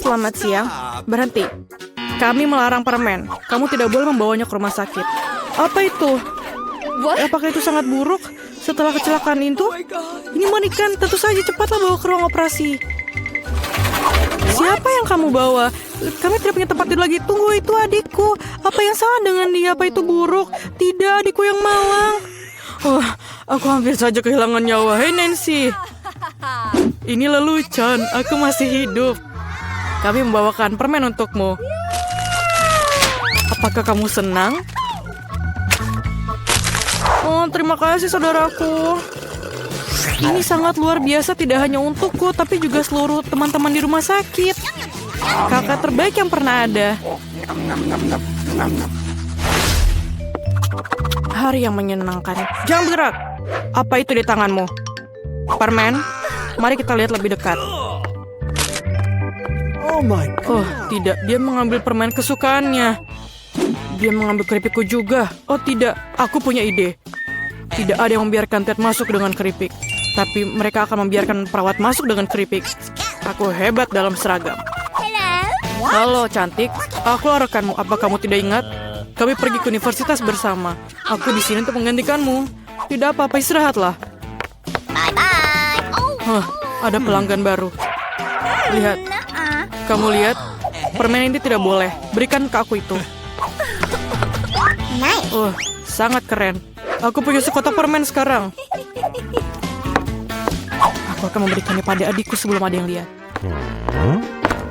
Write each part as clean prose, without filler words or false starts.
Selamat siang. Berhenti. Kami melarang permen. Kamu tidak boleh membawanya ke rumah sakit. Apa itu? Apakah itu sangat buruk? Setelah kecelakaan itu? Ini Monikan, tentu saja cepatlah bawa ke ruang operasi. Siapa yang kamu bawa? Kami tidak punya tempat tidur lagi. Tunggu, itu adikku. Apa yang salah dengan dia? Apa itu buruk? Tidak, adikku yang malang. Aku hampir saja kehilangan nyawa. Hei Nancy. Ini lelucon, aku masih hidup. Kami membawakan permen untukmu. Apakah kamu senang? Oh, terima kasih saudaraku. Ini sangat luar biasa, tidak hanya untukku, tapi juga seluruh teman-teman di rumah sakit. Kakak terbaik yang pernah ada. Hari yang menyenangkan. Jangan bergerak. Apa itu di tanganmu? Permen? Mari kita lihat lebih dekat. Oh, tidak. Dia mengambil permen kesukaannya. Dia mengambil keripikku juga. Oh, tidak. Aku punya ide. Tidak ada yang membiarkan Ted masuk dengan keripik. Tapi mereka akan membiarkan perawat masuk dengan keripik. Aku hebat dalam seragam. Halo, cantik. Aku rekanmu. Apa kamu tidak ingat? Kami pergi ke universitas bersama. Aku di sini untuk menggantikanmu. Tidak apa-apa, istirahatlah. Ada pelanggan baru. Lihat. Kamu lihat? Permen ini tidak boleh. Berikan ke aku itu. Sangat keren. Aku punya sekotak permen sekarang. Aku akan memberikannya pada adikku sebelum ada yang lihat.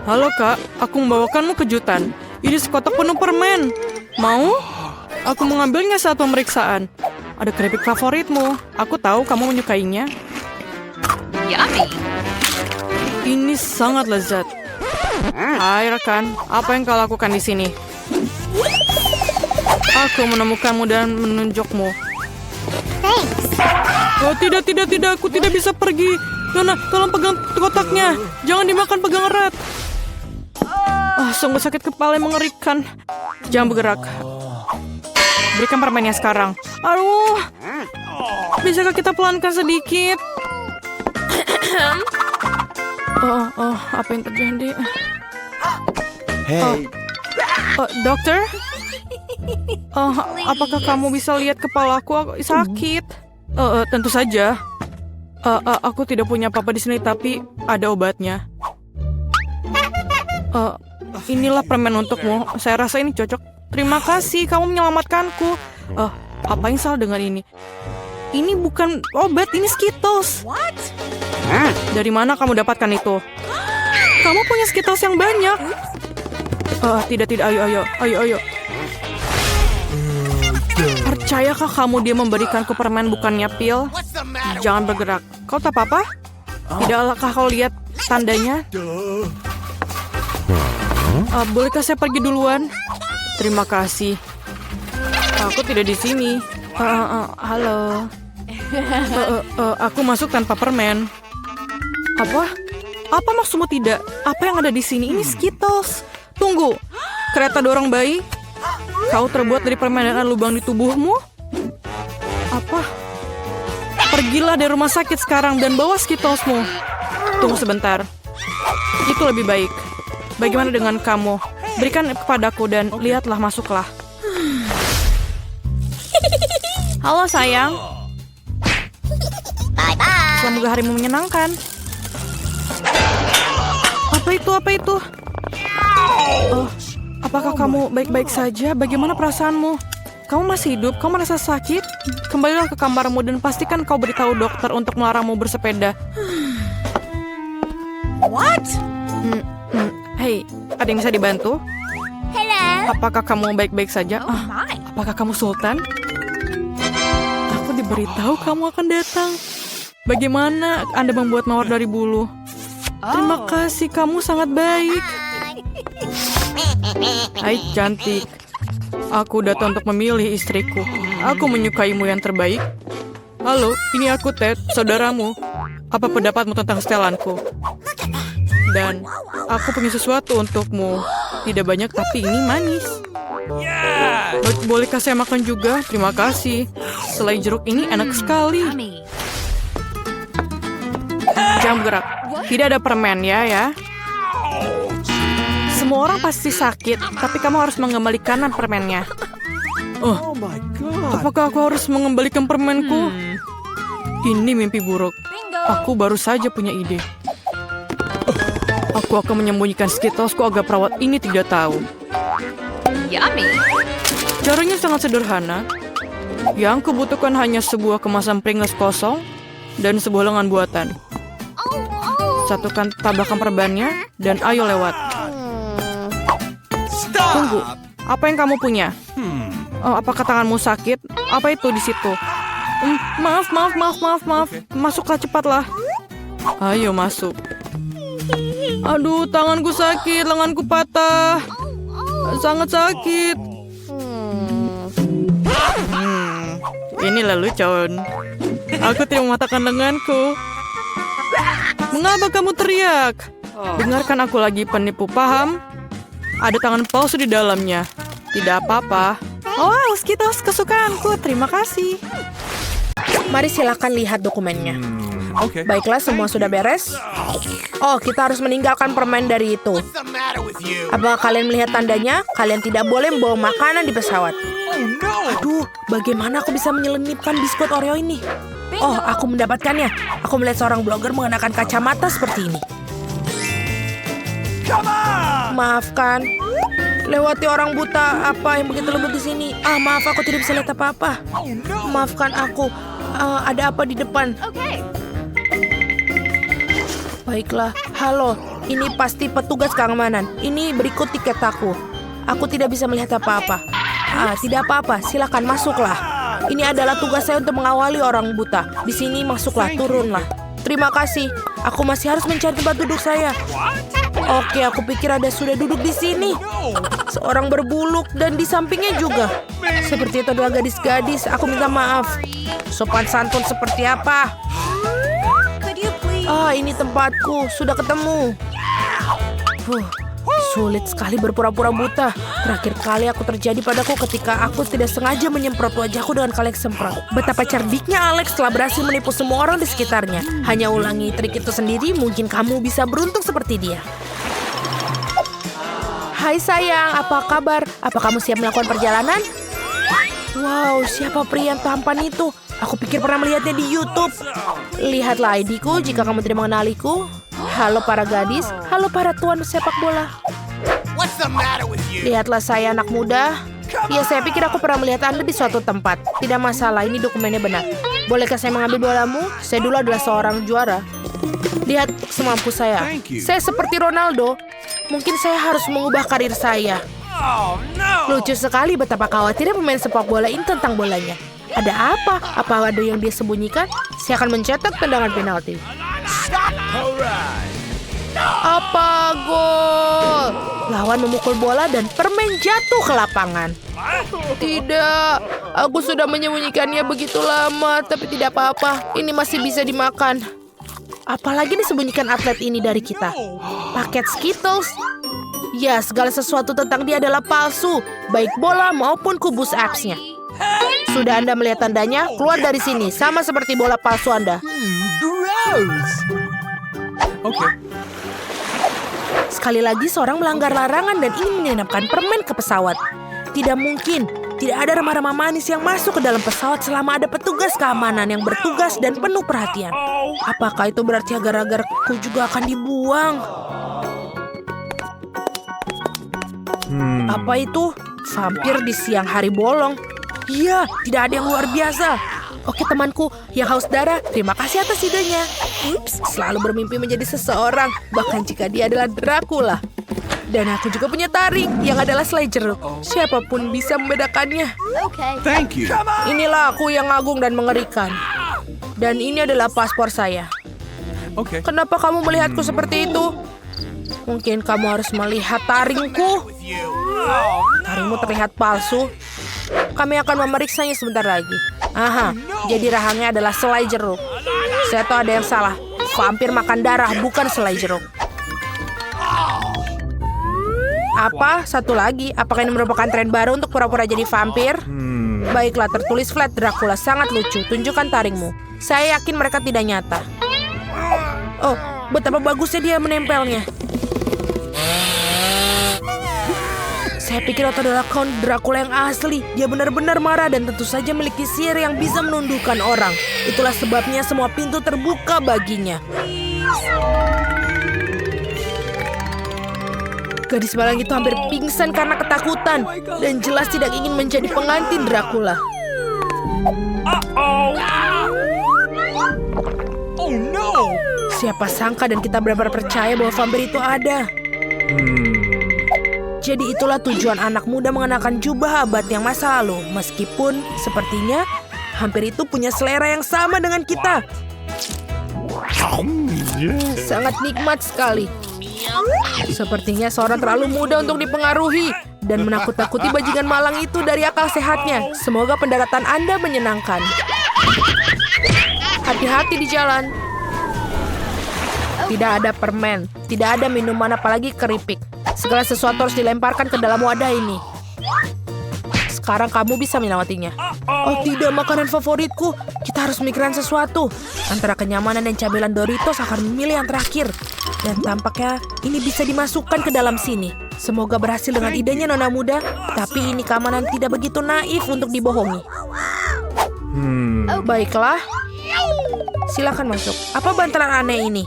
Halo kak, aku membawakanmu kejutan. Ini sekotak penuh permen. Mau? Aku mengambilnya saat pemeriksaan. Ada keripik favoritmu. Aku tahu kamu menyukainya. Yummy. Ini sangat lezat. Hai rekan, apa yang kau lakukan di sini? Aku menemukanmu dan menunjukmu. Oh tidak, aku tidak bisa pergi. Nona, tolong pegang kotaknya. Jangan dimakan, pegang erat. Sungguh sakit kepala yang mengerikan. Jangan bergerak. Berikan permennya sekarang. Aduh, bisakah kita pelankan sedikit? Apa yang terjadi? Hey. Dokter? Apakah kamu bisa lihat kepalaku? Aku sakit. Tentu saja. Aku tidak punya apa-apa di sini, tapi ada obatnya. Inilah permen untukmu. Saya rasa ini cocok. Terima kasih, kamu menyelamatkanku. Apa yang salah dengan ini? Ini bukan obat, ini Skittles. Dari mana kamu dapatkan itu? Kamu punya Skittles yang banyak. Tidak, ayo. Percayakah kamu dia memberikanku permen bukannya pil? Jangan bergerak. Kau tak apa-apa? Tidakkah kau lihat tandanya? Bolehkah saya pergi duluan? Terima kasih. Aku tidak di sini. Halo. Aku masuk tanpa permen. Apa? Apa maksudmu tidak? Apa yang ada di sini? Ini Skittles. Tunggu. Kereta dorong bayi? Kau terbuat dari permen dan ada lubang di tubuhmu? Apa? Pergilah dari rumah sakit sekarang dan bawa Skittlesmu. Tunggu sebentar. Itu lebih baik. Bagaimana dengan kamu? Berikan kepadaku dan lihatlah, masuklah. Halo sayang. Bye-bye. Semoga harimu menyenangkan. Apa itu? Apakah kamu baik-baik saja? Bagaimana perasaanmu? Kamu masih hidup? Kamu merasa sakit? Kembalilah ke kamarmu dan pastikan kau beritahu dokter untuk melarangmu bersepeda. What? Hei, ada yang bisa dibantu? Hello. Apakah kamu baik-baik saja? Oh my. Apakah kamu Sultan? Aku diberitahu kamu akan datang. Bagaimana Anda membuat mawar dari bulu? Terima kasih, kamu sangat baik. Hai cantik. Aku datang untuk memilih istriku. Aku menyukaimu yang terbaik. Halo, ini aku Ted, saudaramu. Apa pendapatmu tentang setelanku? Dan aku punya sesuatu untukmu. Tidak banyak, tapi ini manis. Bolehkah saya makan juga? Terima kasih. Selai jeruk ini enak sekali. Jangan bergerak. Tidak ada permen ya. Semua orang pasti sakit, tapi kamu harus mengembalikan permennya. Oh, apakah aku harus mengembalikan permenku? Ini mimpi buruk. Aku baru saja punya ide. Aku akan menyembunyikan Skittlesku agar perawat ini tidak tahu. Yummy. Caranya sangat sederhana. Yang kubutuhkan hanya sebuah kemasan Pringles kosong dan sebuah lengan buatan. Satukan tabakan perbannya dan ayo lewat. Tunggu, apa yang kamu punya? Oh, apakah tanganmu sakit? Apa itu di situ? Maaf. Masuklah cepatlah. Ayo masuk. Aduh, tanganku sakit, lenganku patah. Sangat sakit. Ini lelucon. Aku tidak mematahkan lenganku. Mengapa kamu teriak? Dengarkan aku lagi, penipu, paham? Ada tangan palsu di dalamnya. Tidak apa-apa. Oh, Skittles kesukaanku. Terima kasih. Mari silakan lihat dokumennya. Baiklah, semua sudah beres. Oh, kita harus meninggalkan permen dari itu. Apa kalian melihat tandanya? Kalian tidak boleh membawa makanan di pesawat. Aduh, bagaimana aku bisa menyelipkan biskuit Oreo ini? Oh, aku mendapatkannya. Aku melihat seorang blogger mengenakan kacamata seperti ini. Maafkan. Lewati orang buta apa yang begitu lembut di sini. Maaf, aku tidak bisa lihat apa-apa. Maafkan aku. Ada apa di depan? Baiklah, halo, ini pasti petugas keamanan. Ini berikut tiket aku. Aku tidak bisa melihat apa-apa. Tidak apa-apa, silakan masuklah. Ini adalah tugas saya untuk mengawali orang buta. Di sini masuklah, turunlah. Terima kasih. Aku masih harus mencari tempat duduk saya. Oke, aku pikir ada sudah duduk di sini. Seorang berbuluk dan di sampingnya juga. Seperti itu adalah gadis-gadis. Aku minta maaf. Sopan santun seperti apa? Ini tempatku. Sudah ketemu. Sulit sekali berpura-pura buta. Terakhir kali aku terjadi padaku ketika aku tidak sengaja menyemprot wajahku dengan kaleng semprot. Betapa cerdiknya Alex telah berhasil menipu semua orang di sekitarnya. Hanya ulangi trik itu sendiri, mungkin kamu bisa beruntung seperti dia. Hai sayang, apa kabar? Apa kamu siap melakukan perjalanan? Wow, siapa pria yang tampan itu? Aku pikir pernah melihatnya di YouTube. Lihatlah ID-ku jika kamu tidak mengenaliku. Halo para gadis, halo para tuan sepak bola. Lihatlah saya anak muda. Ya, saya pikir aku pernah melihat Anda di suatu tempat. Tidak masalah, ini dokumennya benar. Bolehkah saya mengambil bolamu? Saya dulu adalah seorang juara. Lihat semampu saya. Saya seperti Ronaldo. Mungkin saya harus mengubah karir saya. Lucu sekali betapa khawatirnya pemain sepak bola ini tentang bolanya. Ada apa? Apa ada yang dia sembunyikan? Saya akan mencetak tendangan penalti. Apa gol? Lawan memukul bola dan permen jatuh ke lapangan. Tidak, aku sudah menyembunyikannya begitu lama, tapi tidak apa-apa. Ini masih bisa dimakan. Apalagi disembunyikan atlet ini dari kita? Paket Skittles? Ya, segala sesuatu tentang dia adalah palsu, baik bola maupun kubus apps-nya. Sudah Anda melihat tandanya? Keluar dari sini, sama seperti bola palsu Anda. Sekali lagi seorang melanggar larangan dan ingin menyenapkan permen ke pesawat. Tidak mungkin, tidak ada remah-remah manis yang masuk ke dalam pesawat selama ada petugas keamanan yang bertugas dan penuh perhatian. Apakah itu berarti agar-agarku juga akan dibuang? Apa itu? Vampir di siang hari bolong. Iya, tidak ada yang luar biasa. Oke temanku yang haus darah, terima kasih atas idenya. Selalu bermimpi menjadi seseorang, bahkan jika dia adalah Dracula. Dan aku juga punya taring yang adalah selai jeruk. Siapapun bisa membedakannya. Inilah aku yang agung dan mengerikan. Dan ini adalah paspor saya. Kenapa kamu melihatku seperti itu? Mungkin kamu harus melihat taringku. Taringmu terlihat palsu. Kami akan memeriksanya sebentar lagi. Jadi rahangnya adalah selai jeruk. Saya tahu ada yang salah. Vampir makan darah, bukan selai jeruk. Apa? Satu lagi. Apakah ini merupakan tren baru untuk pura-pura jadi vampir? Baiklah, tertulis flat Dracula. Sangat lucu. Tunjukkan taringmu. Saya yakin mereka tidak nyata. Oh, betapa bagusnya dia menempelnya. Saya pikir Otto adalah Count Dracula yang asli. Dia benar-benar marah dan tentu saja memiliki sihir yang bisa menundukkan orang. Itulah sebabnya semua pintu terbuka baginya. Gadis malang itu hampir pingsan karena ketakutan dan jelas tidak ingin menjadi pengantin Dracula. Oh no! Siapa sangka dan kita benar-benar percaya bahwa vampir itu ada. Jadi itulah tujuan anak muda mengenakan jubah abad yang masa lalu. Meskipun sepertinya hampir itu punya selera yang sama dengan kita. Sangat nikmat sekali. Sepertinya seorang terlalu muda untuk dipengaruhi dan menakut-takuti bajingan malang itu dari akal sehatnya. Semoga pendaratan Anda menyenangkan. Hati-hati di jalan. Tidak ada permen, tidak ada minuman apalagi keripik. Segala sesuatu harus dilemparkan ke dalam wadah ini. Sekarang kamu bisa melewatinya. Oh tidak, makanan favoritku. Kita harus memikirkan sesuatu. Antara kenyamanan dan camilan Doritos akan memilih yang terakhir. Dan tampaknya ini bisa dimasukkan ke dalam sini. Semoga berhasil dengan idenya nona muda. Tapi ini keamanan tidak begitu naif untuk dibohongi. Baiklah. Silakan masuk. Apa bantalan aneh ini?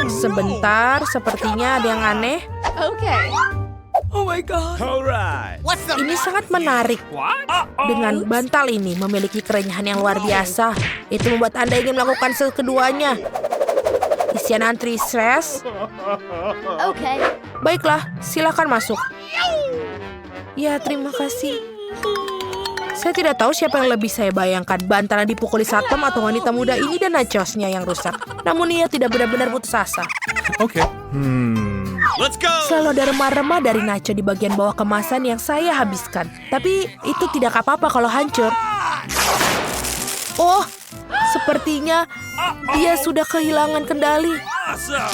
Sebentar, sepertinya ada yang aneh. Okay. Oh my god! Alright! Ini sangat menarik. Dengan bantal ini memiliki kerenyahan yang luar biasa. Itu membuat Anda ingin melakukan keduanya. Isian antri stres. Okay. Baiklah, silakan masuk. Ya, terima kasih. Saya tidak tahu siapa yang lebih saya bayangkan, bantalan dipukuli satpam atau wanita muda ini dan nachosnya yang rusak. Namun ia tidak benar-benar putus asa. Okay. Let's go! Selalu ada remah-remah dari nacho di bagian bawah kemasan yang saya habiskan. Tapi itu tidak apa-apa kalau hancur. Oh, sepertinya dia sudah kehilangan kendali.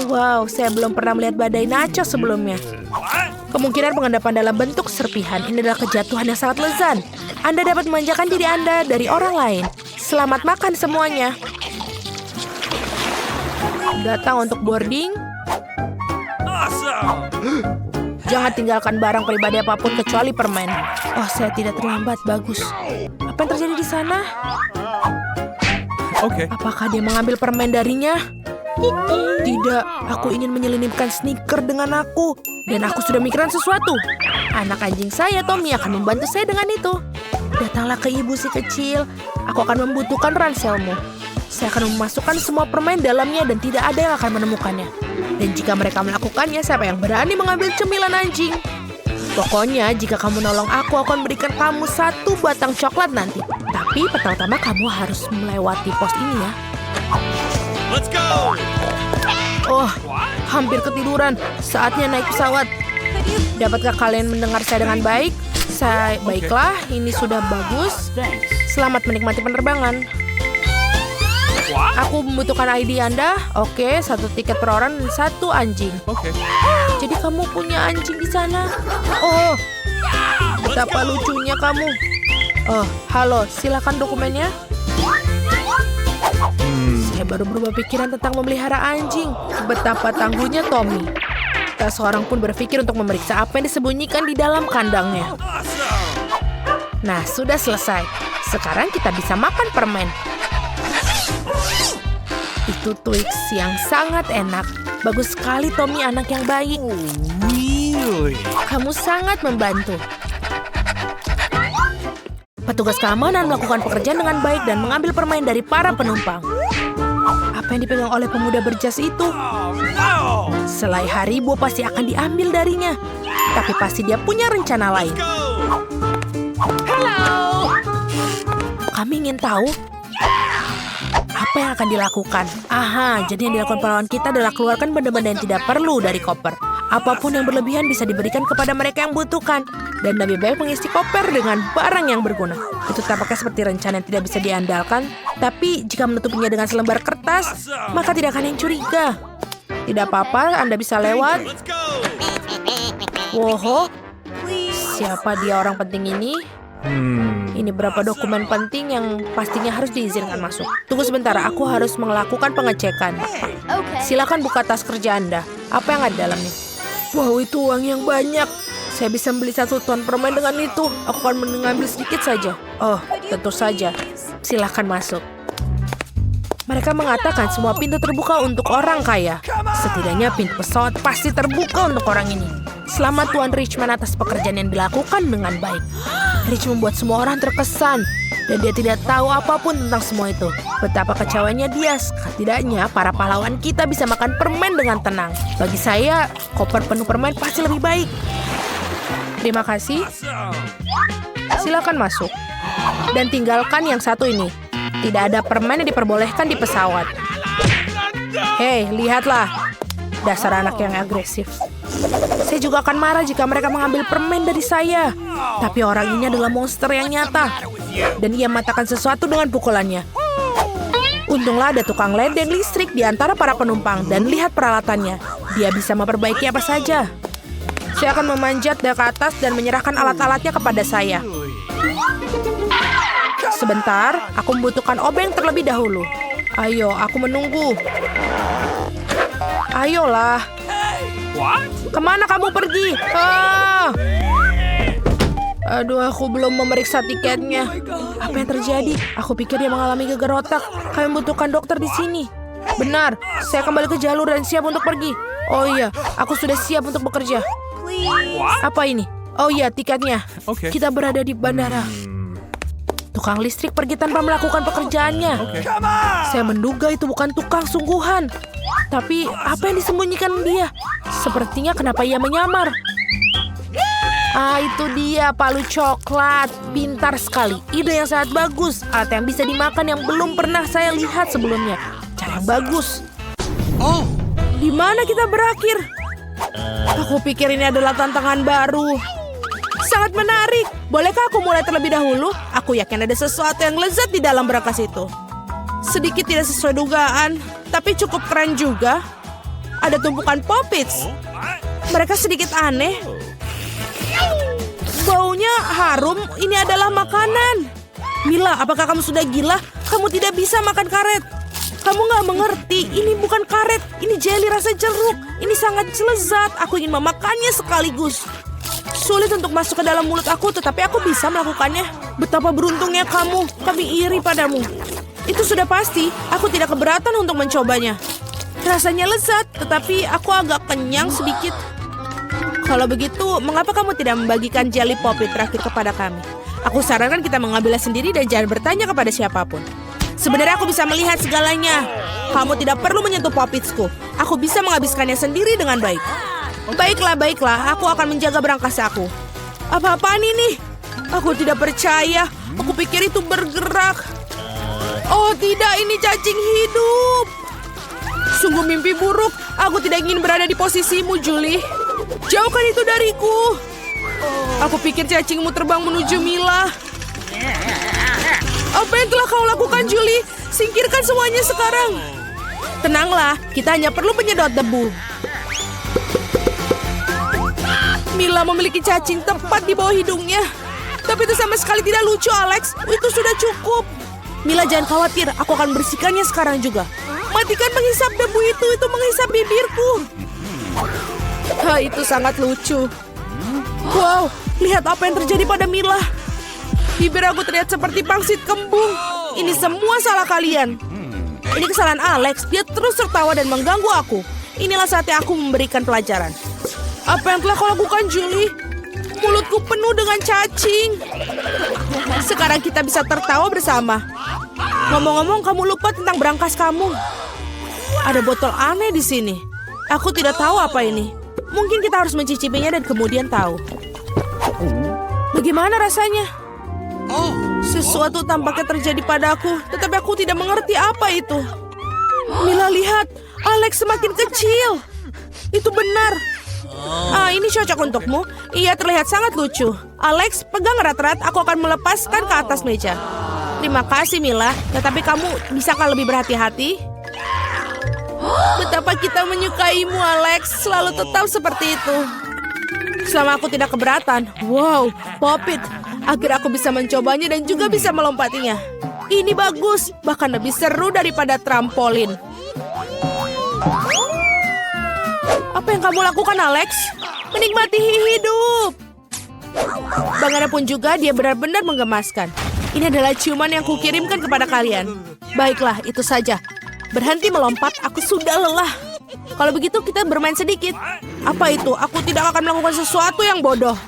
Wow, saya belum pernah melihat badai nacho sebelumnya. Kemungkinan pengendapan dalam bentuk serpihan ini adalah kejatuhan yang sangat lezat. Anda dapat memanjakan diri Anda dari orang lain. Selamat makan semuanya. Datang untuk boarding. Jangan tinggalkan barang pribadi apapun kecuali permen. Oh, saya tidak terlambat. Bagus. Apa yang terjadi di sana? Okay. Apakah dia mengambil permen darinya? Tidak, aku ingin menyelipkan sneaker dengan aku. Dan aku sudah mikiran sesuatu. Anak anjing saya, Tommy, akan membantu saya dengan itu. Datanglah ke ibu si kecil. Aku akan membutuhkan ranselmu. Saya akan memasukkan semua permen dalamnya dan tidak ada yang akan menemukannya. Dan jika mereka melakukannya, siapa yang berani mengambil cemilan anjing? Pokoknya, jika kamu nolong aku akan berikan kamu 1 batang coklat nanti. Tapi pertama-tama kamu harus melewati pos ini ya. Let's go! Oh, hampir ketiduran. Saatnya naik pesawat. Dapatkah kalian mendengar saya dengan baik? Baiklah, ini sudah bagus. Selamat menikmati penerbangan. Aku membutuhkan ID Anda. Oke, 1 tiket per orang dan 1 anjing. Okay. Jadi kamu punya anjing di sana? Oh, betapa lucunya kamu. Oh, halo, silakan dokumennya. Saya baru berubah pikiran tentang memelihara anjing. Betapa tangguhnya Tommy. Tak seorang pun berpikir untuk memeriksa apa yang disembunyikan di dalam kandangnya. Nah, sudah selesai. Sekarang kita bisa makan permen. Itu Twix yang sangat enak. Bagus sekali Tommy, anak yang baik. Really? Kamu sangat membantu. Petugas keamanan melakukan pekerjaan dengan baik dan mengambil permen dari para penumpang. Apa yang dipegang oleh pemuda berjas itu? No! Selai Haribo pasti akan diambil darinya. Tapi pasti dia punya rencana lain. Go! Kami ingin tahu apa yang akan dilakukan. Aha, jadi yang dilakukan pahlawan kita adalah keluarkan benda-benda yang tidak perlu dari koper. Apapun yang berlebihan bisa diberikan kepada mereka yang butuhkan. Dan lebih baik mengisi koper dengan barang yang berguna. Itu tampaknya seperti rencana yang tidak bisa diandalkan. Tapi jika menutupinya dengan selembar kertas, maka tidak akan yang curiga. Tidak apa-apa, Anda bisa lewat. Let's go! Woho, siapa dia orang penting ini? Ini berapa dokumen penting yang pastinya harus diizinkan masuk. Tunggu sebentar, aku harus melakukan pengecekan. Okay. Silakan buka tas kerja Anda. Apa yang ada di dalamnya? Wow, itu uang yang banyak. Saya bisa beli 1 ton permen dengan itu. Aku akan mengambil sedikit saja. Oh, tentu saja. Silahkan masuk. Mereka mengatakan semua pintu terbuka untuk orang kaya. Setidaknya pintu pesawat pasti terbuka untuk orang ini. Selamat Tuan Richman atas pekerjaan yang dilakukan dengan baik. Rich membuat semua orang terkesan. Dan dia tidak tahu apapun tentang semua itu. Betapa kecewanya dia. Setidaknya para pahlawan kita bisa makan permen dengan tenang. Bagi saya, koper penuh permen pasti lebih baik. Terima kasih. Silakan masuk. Dan tinggalkan yang satu ini. Tidak ada permen yang diperbolehkan di pesawat. Hei, lihatlah. Dasar anak yang agresif. Saya juga akan marah jika mereka mengambil permen dari saya. Tapi orang ini adalah monster yang nyata. Dan ia mengatakan sesuatu dengan pukulannya. Untunglah ada tukang ledeng listrik di antara para penumpang. Dan lihat peralatannya. Dia bisa memperbaiki apa saja. Saya akan memanjat dari atas dan menyerahkan alat-alatnya kepada saya. Sebentar, aku membutuhkan obeng terlebih dahulu. Ayo, aku menunggu. Ayolah. Kemana kamu pergi? Aduh, aku belum memeriksa tiketnya. Apa yang terjadi? Aku pikir dia mengalami gegar otak. Kami membutuhkan dokter di sini. Benar, saya kembali ke jalur dan siap untuk pergi. Oh iya, aku sudah siap untuk bekerja. Apa ini? Oh iya, tiketnya. Oke. Kita berada di bandara. Tukang listrik pergi tanpa melakukan pekerjaannya. Saya menduga itu bukan tukang sungguhan. Tapi apa yang disembunyikan dia? Sepertinya kenapa ia menyamar? Itu dia, palu coklat. Pintar sekali. Ide yang sangat bagus. Alat yang bisa dimakan yang belum pernah saya lihat sebelumnya. Cara yang bagus. Di mana kita berakhir? Aku pikir ini adalah tantangan baru. Sangat menarik. Bolehkah aku mulai terlebih dahulu? Aku yakin ada sesuatu yang lezat di dalam berangkas itu. Sedikit tidak sesuai dugaan, tapi cukup keren juga. Ada tumpukan Poppits. Mereka sedikit aneh. Baunya harum. Ini adalah makanan. Mila, apakah kamu sudah gila? Kamu tidak bisa makan karet. Kamu nggak mengerti. Ini bukan karet. Ini jelly rasa jeruk. Ini sangat lezat. Aku ingin memakannya sekaligus. Sulit untuk masuk ke dalam mulut aku, tetapi aku bisa melakukannya. Betapa beruntungnya kamu. Kami iri padamu. Itu sudah pasti. Aku tidak keberatan untuk mencobanya. Rasanya lezat, tetapi aku agak kenyang sedikit. Kalau begitu, mengapa kamu tidak membagikan jelly poppy terakhir kepada kami? Aku sarankan kita mengambilnya sendiri dan jangan bertanya kepada siapapun. Sebenarnya aku bisa melihat segalanya. Kamu tidak perlu menyentuh poppitsku. Aku bisa menghabiskannya sendiri dengan baik. Baiklah. Aku akan menjaga berangkas aku. Apa-apaan ini? Aku tidak percaya. Aku pikir itu bergerak. Oh tidak, ini cacing hidup. Sungguh mimpi buruk. Aku tidak ingin berada di posisimu, Julie. Jauhkan itu dariku. Aku pikir cacingmu terbang menuju Mila. Apa yang telah kau lakukan, Julie? Singkirkan semuanya sekarang. Tenanglah, kita hanya perlu penyedot debu. Mila memiliki cacing tepat di bawah hidungnya. Tapi itu sama sekali tidak lucu, Alex. Itu sudah cukup. Mila, jangan khawatir. Aku akan bersihkannya sekarang juga. Matikan menghisap debu itu menghisap bibirku. Itu sangat lucu. Wow, lihat apa yang terjadi pada Mila. Bibir aku terlihat seperti pangsit kembung. Ini semua salah kalian. Ini kesalahan Alex. Dia terus tertawa dan mengganggu aku. Inilah saatnya aku memberikan pelajaran. Apa yang telah kau lakukan, Julie? Mulutku penuh dengan cacing. Sekarang kita bisa tertawa bersama. Ngomong-ngomong, kamu lupa tentang berangkas kamu. Ada botol aneh di sini. Aku tidak tahu apa ini. Mungkin kita harus mencicipinya dan kemudian tahu. Bagaimana rasanya? Sesuatu tampaknya terjadi padaku, tetapi aku tidak mengerti apa itu. Mila, lihat. Alex semakin kecil. Itu benar. Ini cocok untukmu. Ia terlihat sangat lucu. Alex, pegang erat-erat. Aku akan melepaskan ke atas meja. Terima kasih, Mila. Tetapi kamu bisakah lebih berhati-hati? Betapa kita menyukaimu, Alex. Selalu tetap seperti itu. Selama aku tidak keberatan. Wow, Poppit. Akhirnya aku bisa mencobanya dan juga bisa melompatinya. Ini bagus. Bahkan lebih seru daripada trampolin. Apa yang kamu lakukan, Alex? menikmati hidup. Bagaimanapun juga dia benar-benar menggemaskan. Ini adalah ciuman yang kukirimkan kepada kalian. Baiklah, itu saja. Berhenti melompat, aku sudah lelah. Kalau begitu kita bermain sedikit. Apa itu? Aku tidak akan melakukan sesuatu yang bodoh.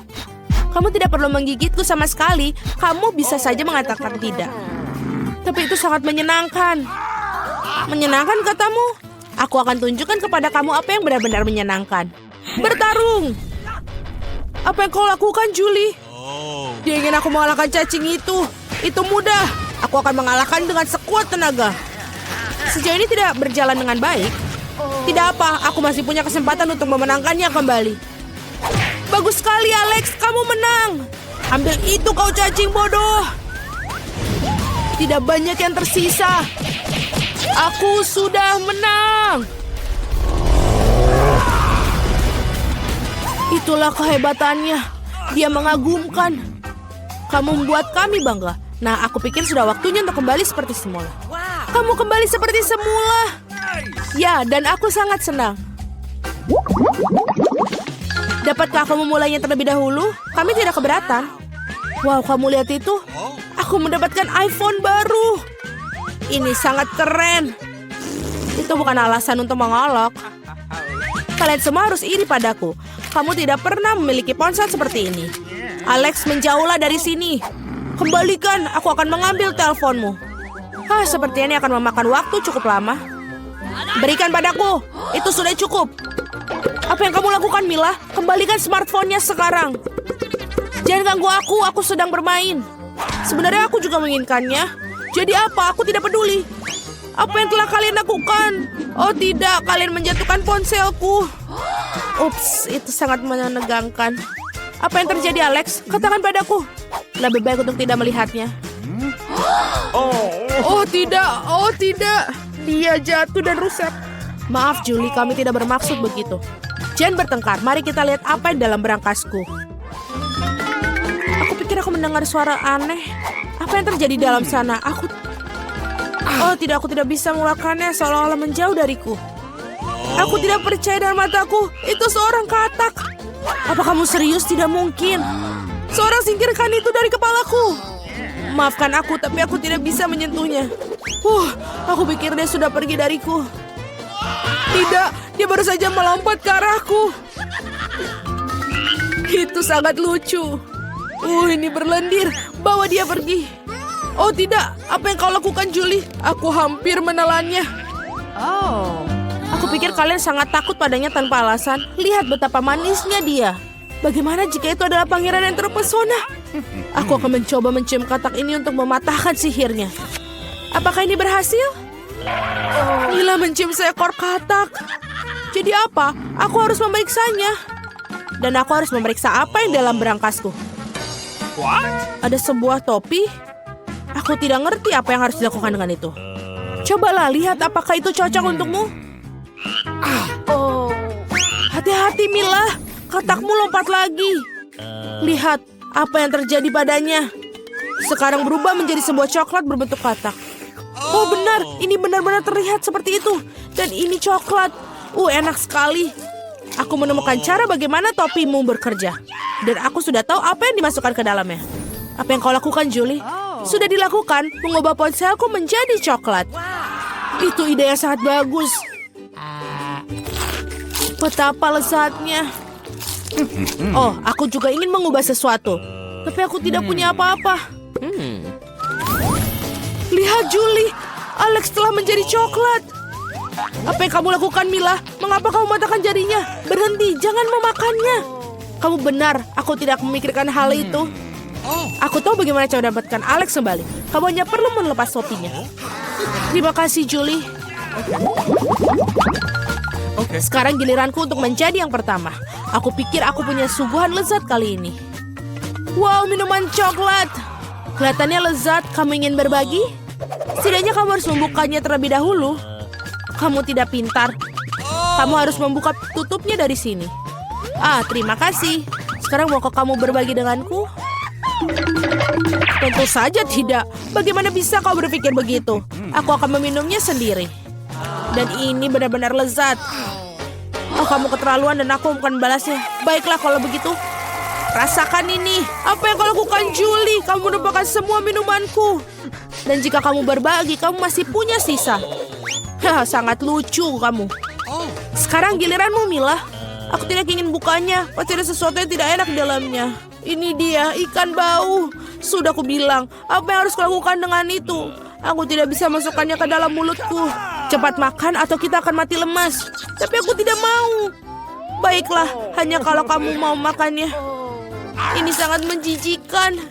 Kamu tidak perlu menggigitku sama sekali. Kamu bisa saja mengatakan tidak. Tapi itu sangat menyenangkan. Menyenangkan katamu? Aku akan tunjukkan kepada kamu apa yang benar-benar menyenangkan. Bertarung! Apa yang kau lakukan, Julie? Dia ingin aku mengalahkan cacing itu. Itu mudah. Aku akan mengalahkan dengan sekuat tenaga. Sejauh ini tidak berjalan dengan baik. Tidak apa, aku masih punya kesempatan untuk memenangkannya kembali. Bagus sekali, Alex. Kamu menang. Ambil itu, kau cacing bodoh. Tidak banyak yang tersisa. Aku sudah menang. Itulah kehebatannya. Dia mengagumkan. Kamu membuat kami bangga. Nah, aku pikir sudah waktunya untuk kembali seperti semula. Kamu kembali seperti semula. Ya, dan aku sangat senang. Dapatkah kamu memulainya terlebih dahulu? Kami tidak keberatan. Wow, kamu lihat itu? Aku mendapatkan iPhone baru. Ini sangat keren. Itu bukan alasan untuk mengolok. Kalian semua harus iri padaku. Kamu tidak pernah memiliki ponsel seperti ini. Alex, menjauhlah dari sini. Kembalikan, aku akan mengambil teleponmu. Seperti ini akan memakan waktu cukup lama. Berikan padaku, itu sudah cukup. Apa yang kamu lakukan, Mila? Kembalikan smartphone-nya sekarang. Jangan ganggu aku sedang bermain. Sebenarnya aku juga menginginkannya. Jadi apa? Aku tidak peduli. Apa yang telah kalian lakukan? Oh tidak, kalian menjatuhkan ponselku. Ups, itu sangat menegangkan. Apa yang terjadi, Alex? Katakan padaku. Lebih baik untuk tidak melihatnya. Oh tidak. Dia jatuh dan rusak. Maaf, Julie, kami tidak bermaksud begitu. Jangan bertengkar, mari kita lihat apa yang dalam berangkasku. Aku pikir aku mendengar suara aneh. Apa yang terjadi dalam sana? Oh tidak, aku tidak bisa mengeluarkannya seolah-olah menjauh dariku. Aku tidak percaya dengan mataku. Itu seorang katak. Apa kamu serius? Tidak mungkin. Seorang singkirkan itu dari kepalaku. Maafkan aku, tapi aku tidak bisa menyentuhnya. Aku pikir dia sudah pergi dariku. Tidak, dia baru saja melompat ke arahku. Itu sangat lucu. Ini berlendir. Bawa dia pergi. Oh tidak, apa yang kau lakukan, Julie? Aku hampir menelannya. Aku pikir kalian sangat takut padanya tanpa alasan. Lihat betapa manisnya dia. Bagaimana jika itu adalah pangeran yang terpesona? Aku akan mencoba mencium katak ini untuk mematahkan sihirnya. Apakah ini berhasil? Mila mencium seekor katak. Jadi apa? Aku harus memeriksanya. Dan aku harus memeriksa apa yang dalam berangkasku. Ada sebuah topi. Aku tidak ngerti apa yang harus dilakukan dengan itu. Cobalah lihat apakah itu cocok untukmu. Hati-hati, Mila. Katakmu lompat lagi. Lihat apa yang terjadi padanya. Sekarang berubah menjadi sebuah coklat berbentuk katak. Oh benar, ini benar-benar terlihat seperti itu. Dan ini coklat. Enak sekali. Aku menemukan cara bagaimana topimu bekerja. Dan aku sudah tahu apa yang dimasukkan ke dalamnya. Apa yang kau lakukan, Julie? Sudah dilakukan, mengubah ponselku menjadi coklat. Itu ide yang sangat bagus. Betapa lezatnya. Aku juga ingin mengubah sesuatu. Tapi aku tidak punya apa-apa. Lihat, Julie. Alex telah menjadi coklat. Apa yang kamu lakukan, Mila? Mengapa kamu mematahkan jarinya? Berhenti, jangan memakannya. Kamu benar, aku tidak memikirkan hal itu. Aku tahu bagaimana cara mendapatkan Alex kembali. Kamu hanya perlu melepas topinya. Terima kasih, Julie. Sekarang giliranku untuk menjadi yang pertama. Aku pikir aku punya suguhan lezat kali ini. Wow, minuman coklat. Kelihatannya lezat. Kamu ingin berbagi? Setidaknya kamu harus membukanya terlebih dahulu. Kamu tidak pintar. Kamu harus membuka tutupnya dari sini. Terima kasih. Sekarang maukah kamu berbagi denganku? Tentu saja tidak. Bagaimana bisa kau berpikir begitu? Aku akan meminumnya sendiri. Dan ini benar-benar lezat. kamu keterlaluan dan aku bukan balasnya. Baiklah kalau begitu. Rasakan ini. Apa yang kau lakukan, Julie? Kamu menumpahkan semua minumanku. Dan jika kamu berbagi, kamu masih punya sisa. Haha, sangat lucu kamu. Sekarang giliranmu, Mila. Aku tidak ingin bukanya. Pasti ada sesuatu yang tidak enak di dalamnya. Ini dia, ikan bau. Sudah aku bilang, apa yang harus kulakukan dengan itu? Aku tidak bisa masukkannya ke dalam mulutku. Cepat makan atau kita akan mati lemas. Tapi aku tidak mau. Baiklah, hanya kalau kamu mau makannya. Ini sangat menjijikan.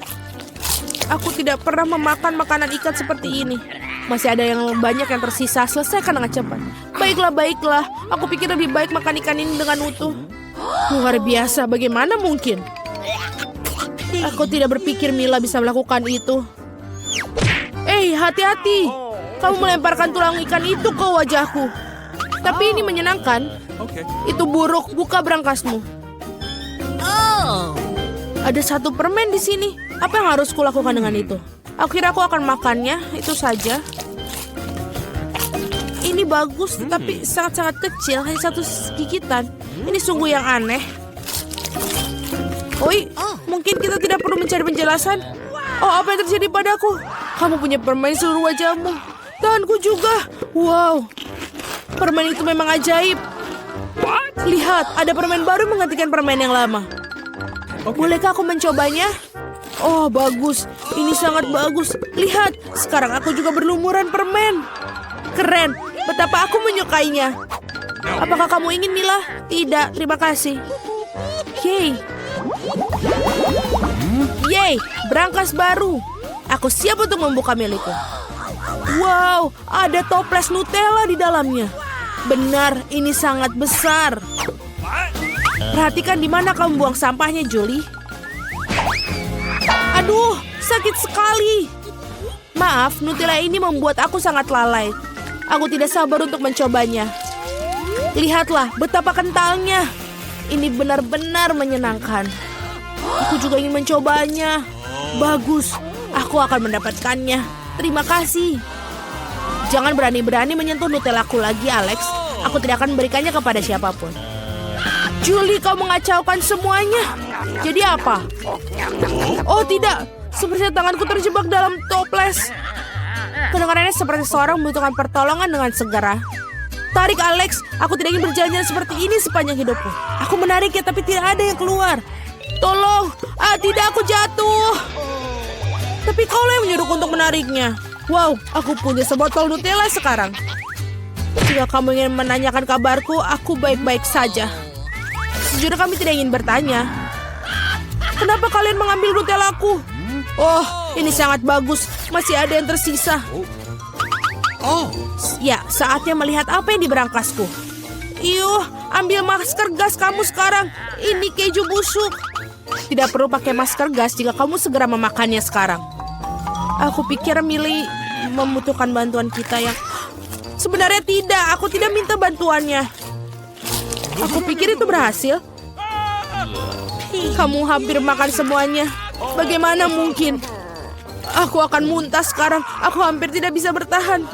Aku tidak pernah memakan makanan ikan seperti ini. Masih ada yang banyak yang tersisa. Selesaikan dengan cepat. Baiklah. Aku pikir lebih baik makan ikan ini dengan utuh. Luar biasa, bagaimana mungkin? Aku tidak berpikir Mila bisa melakukan itu. Hati-hati. Kamu melemparkan tulang ikan itu ke wajahku. Tapi ini menyenangkan. Okay. Itu buruk, buka brangasmu. Ada satu permen di sini. Apa yang harus kulakukan dengan itu? Aku kira aku akan makannya, itu saja. Ini bagus, tapi sangat-sangat kecil, hanya satu gigitan. Ini sungguh yang aneh. Oi, mungkin kita tidak perlu mencari penjelasan. Oh, apa yang terjadi padaku? Kamu punya permen di seluruh wajahmu. Tanganku juga. Wow, permen itu memang ajaib. Lihat, ada permen baru menggantikan permen yang lama. Bolehkah aku mencobanya? Oh, bagus. Ini sangat bagus. Lihat, sekarang aku juga berlumuran permen. Keren. Betapa aku menyukainya. Apakah kamu ingin, Mila? Tidak, terima kasih. Yeay, brankas baru. Aku siap untuk membuka milikku. Wow, ada toples Nutella di dalamnya. Benar, ini sangat besar. Perhatikan di mana kamu buang sampahnya, Julie. Aduh, sakit sekali. Maaf, Nutella ini membuat aku sangat lalai. Aku tidak sabar untuk mencobanya. Lihatlah betapa kentalnya. Ini benar-benar menyenangkan. Aku juga ingin mencobanya. Bagus, aku akan mendapatkannya. Terima kasih. Jangan berani-berani menyentuh Nutellaku lagi, Alex. Aku tidak akan memberikannya kepada siapapun. Julie, kau mengacaukan semuanya. Jadi apa? Oh tidak, sepertinya tanganku terjebak dalam toples. Kedengarannya seperti seorang membutuhkan pertolongan dengan segera. Tarik, Alex. Aku tidak ingin berjalan seperti ini sepanjang hidupku. Aku menariknya tapi tidak ada yang keluar. Tolong. Tidak, aku jatuh. Tapi kaulah yang menyuruhku untuk menariknya. Wow, aku punya sebotol Nutella sekarang. Jika kamu ingin menanyakan kabarku, aku baik-baik saja. Sejujurnya kami tidak ingin bertanya. Kenapa kalian mengambil Nutellaku? Oh, ini sangat bagus. Masih ada yang tersisa. Ya, saatnya melihat apa yang di brangasku. Iyuh, ambil masker gas kamu sekarang. Ini keju busuk. Tidak perlu pakai masker gas jika kamu segera memakannya sekarang. Aku pikir Millie membutuhkan bantuan kita yang... Sebenarnya tidak, aku tidak minta bantuannya. Aku pikir itu berhasil. Kamu hampir makan semuanya. Bagaimana mungkin? Aku akan muntah sekarang. Aku hampir tidak bisa bertahan.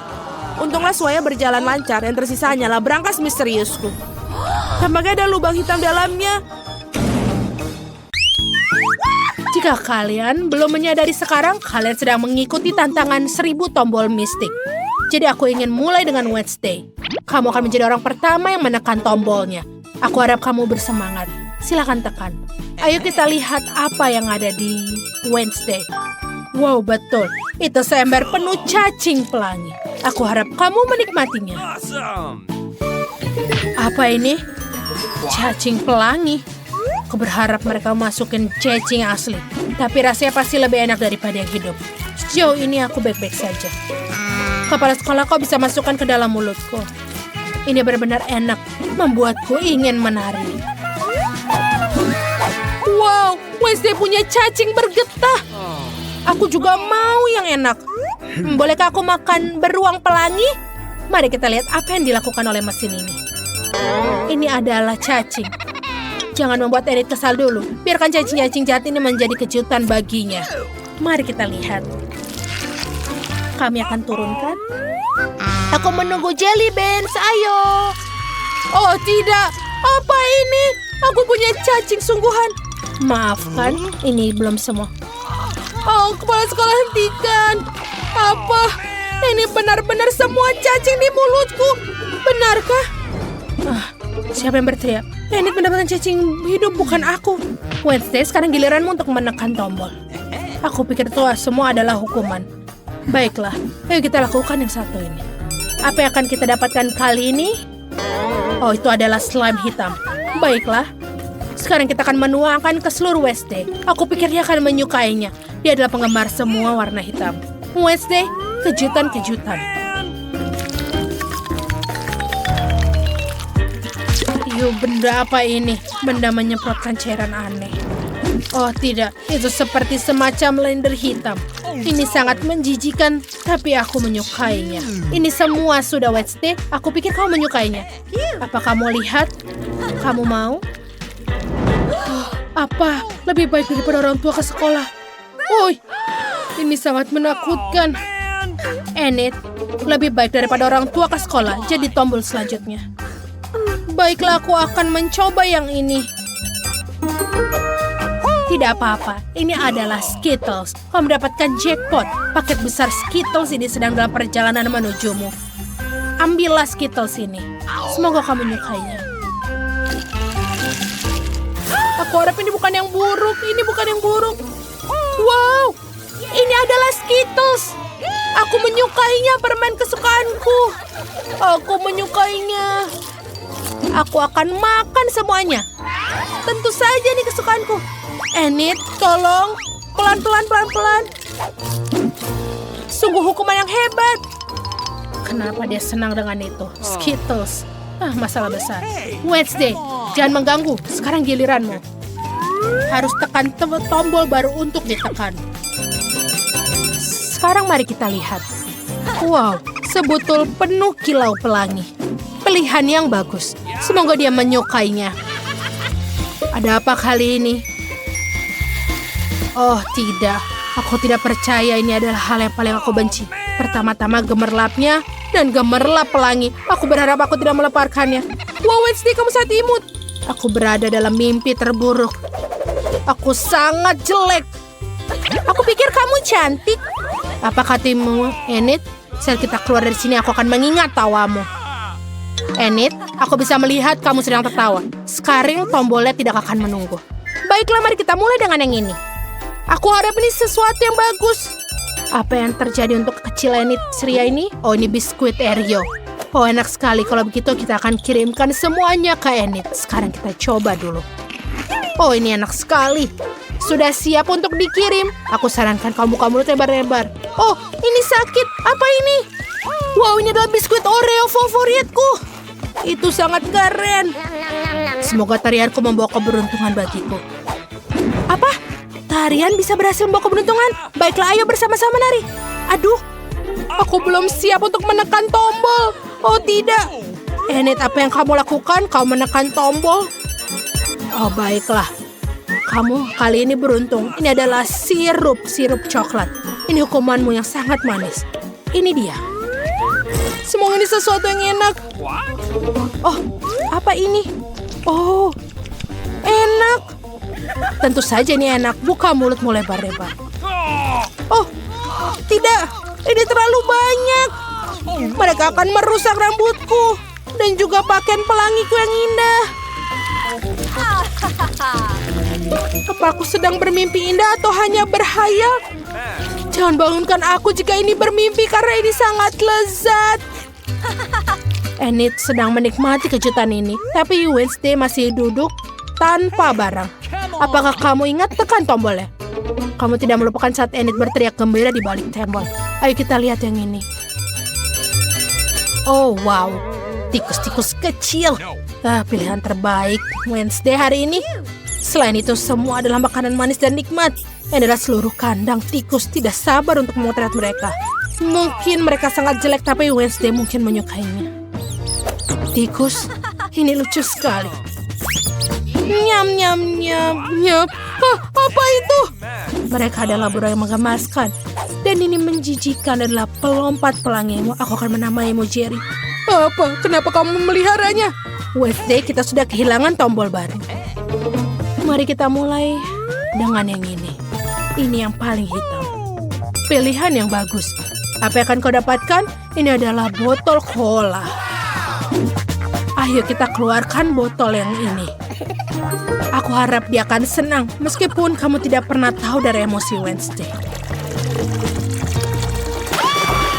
Untunglah semuanya berjalan lancar. Yang tersisa hanyalah brankas misteriusku. Tampaknya ada lubang hitam dalamnya. Jika kalian belum menyadari sekarang, kalian sedang mengikuti tantangan 1000 tombol mistik. Jadi aku ingin mulai dengan Wednesday. Kamu akan menjadi orang pertama yang menekan tombolnya. Aku harap kamu bersemangat. Silakan tekan. Ayo kita lihat apa yang ada di Wednesday. Wow, betul. Itu seember penuh cacing pelangi. Aku harap kamu menikmatinya. Awesome. Apa ini? Cacing pelangi. Aku berharap mereka masukin cacing asli. Tapi rasanya pasti lebih enak daripada yang hidup. Sejauh ini aku baik-baik saja. Kepala sekolah kau bisa masukkan ke dalam mulutku. Ini benar-benar enak. Membuatku ingin menari. Wow, Wednesday punya cacing bergetah. Aku juga mau yang enak. Bolehkah aku makan beruang pelangi? Mari kita lihat apa yang dilakukan oleh mesin ini. Ini adalah cacing. Jangan membuat Edith kesal dulu. Biarkan cacing-cacing jahat ini menjadi kejutan baginya. Mari kita lihat. Kami akan turunkan. Aku menunggu Jelly Beans, ayo. Oh tidak, Apa ini? Aku punya cacing sungguhan. Maafkan, ini belum semua. Oh, kepala sekolah, hentikan. Apa? Ini benar-benar semua cacing di mulutku. Benarkah? Siapa yang berteriak? Enid mendapatkan cacing hidup, bukan aku. Wednesday, sekarang giliranmu untuk menekan tombol. Aku pikir itu semua adalah hukuman. Baiklah, ayo kita lakukan yang satu ini. Apa yang akan kita dapatkan kali ini? Oh, itu adalah slime hitam. Baiklah, sekarang kita akan menuangkan ke seluruh Wednesday. Aku pikir dia akan menyukainya. Dia adalah penggemar semua warna hitam. Wednesday, kejutan-kejutan. Yuk, benda apa ini? Benda menyemprotkan cairan aneh. Oh tidak, itu seperti semacam blender hitam. Ini sangat menjijikan, tapi aku menyukainya. Ini semua sudah Wednesday, aku pikir kamu menyukainya. Apa kamu lihat? Kamu mau? Apa? Lebih baik daripada orang tua ke sekolah. Woi, ini sangat menakutkan. Enid, lebih baik daripada orang tua ke sekolah, jadi tombol selanjutnya. Baiklah, aku akan mencoba yang ini. Tidak apa-apa, ini adalah Skittles. Kau mendapatkan jackpot. Paket besar Skittles ini sedang dalam perjalanan menujumu. Ambillah Skittles ini. Semoga kamu menyukainya. Aku harap ini bukan yang buruk. Ini bukan yang buruk. Wow, ini adalah Skittles. Aku menyukainya, permen kesukaanku. Aku menyukainya. Aku akan makan semuanya. Tentu saja ini kesukaanku. Enid, tolong. Pelan-pelan, pelan-pelan. Sungguh hukuman yang hebat. Kenapa dia senang dengan itu? Skittles. Masalah besar. Wednesday, jangan mengganggu. Sekarang giliranmu. Harus tekan tombol baru untuk ditekan. Sekarang mari kita lihat. Wow, sebutul penuh kilau pelangi. Pilihan yang bagus. Semoga dia menyukainya. Ada apa kali ini? Oh tidak, aku tidak percaya ini adalah hal yang paling aku benci. Pertama-tama gemerlapnya dan gemerlap pelangi. Aku berharap aku tidak meleparkannya. Wow, Wednesday, kamu sangat imut. Aku berada dalam mimpi terburuk. Aku sangat jelek. Aku pikir kamu cantik. Apa katamu, Enid? Saat kita keluar dari sini, aku akan mengingat tawamu. Enid, aku bisa melihat kamu sedang tertawa. Sekarang tombolnya tidak akan menunggu. Baiklah, mari kita mulai dengan yang ini. Aku harap ini sesuatu yang bagus. Apa yang terjadi untuk kecil Enid Sria ini? Oh, ini biskuit Oreo. Oh, enak sekali. Kalau begitu kita akan kirimkan semuanya ke Enid. Sekarang kita coba dulu. Oh, ini enak sekali. Sudah siap untuk dikirim. Aku sarankan kamu buka mulut lebar-lebar. Oh, ini sakit. Apa ini? Wow, ini adalah biskuit Oreo favoritku. Itu sangat keren. Semoga tarianku membawa keberuntungan bagiku. Apa? Tarian bisa berhasil membawa keberuntungan? Baiklah, ayo bersama-sama nari. Aduh, aku belum siap untuk menekan tombol. Oh tidak. Enid, apa yang kamu lakukan? Kau menekan tombol? Oh baiklah. Kamu kali ini beruntung. Ini adalah sirup coklat. Ini hukumanmu yang sangat manis. Ini dia. Semoga ini sesuatu yang enak. Oh, apa ini? Oh, enak. Tentu saja ini enak. Buka mulutmu lebar-lebar. Oh, tidak. Ini terlalu banyak. Mereka akan merusak rambutku. Dan juga pakaian pelangiku yang indah. Apa aku sedang bermimpi indah atau hanya berhayal? Jangan bangunkan aku jika ini bermimpi karena ini sangat lezat. Enid sedang menikmati kejutan ini, tapi Wednesday masih duduk tanpa barang. Apakah kamu ingat tekan tombolnya? Kamu tidak melupakan saat Enid berteriak gembira di balik tembok. Ayo kita lihat yang ini. Oh wow, tikus-tikus kecil. Pilihan terbaik Wednesday hari ini. Selain itu semua adalah makanan manis dan nikmat. Yang adalah seluruh kandang tikus tidak sabar untuk memotret mereka. Mungkin mereka sangat jelek, tapi Wednesday mungkin menyukainya. Tikus, ini lucu sekali. Nyam nyam nyam nyam. Apa itu? Mereka adalah burung yang menggemaskan. Dan ini menjijikan adalah pelompat pelangi. Aku akan menamaimu Jerry. Apa? Kenapa kamu memeliharanya? Wednesday kita sudah kehilangan tombol baru. Mari kita mulai dengan yang ini. Ini yang paling hitam. Pilihan yang bagus. Apa yang akan kau dapatkan? Ini adalah botol cola. Ayo kita keluarkan botol yang ini. Aku harap dia akan senang meskipun kamu tidak pernah tahu dari emosi Wednesday.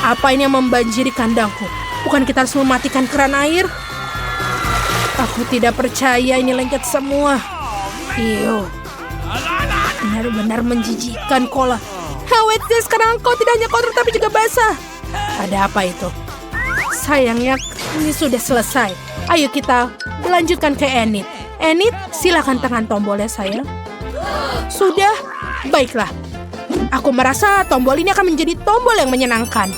Apa ini yang membanjiri kandangku? Bukan kita harus mematikan keran air? Aku tidak percaya ini lengket semua. Iyo. Benar-benar menjijikkan cola. Wednesday, sekarang kau tidak hanya kotor tapi juga basah. Ada apa itu? Sayangnya ini sudah selesai. Ayo kita lanjutkan ke Enid. Enid, silakan tekan tombolnya sayang. Sudah? Baiklah. Aku merasa tombol ini akan menjadi tombol yang menyenangkan.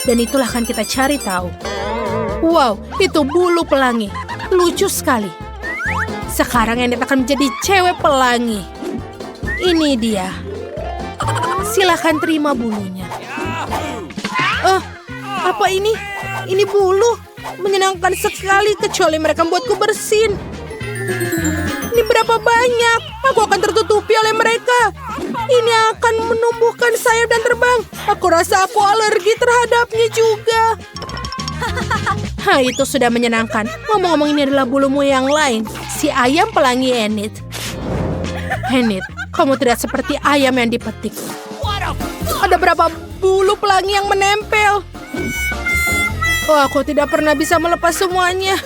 Dan itulah akan kita cari tahu. Wow, itu bulu pelangi. Lucu sekali. Sekarang Enid akan menjadi cewek pelangi. Ini dia. Silakan terima bulunya. Apa ini? Ini bulu. Menyenangkan sekali kecuali mereka membuatku bersin. Ini berapa banyak? Aku akan tertutupi oleh mereka. Ini akan menumbuhkan sayap dan terbang. Aku rasa aku alergi terhadapnya juga. Itu sudah menyenangkan. Ngomong-ngomong ini adalah bulumu yang lain. Si ayam pelangi Enid. Enid, kamu tidak seperti ayam yang dipetik. Ada berapa bulu pelangi yang menempel? Aku tidak pernah bisa melepas semuanya.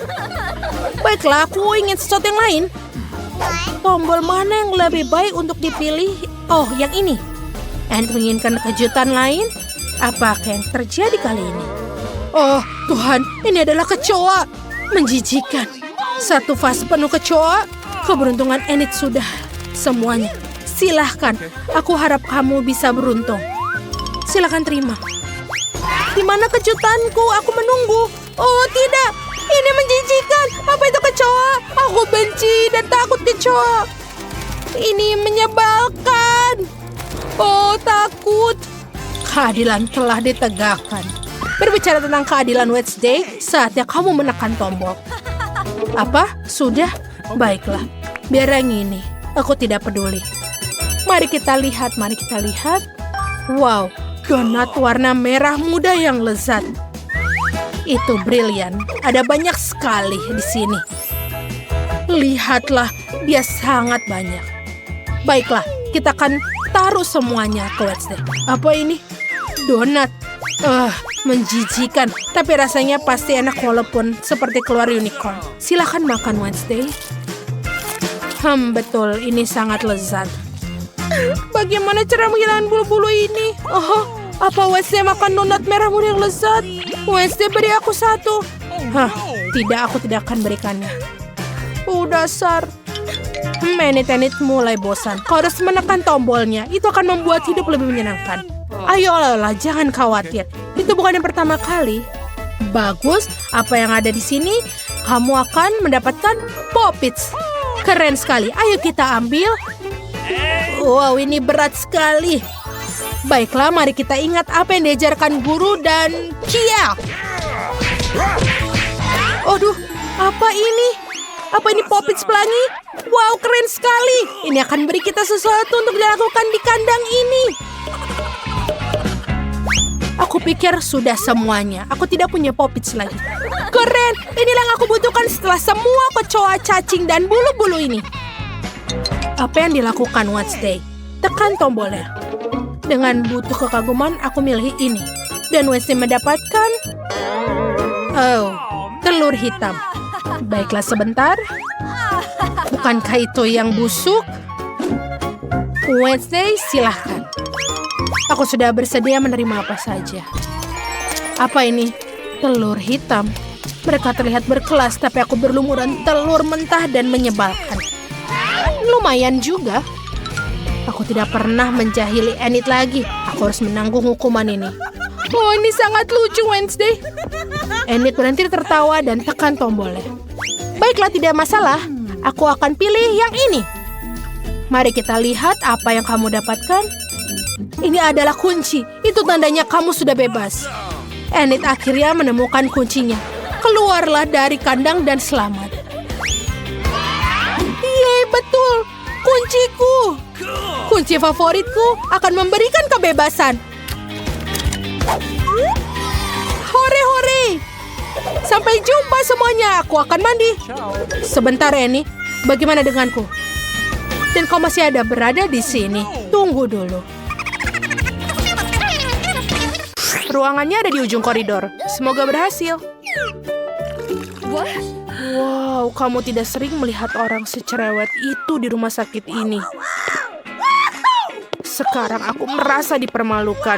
Baiklah, aku ingin sesuatu yang lain. Tombol mana yang lebih baik untuk dipilih? Oh, yang ini. Enid menginginkan kejutan lain? Apakah yang terjadi kali ini? Oh, Tuhan, ini adalah kecoa. Menjijikan. Satu vas penuh kecoa. Keberuntungan Enid sudah semuanya. Silahkan, aku harap kamu bisa beruntung. Silahkan terima. Di mana kejutanku? Aku menunggu. Oh tidak, ini menjijikan. Apa itu kecoa? Aku benci dan takut kecoa. Ini menyebalkan. Oh takut. Keadilan telah ditegakkan. Berbicara tentang keadilan Wednesday, saatnya kamu menekan tombol. Apa? Sudah? Baiklah. Biar yang ini. Aku tidak peduli. Mari kita lihat, mari kita lihat. Wow, donat warna merah muda yang lezat. Itu brilian. Ada banyak sekali di sini. Lihatlah, dia sangat banyak. Baiklah, kita akan taruh semuanya ke Wednesday. Apa ini? Donat. Menjijikan. Tapi rasanya pasti enak walaupun seperti keluar unicorn. Silakan makan Wednesday. Betul, ini sangat lezat. Bagaimana cara menghilangkan bulu-bulu ini? Apa Wednesday makan donat merah muda yang lezat? Wednesday beri aku satu. Tidak, aku tidak akan berikannya. Dasar. Enid mulai bosan. Kau harus menekan tombolnya. Itu akan membuat hidup lebih menyenangkan. Ayolah, jangan khawatir. Itu bukan yang pertama kali. Bagus, apa yang ada di sini? Kamu akan mendapatkan Poppits. Keren sekali. Ayo kita ambil. Wow, ini berat sekali. Baiklah, mari kita ingat apa yang diajarkan guru dan Kia. Aduh, apa ini? Apa ini Poppits pelangi? Wow, keren sekali. Ini akan beri kita sesuatu untuk dilakukan di kandang ini. Aku pikir sudah semuanya. Aku tidak punya Poppits lagi. Keren, inilah yang aku butuhkan setelah semua kecoa, cacing, dan bulu-bulu ini. Apa yang dilakukan Wednesday? Tekan tombolnya. Dengan butuh kekaguman, aku milih ini. Dan Wednesday mendapatkan... telur hitam. Baiklah sebentar. Bukankah itu yang busuk? Wednesday, silahkan. Aku sudah bersedia menerima apa saja. Apa ini? Telur hitam. Mereka terlihat berkelas, tapi aku berlumuran telur mentah dan menyebalkan. Lumayan juga. Aku tidak pernah menjahili Enid lagi. Aku harus menanggung hukuman ini. Oh, ini sangat lucu, Wednesday. Enid berhenti tertawa dan tekan tombolnya. Baiklah, tidak masalah. Aku akan pilih yang ini. Mari kita lihat apa yang kamu dapatkan. Ini adalah kunci. Itu tandanya kamu sudah bebas. Enid akhirnya menemukan kuncinya. Keluarlah dari kandang dan selamat. betul. Kunciku. Kunci favoritku akan memberikan kebebasan. Hore-hore. Sampai jumpa semuanya. Aku akan mandi. Sebentar, Reni. Bagaimana denganku? Dan kau masih ada berada di sini. Tunggu dulu. Ruangannya ada di ujung koridor. Semoga berhasil. What? Wow, kamu tidak sering melihat orang secerewet itu di rumah sakit ini. Sekarang aku merasa dipermalukan.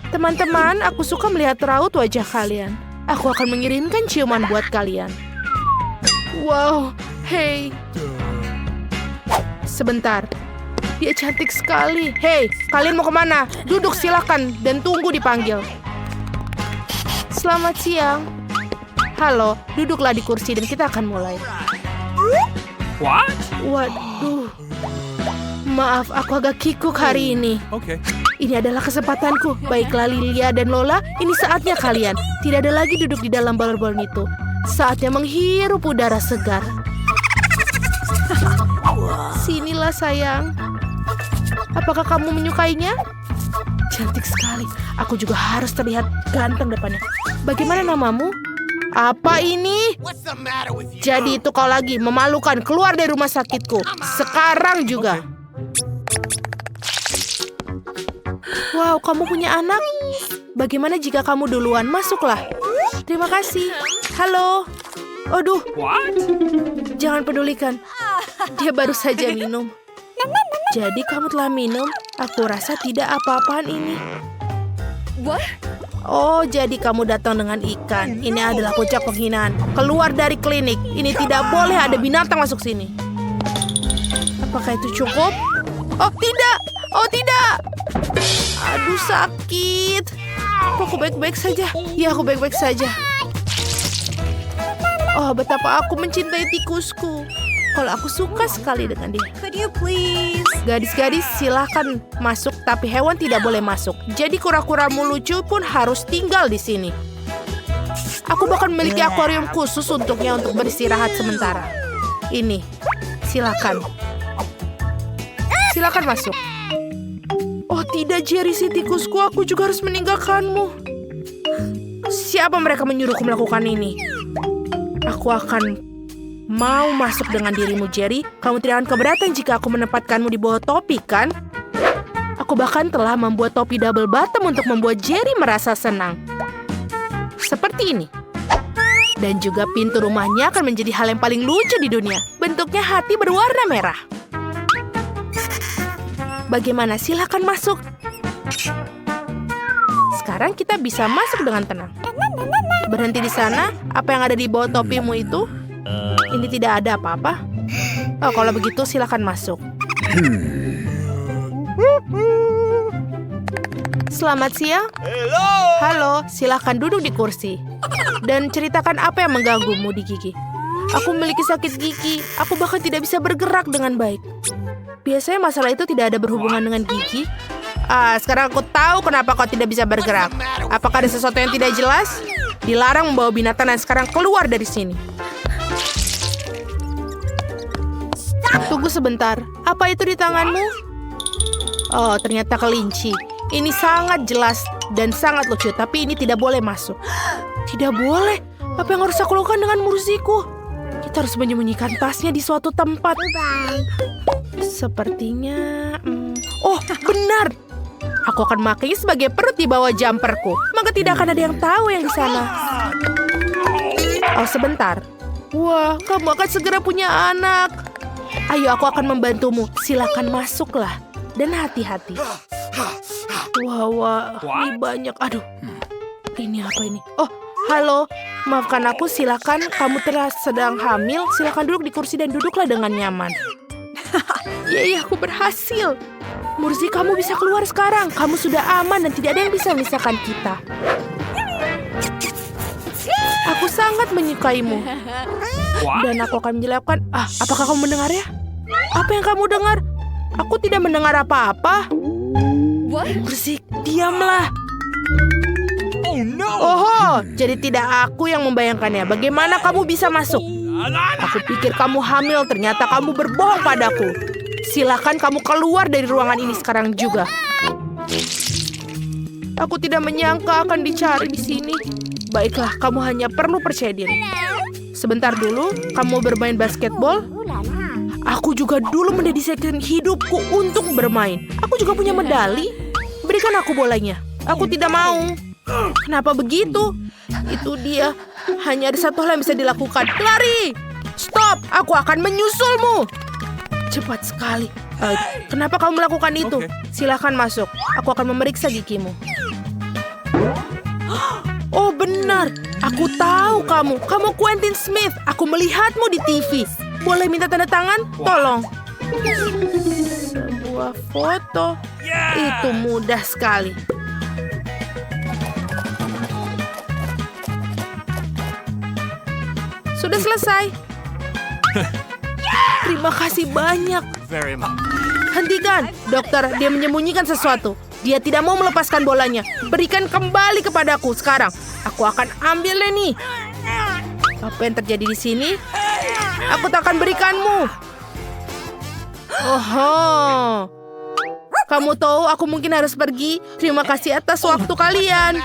Teman-teman, aku suka melihat raut wajah kalian. Aku akan mengirimkan ciuman buat kalian. Wow, hey. Sebentar. Dia cantik sekali. Hei, kalian mau kemana? Duduk silakan dan tunggu dipanggil. Selamat siang. Halo, duduklah di kursi dan kita akan mulai. What? Waduh. Maaf, aku agak kikuk hari ini. Okay. Ini adalah kesempatanku. Baiklah Lilia dan Lola, ini saatnya kalian. Tidak ada lagi duduk di dalam balon-balon itu. Saatnya menghirup udara segar. Sinilah sayang. Apakah kamu menyukainya? Cantik sekali. Aku juga harus terlihat ganteng depannya. Bagaimana namamu? Apa ini? Jadi itu kau lagi memalukan. Keluar dari rumah sakitku. Sekarang juga. Wow, kamu punya anak? Bagaimana jika kamu duluan? Masuklah. Terima kasih. Halo. Aduh, What? jangan pedulikan. Dia baru saja minum. Jadi kamu telah minum? Aku rasa tidak apa-apaan ini. What? Oh, jadi kamu datang dengan ikan. Ini adalah puncak penghinaan. Keluar dari klinik. Ini tidak boleh ada binatang masuk sini. Apakah itu cukup? Oh, tidak. Oh, tidak. Aduh, sakit. Aku baik-baik saja. Ya, aku baik-baik saja. Oh, betapa aku mencintai tikusku. Kalau aku suka sekali dengan dia. Could you please? Gadis-gadis silahkan masuk, tapi hewan tidak boleh masuk. Jadi kura-kuramu lucu pun harus tinggal di sini. Aku bahkan memiliki akuarium khusus untuknya untuk beristirahat sementara. Ini, silakan. Silakan masuk. Oh tidak, Jerry si tikusku, aku juga harus meninggalkanmu. Siapa mereka menyuruhku melakukan ini? Aku akan mau masuk dengan dirimu, Jerry. Kamu tidak akan keberatan jika aku menempatkanmu di bawah topi, kan? Aku bahkan telah membuat topi double bottom untuk membuat Jerry merasa senang. Seperti ini. Dan juga pintu rumahnya akan menjadi hal yang paling lucu di dunia. Bentuknya hati berwarna merah. Bagaimana? Silakan masuk. Sekarang kita bisa masuk dengan tenang. Berhenti di sana. Apa yang ada di bawah topimu itu? Ini tidak ada apa-apa. Oh, kalau begitu silakan masuk. Selamat siang. Halo, silakan duduk di kursi. Dan ceritakan apa yang mengganggumu di gigi. Aku memiliki sakit gigi. Aku bahkan tidak bisa bergerak dengan baik. Biasanya masalah itu tidak ada berhubungan dengan gigi. Sekarang aku tahu kenapa kau tidak bisa bergerak. Apakah ada sesuatu yang tidak jelas? Dilarang membawa binatang dan sekarang keluar dari sini. Tunggu sebentar. Apa itu di tanganmu? Oh, ternyata kelinci. Ini sangat jelas dan sangat lucu, tapi ini tidak boleh masuk. Tidak boleh? Apa yang harus aku lakukan dengan mursiku? Kita harus menyembunyikan tasnya di suatu tempat. Sepertinya... Oh, benar! Aku akan memakainya sebagai perut di bawah jumperku. Maka tidak akan ada yang tahu yang di sana. Oh, sebentar. Wah, kamu akan segera punya anak. Ayo, aku akan membantumu. Silakan masuklah. Dan hati-hati. Wah, ini banyak. Aduh, ini apa ini? Oh, halo. Maafkan aku, silakan. Kamu sedang hamil. Silakan duduk di kursi dan duduklah dengan nyaman. Yeay, aku berhasil. Mursi, kamu bisa keluar sekarang. Kamu sudah aman dan tidak ada yang bisa memisahkan kita. Aku sangat menyukaimu. Dan aku akan menjelaskan. Apakah kamu mendengarnya? Apa yang kamu dengar? Aku tidak mendengar apa-apa. Mursi, diamlah. Oh no! Oh, jadi tidak aku yang membayangkannya. Bagaimana kamu bisa masuk? Aku pikir kamu hamil, ternyata kamu berbohong padaku. Silakan kamu keluar dari ruangan ini sekarang juga. Aku tidak menyangka akan dicari di sini. Baiklah, kamu hanya perlu percaya diri. Sebentar dulu, kamu bermain basketball? Aku juga dulu mendedikasikan hidupku untuk bermain. Aku juga punya medali. Berikan aku bolanya. Aku tidak mau. Kenapa begitu? Itu dia. Hanya ada satu hal yang bisa dilakukan. Lari! Stop! Aku akan menyusulmu. Cepat sekali. Kenapa kamu melakukan itu? Silakan masuk. Aku akan memeriksa gigimu. Oh benar, aku tahu kamu. Kamu Quentin Smith. Aku melihatmu di TV. Boleh minta tanda tangan? Tolong. Sebuah foto. Itu mudah sekali. Sudah selesai. Terima kasih banyak. Very much. Hentikan, dokter. Dia menyembunyikan sesuatu. Dia tidak mau melepaskan bolanya. Berikan kembali kepadaku sekarang. Aku akan ambilnya nih. Apa yang terjadi di sini? Aku tak akan berikanmu. Oh, kamu tahu aku mungkin harus pergi. Terima kasih atas waktu kalian.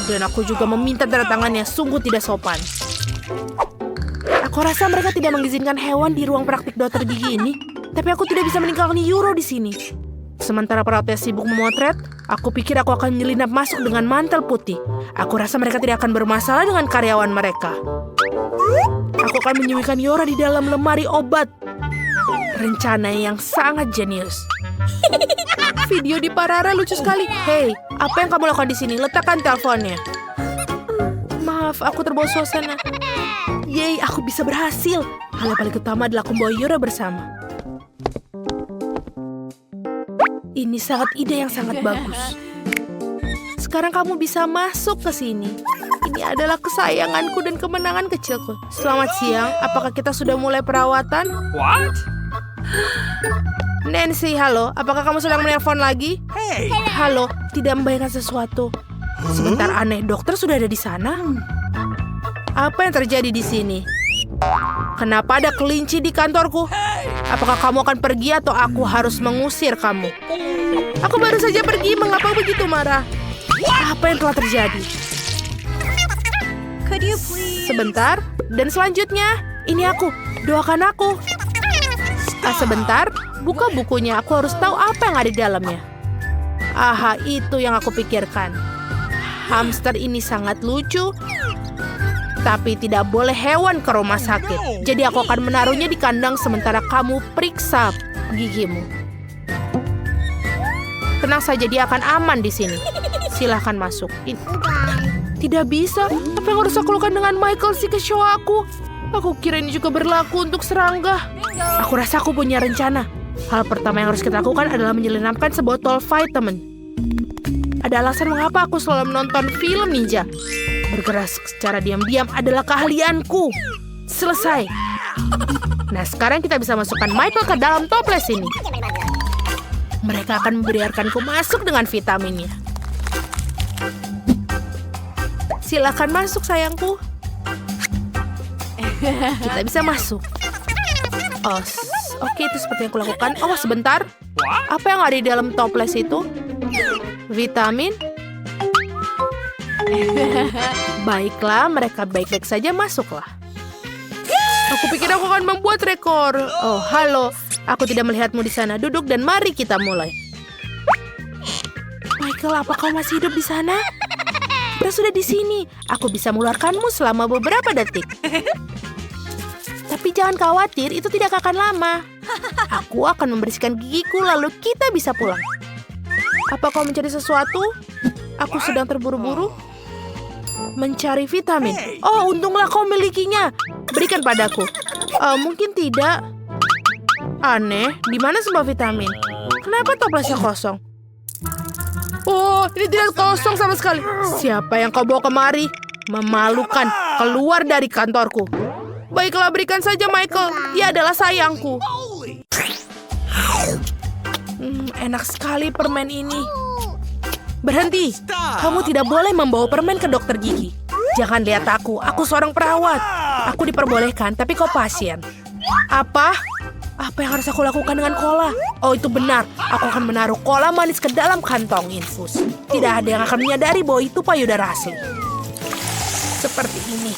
Dan aku juga meminta tanda tangannya. Sungguh tidak sopan. Aku rasa mereka tidak mengizinkan hewan di ruang praktik dokter gigi ini. Tapi aku tidak bisa meninggalkan Euro di sini. Sementara perawatnya sibuk memotret, aku pikir aku akan menyelinap masuk dengan mantel putih. Aku rasa mereka tidak akan bermasalah dengan karyawan mereka. Aku akan menyembunyikan Yora di dalam lemari obat. Rencana yang sangat jenius. Video di Parara lucu sekali. Hei, apa yang kamu lakukan di sini? Letakkan teleponnya. Maaf, aku terbawa suasana. Yeay, aku bisa berhasil. Hal yang paling utama adalah aku membawa Yora bersama. Ini sangat ide yang sangat bagus. Sekarang kamu bisa masuk ke sini. Ini adalah kesayanganku dan kemenangan kecilku. Selamat siang, apakah kita sudah mulai perawatan? What? Nancy, halo. Apakah kamu sedang menelpon lagi? Hey. Halo, tidak membayangkan sesuatu. Sebentar aneh, dokter sudah ada di sana? Apa yang terjadi di sini? Kenapa ada kelinci di kantorku? Apakah kamu akan pergi atau aku harus mengusir kamu? Aku baru saja pergi, mengapa begitu marah? Apa yang telah terjadi? Could you please? Sebentar, dan selanjutnya, ini aku. Doakan aku. Sebentar, buka bukunya. Aku harus tahu apa yang ada di dalamnya. Aha, itu yang aku pikirkan. Hamster ini sangat lucu, tapi tidak boleh hewan ke rumah sakit. Jadi aku akan menaruhnya di kandang sementara kamu periksa gigimu. Tenang saja, dia akan aman di sini. Silahkan masuk. Tidak bisa. Apa yang harus aku lakukan dengan Michael si show aku? Aku kira ini juga berlaku untuk serangga. Aku rasa aku punya rencana. Hal pertama yang harus kita lakukan adalah menyelinapkan sebotol vitamin. Ada alasan mengapa aku selalu menonton film ninja. Bergerak secara diam-diam adalah keahlianku. Selesai. Nah, sekarang kita bisa masukkan Michael ke dalam toples ini. Mereka akan membiarkanku masuk dengan vitaminnya. Silakan masuk, sayangku. Kita bisa masuk. Oh, oke, itu seperti yang aku lakukan. Oh, sebentar. Apa yang ada di dalam toples itu? Vitamin? Baiklah, mereka baik-baik saja, masuklah. Aku pikir aku akan membuat rekor. Oh, halo. Aku tidak melihatmu di sana. Duduk dan mari kita mulai. Michael, apa kau masih hidup di sana? Kita sudah di sini. Aku bisa mengeluarkanmu selama beberapa detik. Tapi jangan khawatir, itu tidak akan lama. Aku akan membersihkan gigiku lalu kita bisa pulang. Apa kau mencari sesuatu? Aku sedang terburu-buru. Mencari vitamin. Oh, untunglah kau milikinya. Berikan padaku. Mungkin tidak. Aneh, di mana semua vitamin? Kenapa toplesnya kosong? Oh, ini tidak kosong sama sekali. Siapa yang kau bawa kemari? Memalukan. Keluar dari kantorku. Baiklah, berikan saja Michael. Dia adalah sayangku. Enak sekali permen ini. Berhenti. Kamu tidak boleh membawa permen ke dokter gigi. Jangan lihat aku seorang perawat. Aku diperbolehkan, tapi kau pasien. Apa? Apa yang harus aku lakukan dengan cola? Oh, itu benar. Aku akan menaruh cola manis ke dalam kantong infus. Tidak ada yang akan menyadari bahwa itu payudara asli. Seperti ini.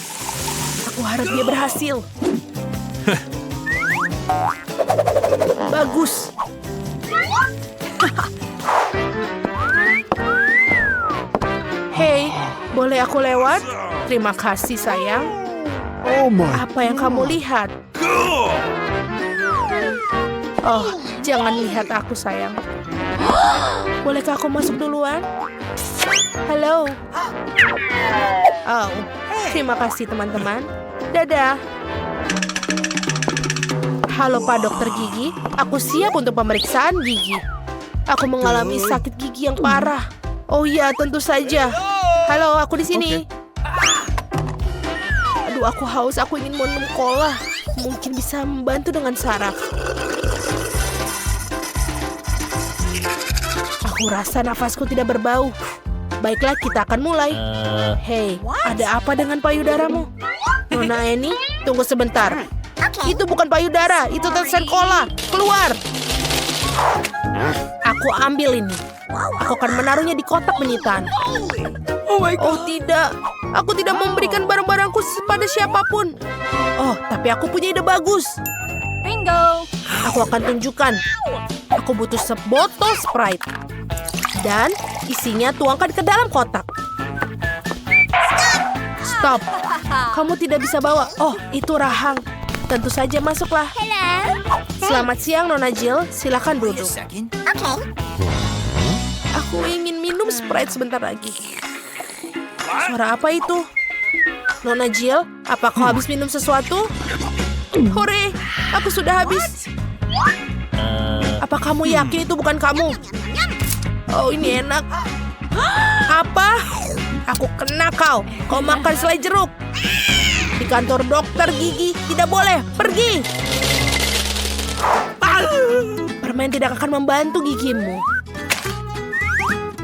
Aku harap dia berhasil. Bagus. Hei, boleh aku lewat? Terima kasih, sayang. Apa yang kamu lihat? Oh, jangan lihat aku, sayang. Bolehkah aku masuk duluan? Halo. Oh, terima kasih, teman-teman. Dadah. Halo, Pak Dokter Gigi. Aku siap untuk pemeriksaan gigi. Aku mengalami sakit gigi yang parah. Oh iya, tentu saja. Halo, aku di sini. Aduh, aku haus. Aku ingin minum cola. Mungkin bisa membantu dengan saraf. Aku rasa nafasku tidak berbau. Baiklah, kita akan mulai. Hei, ada apa dengan payudaramu? Nona Eni, tunggu sebentar. Itu bukan payudara, itu tetesan cola. Keluar. Aku ambil ini. Aku akan menaruhnya di kotak penyitaan. Oh tidak, aku tidak memberikan barang-barangku pada siapapun. Oh, tapi aku punya ide bagus. Bingo. Aku akan tunjukkan. Aku butuh sebotol Sprite. Dan isinya tuangkan ke dalam kotak. Stop. Kamu tidak bisa bawa. Oh, itu rahang. Tentu saja masuklah. Selamat siang, Nona Jill. Silakan duduk. Aku ingin minum Sprite sebentar lagi. Suara apa itu? Nona Jill, apa kau habis minum sesuatu? Hore, aku sudah habis. Apa kamu yakin itu bukan kamu? Oh, ini enak. Apa? Aku kena kau. Kau makan selai jeruk. Di kantor dokter gigi tidak boleh. Pergi. Permen tidak akan membantu gigimu.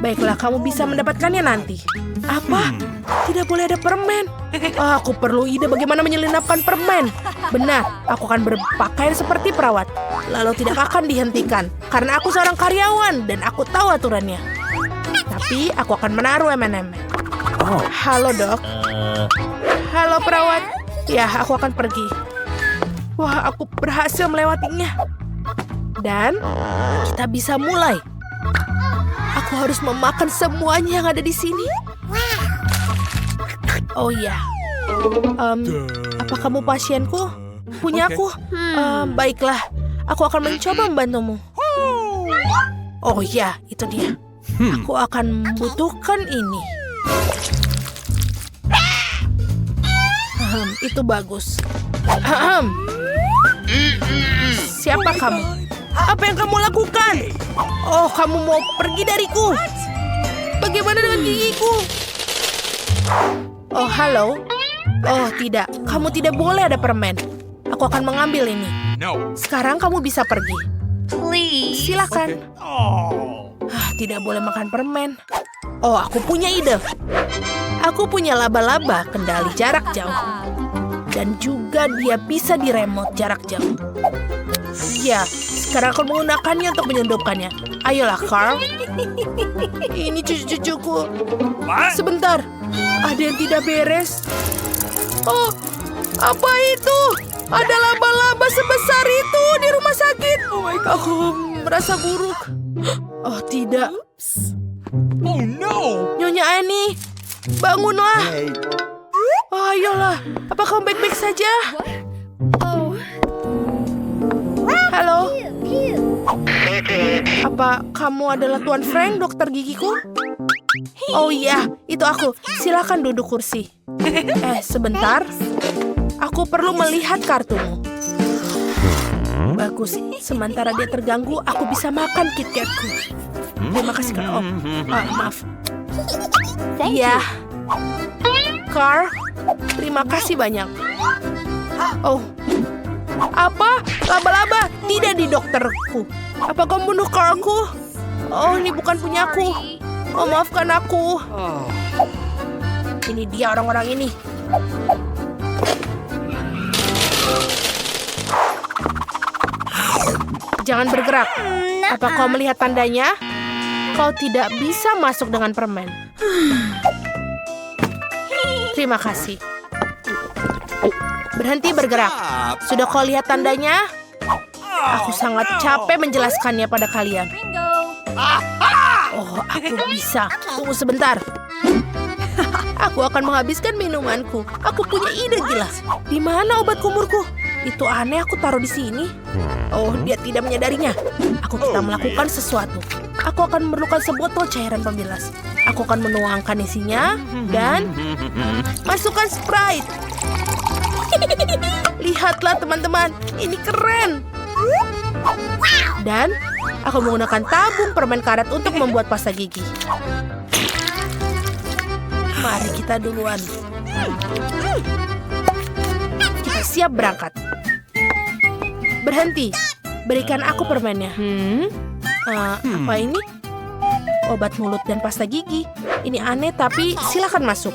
Baiklah, kamu bisa mendapatkannya nanti. Apa? Tidak boleh ada permen. Oh, aku perlu ide bagaimana menyelinapkan permen. Benar, aku akan berpakaian seperti perawat. Lalu tidak akan dihentikan. Karena aku seorang karyawan dan aku tahu aturannya. Tapi aku akan menaruh M&M. Halo, Dok. Halo, perawat. Ya, aku akan pergi. Wah, aku berhasil melewatinya. Dan kita bisa mulai. Aku harus memakan semuanya yang ada di sini. Oh iya. Apa kamu pasienku? Punyaku? Baiklah. Aku akan mencoba membantumu. Oh iya, itu dia. Aku akan membutuhkan ini. Itu bagus. Siapa kamu? Apa yang kamu lakukan? Oh, kamu mau pergi dariku? Bagaimana dengan gigiku? Oh, halo. Oh, tidak. Kamu tidak boleh ada permen. Aku akan mengambil ini. Sekarang kamu bisa pergi. Please. Silakan. Tidak boleh makan permen. Oh, aku punya ide. Aku punya laba-laba kendali jarak jauh. Dan juga dia bisa di remote jarak jauh. Ya, sekarang aku menggunakannya untuk menyelundupkannya. Ayolah, Carl. Ini cucu-cucuku. Sebentar, ada yang tidak beres. Oh, apa itu? Ada laba-laba sebesar itu di rumah sakit. Oh my God, aku merasa buruk. Oh tidak. Oh no! Nyonya Annie, bangunlah. Oh, ayolah. Apa kamu baik-baik saja? Oh. Halo. Apa kamu adalah Tuan Frank, dokter gigiku? Oh iya, itu aku. Silakan duduk kursi. Sebentar. Aku perlu melihat kartumu. Bagus. Sementara dia terganggu, aku bisa makan KitKatku. Terima kasih, Kak. Oh, maaf. Iya. Carl, terima kasih banyak. Oh. Apa? Laba-laba? Tidak di dokterku. Apa kamu bunuh Carlku? Oh, ini bukan punyaku. Oh, maafkan aku. Ini dia orang-orang ini. Jangan bergerak. Apa kau melihat tandanya? Kau tidak bisa masuk dengan permen. Terima kasih. Berhenti bergerak. Sudah kau lihat tandanya? Aku sangat capek menjelaskannya pada kalian. Bingo. Oh, aku bisa. Tunggu sebentar. Aku akan menghabiskan minumanku. Aku punya ide gila. Di mana obat kumurku? Itu aneh, aku taruh di sini. Oh, dia tidak menyadarinya. Aku kita melakukan sesuatu. Aku akan memerlukan sebotol cairan pembilas. Aku akan menuangkan isinya dan masukkan Sprite. Lihatlah teman-teman, ini keren. Dan aku menggunakan tabung permen karet untuk membuat pasta gigi. Mari kita duluan. Kita siap berangkat. Berhenti. Berikan aku permennya. Apa ini? Obat mulut dan pasta gigi. Ini aneh tapi silakan masuk.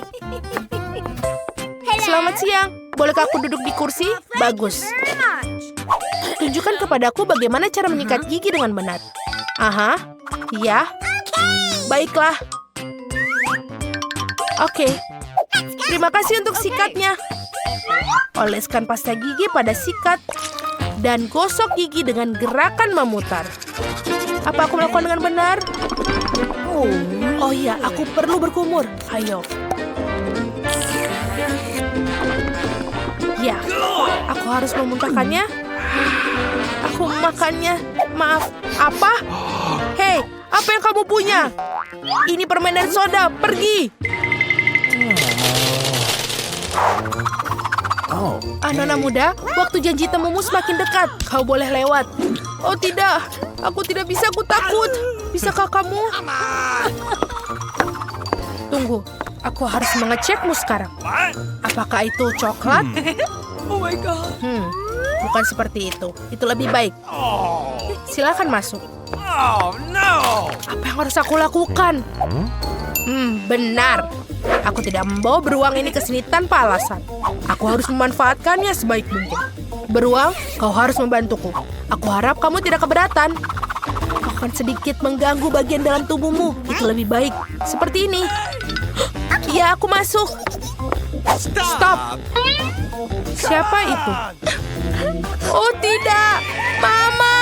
Selamat siang. Bolehkah aku duduk di kursi? Bagus. Tunjukkan kepadaku bagaimana cara menyikat gigi dengan benar. Aha, ya. Baiklah. Oke. Terima kasih untuk sikatnya. Oleskan pasta gigi pada sikat dan gosok gigi dengan gerakan memutar. Apa aku melakukan dengan benar? Oh iya, aku perlu berkumur. Ayo. Ya, aku harus memuntahkannya. Aku makannya. Maaf, apa? Hei, apa yang kamu punya? Ini permen dan soda, pergi! Nona muda, waktu janji temumu semakin dekat. Kau boleh lewat. Oh tidak, aku tidak bisa, aku takut. Bisakah kamu? Tunggu, aku harus mengecekmu sekarang. Apakah itu coklat? Oh my god. Bukan seperti itu. Itu lebih baik. Silakan masuk. Oh no. Apa yang harus aku lakukan? Benar. Aku tidak membawa beruang ini ke sini tanpa alasan. Aku harus memanfaatkannya sebaik mungkin. Beruang, kau harus membantuku. Aku harap kamu tidak keberatan. Kau akan sedikit mengganggu bagian dalam tubuhmu. Itu lebih baik. Seperti ini. Iya, aku masuk. Stop. Siapa itu? Oh tidak, Mama!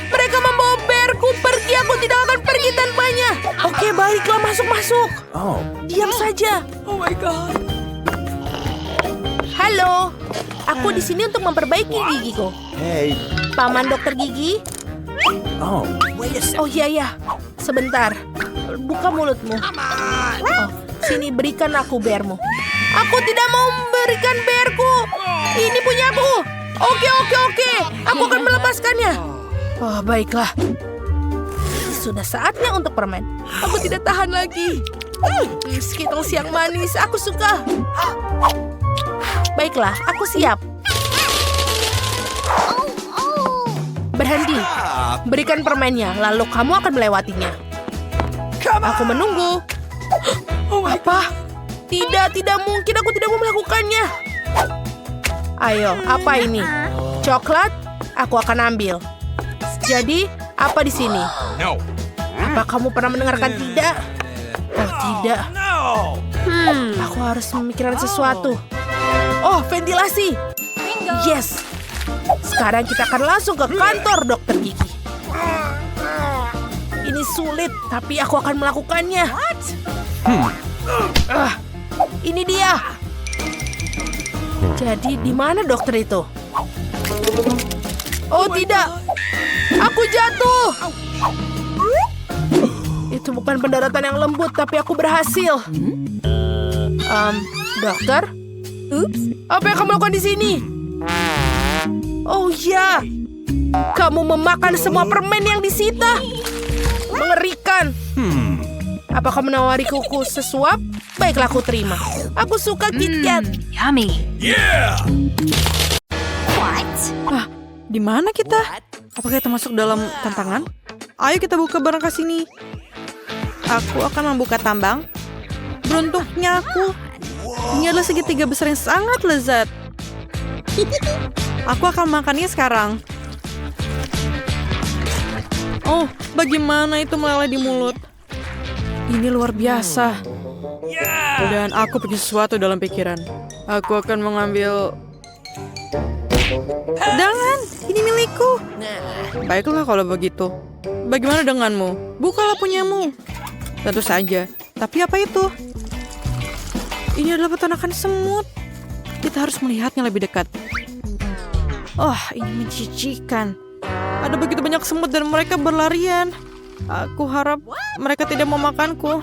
Mereka membawa bearku pergi. Aku tidak akan pergi tanpanya. Oke, baiklah, masuk. Diam saja. Oh my god. Halo, aku di sini untuk memperbaiki gigiku. Hey. Paman dokter gigi. Oh iya. Sebentar. Buka mulutmu. Oh, sini berikan aku bearmu. Aku tidak mau memberikan bearku. Ini punya aku. Oke. Aku akan melepaskannya. Oh, baiklah. Sudah saatnya untuk permen. Aku tidak tahan lagi. Skittles yang manis, aku suka. Baiklah, aku siap. Berhenti. Berikan permennya, lalu kamu akan melewatinya. Aku menunggu. Apa? Tidak mungkin, aku tidak mau melakukannya. Ayo, apa ini? Coklat? Aku akan ambil. Jadi, apa di sini? No. Apa kamu pernah mendengarkan tidak? Oh, tidak. No. Aku harus memikirkan sesuatu. Oh, ventilasi. Bingo. Yes. Sekarang kita akan langsung ke kantor dokter gigi. Ini sulit, tapi aku akan melakukannya. Ini dia. Jadi, di mana dokter itu? Oh, tidak. Aku jatuh. Itu bukan pendaratan yang lembut, tapi aku berhasil. Dokter? Apa yang kamu lakukan di sini? Oh ya, kamu memakan semua permen yang disita. Mengerikan. Apa kamu menawari kuku sesuap? Baiklah, aku terima. Aku suka KitKat. Yummy. Yeah. What? Di mana kita? Apakah kita masuk dalam tantangan? Ayo kita buka barang ke sini. Aku akan membuka tambang Beruntungnya aku. Ini adalah segitiga besar yang sangat lezat. Aku akan makannya sekarang. Oh, bagaimana itu meleleh di mulut. Ini luar biasa. Dan aku punya sesuatu dalam pikiran. Aku akan mengambil... Jangan, ini milikku. Baiklah kalau begitu. Bagaimana denganmu? Bukalah punyamu. Tentu saja. Tapi apa itu? Ini adalah peternakan semut. Kita harus melihatnya lebih dekat. Oh, ini menjijikan. Ada begitu banyak semut dan mereka berlarian. Aku harap mereka tidak memakanku.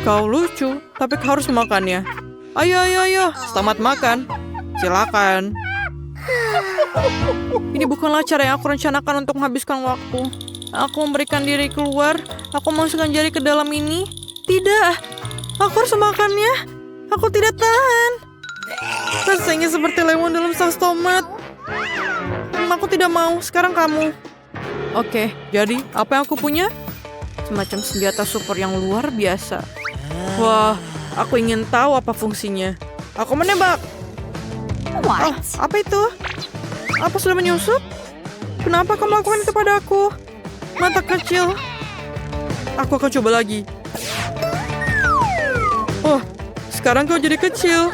Kau lucu, tapi kau harus memakannya. Ayo, ayo, ayo. Selamat makan. Silakan. Ini bukanlah cara yang aku rencanakan untuk menghabiskan waktu. Aku memberikan diri keluar. Aku masukkan jari ke dalam ini. Tidak. Aku harus memakannya. Aku tidak tahan. Rasanya seperti lemon dalam saus tomat. Aku tidak mau. Sekarang kamu. Oke, jadi apa yang aku punya? Semacam senjata super yang luar biasa. Wah, aku ingin tahu apa fungsinya. Aku menembak. Oh, apa itu? Apa sudah menyusup? Kenapa kamu melakukan itu padaku? Mata kecil. Aku akan coba lagi. Oh, sekarang kau jadi kecil.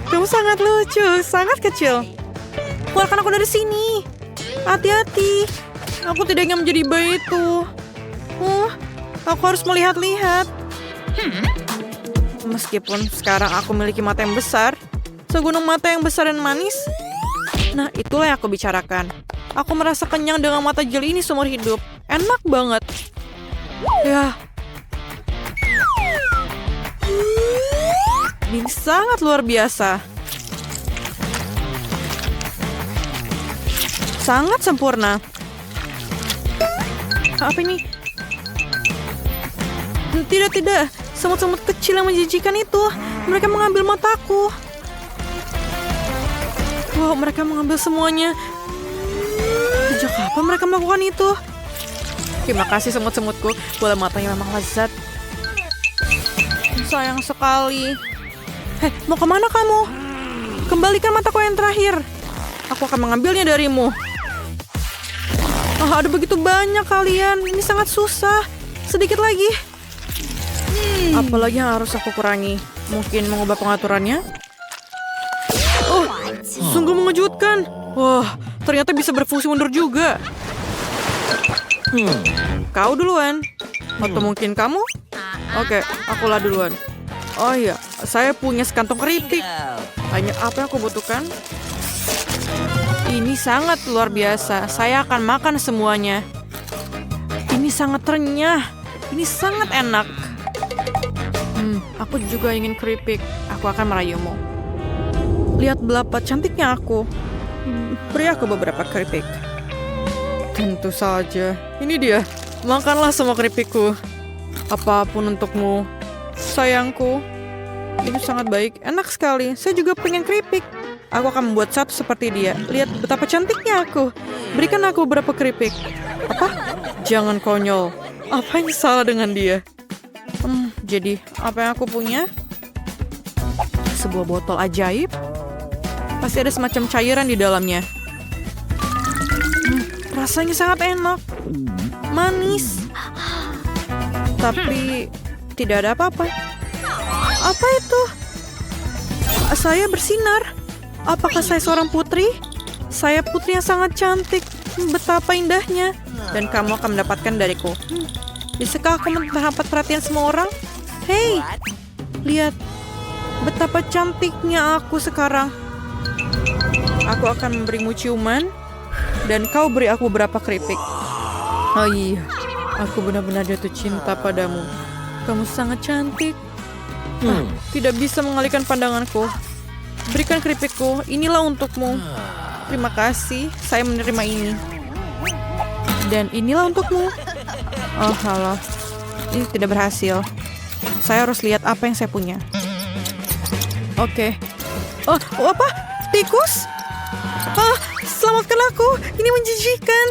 Kamu sangat lucu, sangat kecil. Keluarkan aku dari sini. Hati-hati. Aku tidak ingin menjadi bayi itu. Aku harus melihat-lihat. Meskipun sekarang aku memiliki mata yang besar, segunung mata yang besar dan manis. Nah, itulah yang aku bicarakan. Aku merasa kenyang dengan mata jeli ini seumur hidup. Enak banget. Ya. Ini sangat luar biasa. Sangat sempurna. Apa ini? Tidak, tidak. Semut-semut kecil yang menjijikan itu. Mereka mengambil mataku. Wow, mereka mengambil semuanya. Sejak kapan mereka melakukan itu? Terima kasih semut-semutku. Bola matanya memang lezat. Sayang sekali. Hei, mau kemana kamu? Kembalikan mataku yang terakhir. Aku akan mengambilnya darimu. Ada begitu banyak kalian. Ini sangat susah. Sedikit lagi. Apalagi yang harus aku kurangi? Mungkin mengubah pengaturannya? Oh, sungguh mengejutkan. Wah, ternyata bisa berfungsi mundur juga. Kau duluan. Atau mungkin kamu? Oke, akulah duluan. Oh iya, saya punya sekantong keripik. Banyak apa yang aku butuhkan? Ini sangat luar biasa. Saya akan makan semuanya. Ini sangat renyah. Ini sangat enak. Aku juga ingin keripik. Aku akan merayumu. Lihat betapa cantiknya aku. Beri aku beberapa keripik. Tentu saja. Ini dia. Makanlah semua keripikku. Apapun untukmu. Sayangku. Ini sangat baik. Enak sekali. Saya juga pengen keripik. Aku akan membuat satu seperti dia. Lihat betapa cantiknya aku. Berikan aku beberapa keripik. Apa? Jangan konyol. Apa yang salah dengan dia? Jadi, apa yang aku punya? Sebuah botol ajaib. Pasti ada semacam cairan di dalamnya. Rasanya sangat enak. Manis. Tapi, tidak ada apa-apa. Apa itu? Saya bersinar. Apakah saya seorang putri? Saya putri yang sangat cantik. Betapa indahnya. Dan kamu akan mendapatkan dariku. Bisakah aku mendapat perhatian semua orang? Hei, lihat. Betapa cantiknya aku sekarang. Aku akan memberimu ciuman. Dan kau beri aku beberapa keripik. Oh iya, aku benar-benar jatuh cinta padamu. Kamu sangat cantik. Tidak bisa mengalihkan pandanganku. Berikan keripikku, inilah untukmu. Terima kasih, saya menerima ini. Dan inilah untukmu. Oh, halo. Ini tidak berhasil. Saya harus lihat apa yang saya punya. Oke. Oh, apa? Tikus? Selamatkan aku. Ini menjijikan.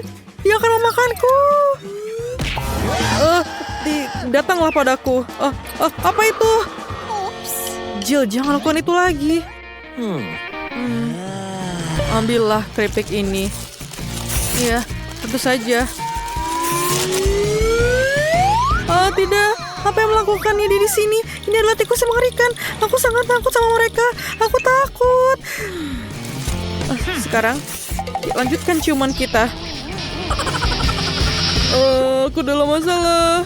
Dia akan memakanku. datanglah padaku. Apa itu? Jill, jangan lakukan itu lagi. Ambillah keripik ini. Ya, tentu saja. Tidak. Apa yang melakukannya di sini? Ini adalah tikus yang mengerikan. Aku sangat takut sama mereka. Aku takut. Sekarang, lanjutkan ciuman kita. Aku dalam masalah.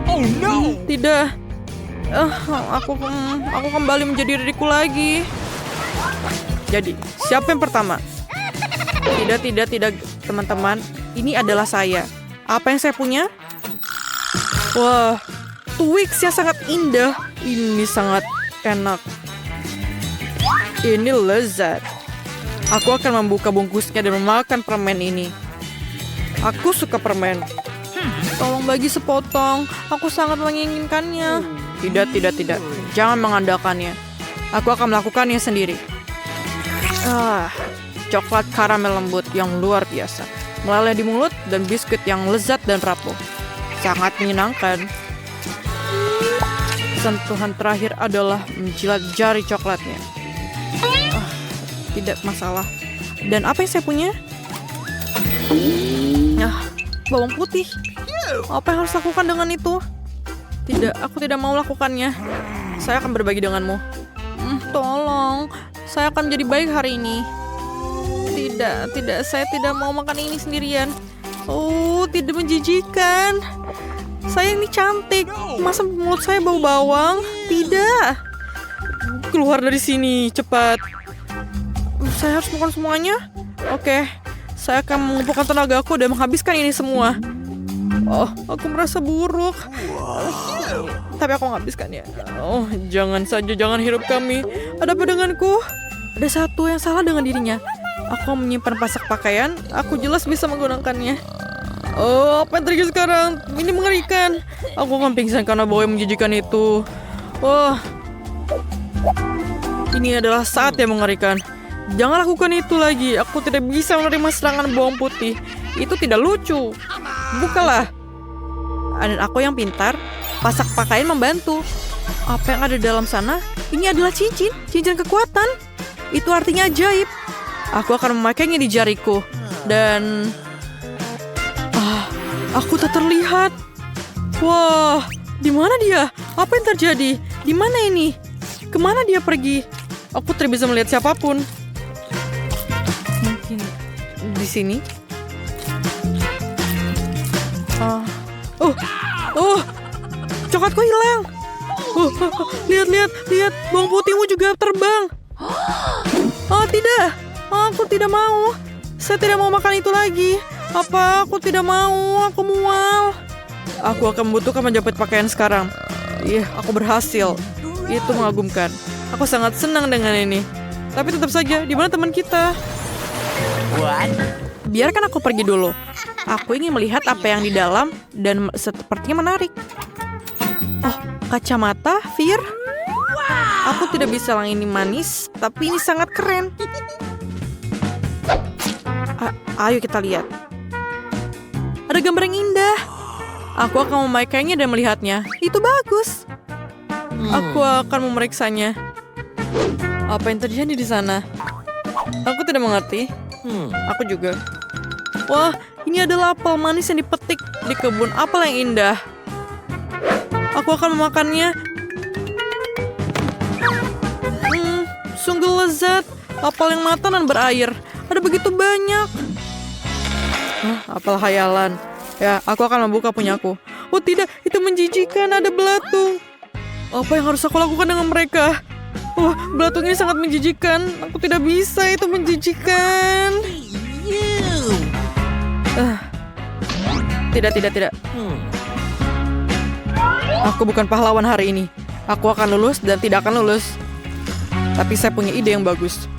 Oh no! Tidak. Aku kembali menjadi diriku lagi. Jadi, siapa yang pertama? Tidak, teman-teman. Ini adalah saya. Apa yang saya punya? Wah, Twix yang sangat indah. Ini sangat enak. Ini lezat. Aku akan membuka bungkusnya dan memakan permen ini. Aku suka permen. Tolong bagi sepotong. Aku sangat menginginkannya. Tidak. Jangan mengandalkannya. Aku akan melakukannya sendiri. Coklat karamel lembut yang luar biasa. Meleleh di mulut dan biskuit yang lezat dan rapuh. Sangat menyenangkan. Sentuhan terakhir adalah menjilat jari coklatnya. Tidak masalah. Dan apa yang saya punya? Bawang putih. Apa yang harus lakukan dengan itu? Tidak, aku tidak mau lakukannya. Saya akan berbagi denganmu. Tolong, saya akan menjadi baik hari ini. Tidak, saya tidak mau makan ini sendirian. Tidak menjijikan. Saya ini cantik. Masa mulut saya bau bawang? Tidak. Keluar dari sini, cepat. Saya harus makan semuanya? Oke. Saya akan mengumpulkan tenagaku dan menghabiskan ini semua. Aku merasa buruk. Tapi aku menghabiskannya. Jangan hirup kami. Ada apa denganku? Ada satu yang salah dengan dirinya. Aku menyimpan pasak pakaian. Aku jelas bisa menggunakannya. Apa yang terjadi sekarang? Ini mengerikan. Aku akan pingsan karena bau yang menjijikan itu. Ini adalah saat yang mengerikan. Jangan lakukan itu lagi. Aku tidak bisa menerima serangan bawang putih. Itu tidak lucu. Bukalah. Dan aku yang pintar, pasak pakaian membantu. Apa yang ada dalam sana? Ini adalah cincin kekuatan. Itu artinya ajaib. Aku akan memakainya di jariku. Dan aku tak terlihat. Wah, di mana dia? Apa yang terjadi? Di mana ini? Kemana dia pergi? Aku tidak bisa melihat siapapun. Mungkin di sini. Coklatku hilang. Lihat. Bawang putihmu juga terbang. Tidak. Aku tidak mau. Saya tidak mau makan itu lagi. Aku tidak mau. Aku mual. Aku akan membutuhkan menjepit pakaian sekarang. Aku berhasil. Itu mengagumkan. Aku sangat senang dengan ini. Tapi tetap saja, di mana teman kita? Biarkan aku pergi dulu. Aku ingin melihat apa yang di dalam dan sepertinya menarik. Kacamata, Fir. Aku tidak bisa bilang ini manis, tapi ini sangat keren. Ayo kita lihat. Ada gambar yang indah. Aku akan memakainya dan melihatnya. Itu bagus. Aku akan memeriksanya. Apa yang terjadi di sana? Aku tidak mengerti. Aku juga. Wah, ini adalah apel manis yang dipetik di kebun apel yang indah. Aku akan memakannya. Sungguh lezat. Apel yang matang dan berair. Ada begitu banyak. Apel hayalan. Ya, aku akan membuka punyaku. Tidak, itu menjijikan. Ada belatung. Apa yang harus aku lakukan dengan mereka? Belatung ini sangat menjijikan. Aku tidak bisa, itu menjijikan. Tidak. Aku bukan pahlawan hari ini. Aku akan lulus dan tidak akan lulus. Tapi saya punya ide yang bagus.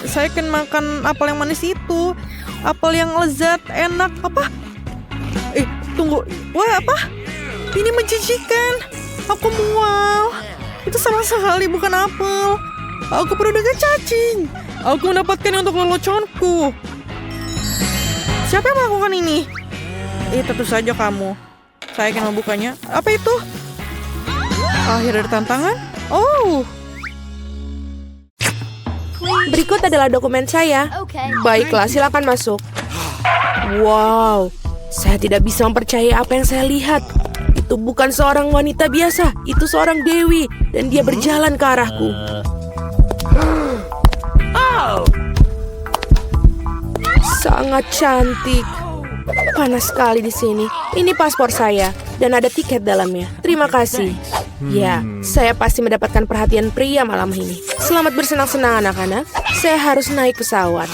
Saya akan makan apel yang manis itu. Apel yang lezat, enak. Apa? Tunggu. Apa? Ini menjijikan. Aku mual. Itu sama sekali bukan apel. Aku perlu dengan cacing. Aku mendapatkannya untuk leluconku. Siapa yang melakukan ini? Tentu saja kamu. Saya akan membukanya. Apa itu? Akhir dari tantangan? Oh, Berikut adalah dokumen saya. Okay. Baiklah, silakan masuk. Wow, saya tidak bisa mempercayai apa yang saya lihat. Itu bukan seorang wanita biasa, itu seorang dewi, dan dia berjalan ke arahku. Sangat cantik. Panas sekali di sini. Ini paspor saya dan ada tiket dalamnya. Terima kasih. Ya, saya pasti mendapatkan perhatian pria malam ini. Selamat bersenang-senang anak-anak. Saya harus naik pesawat.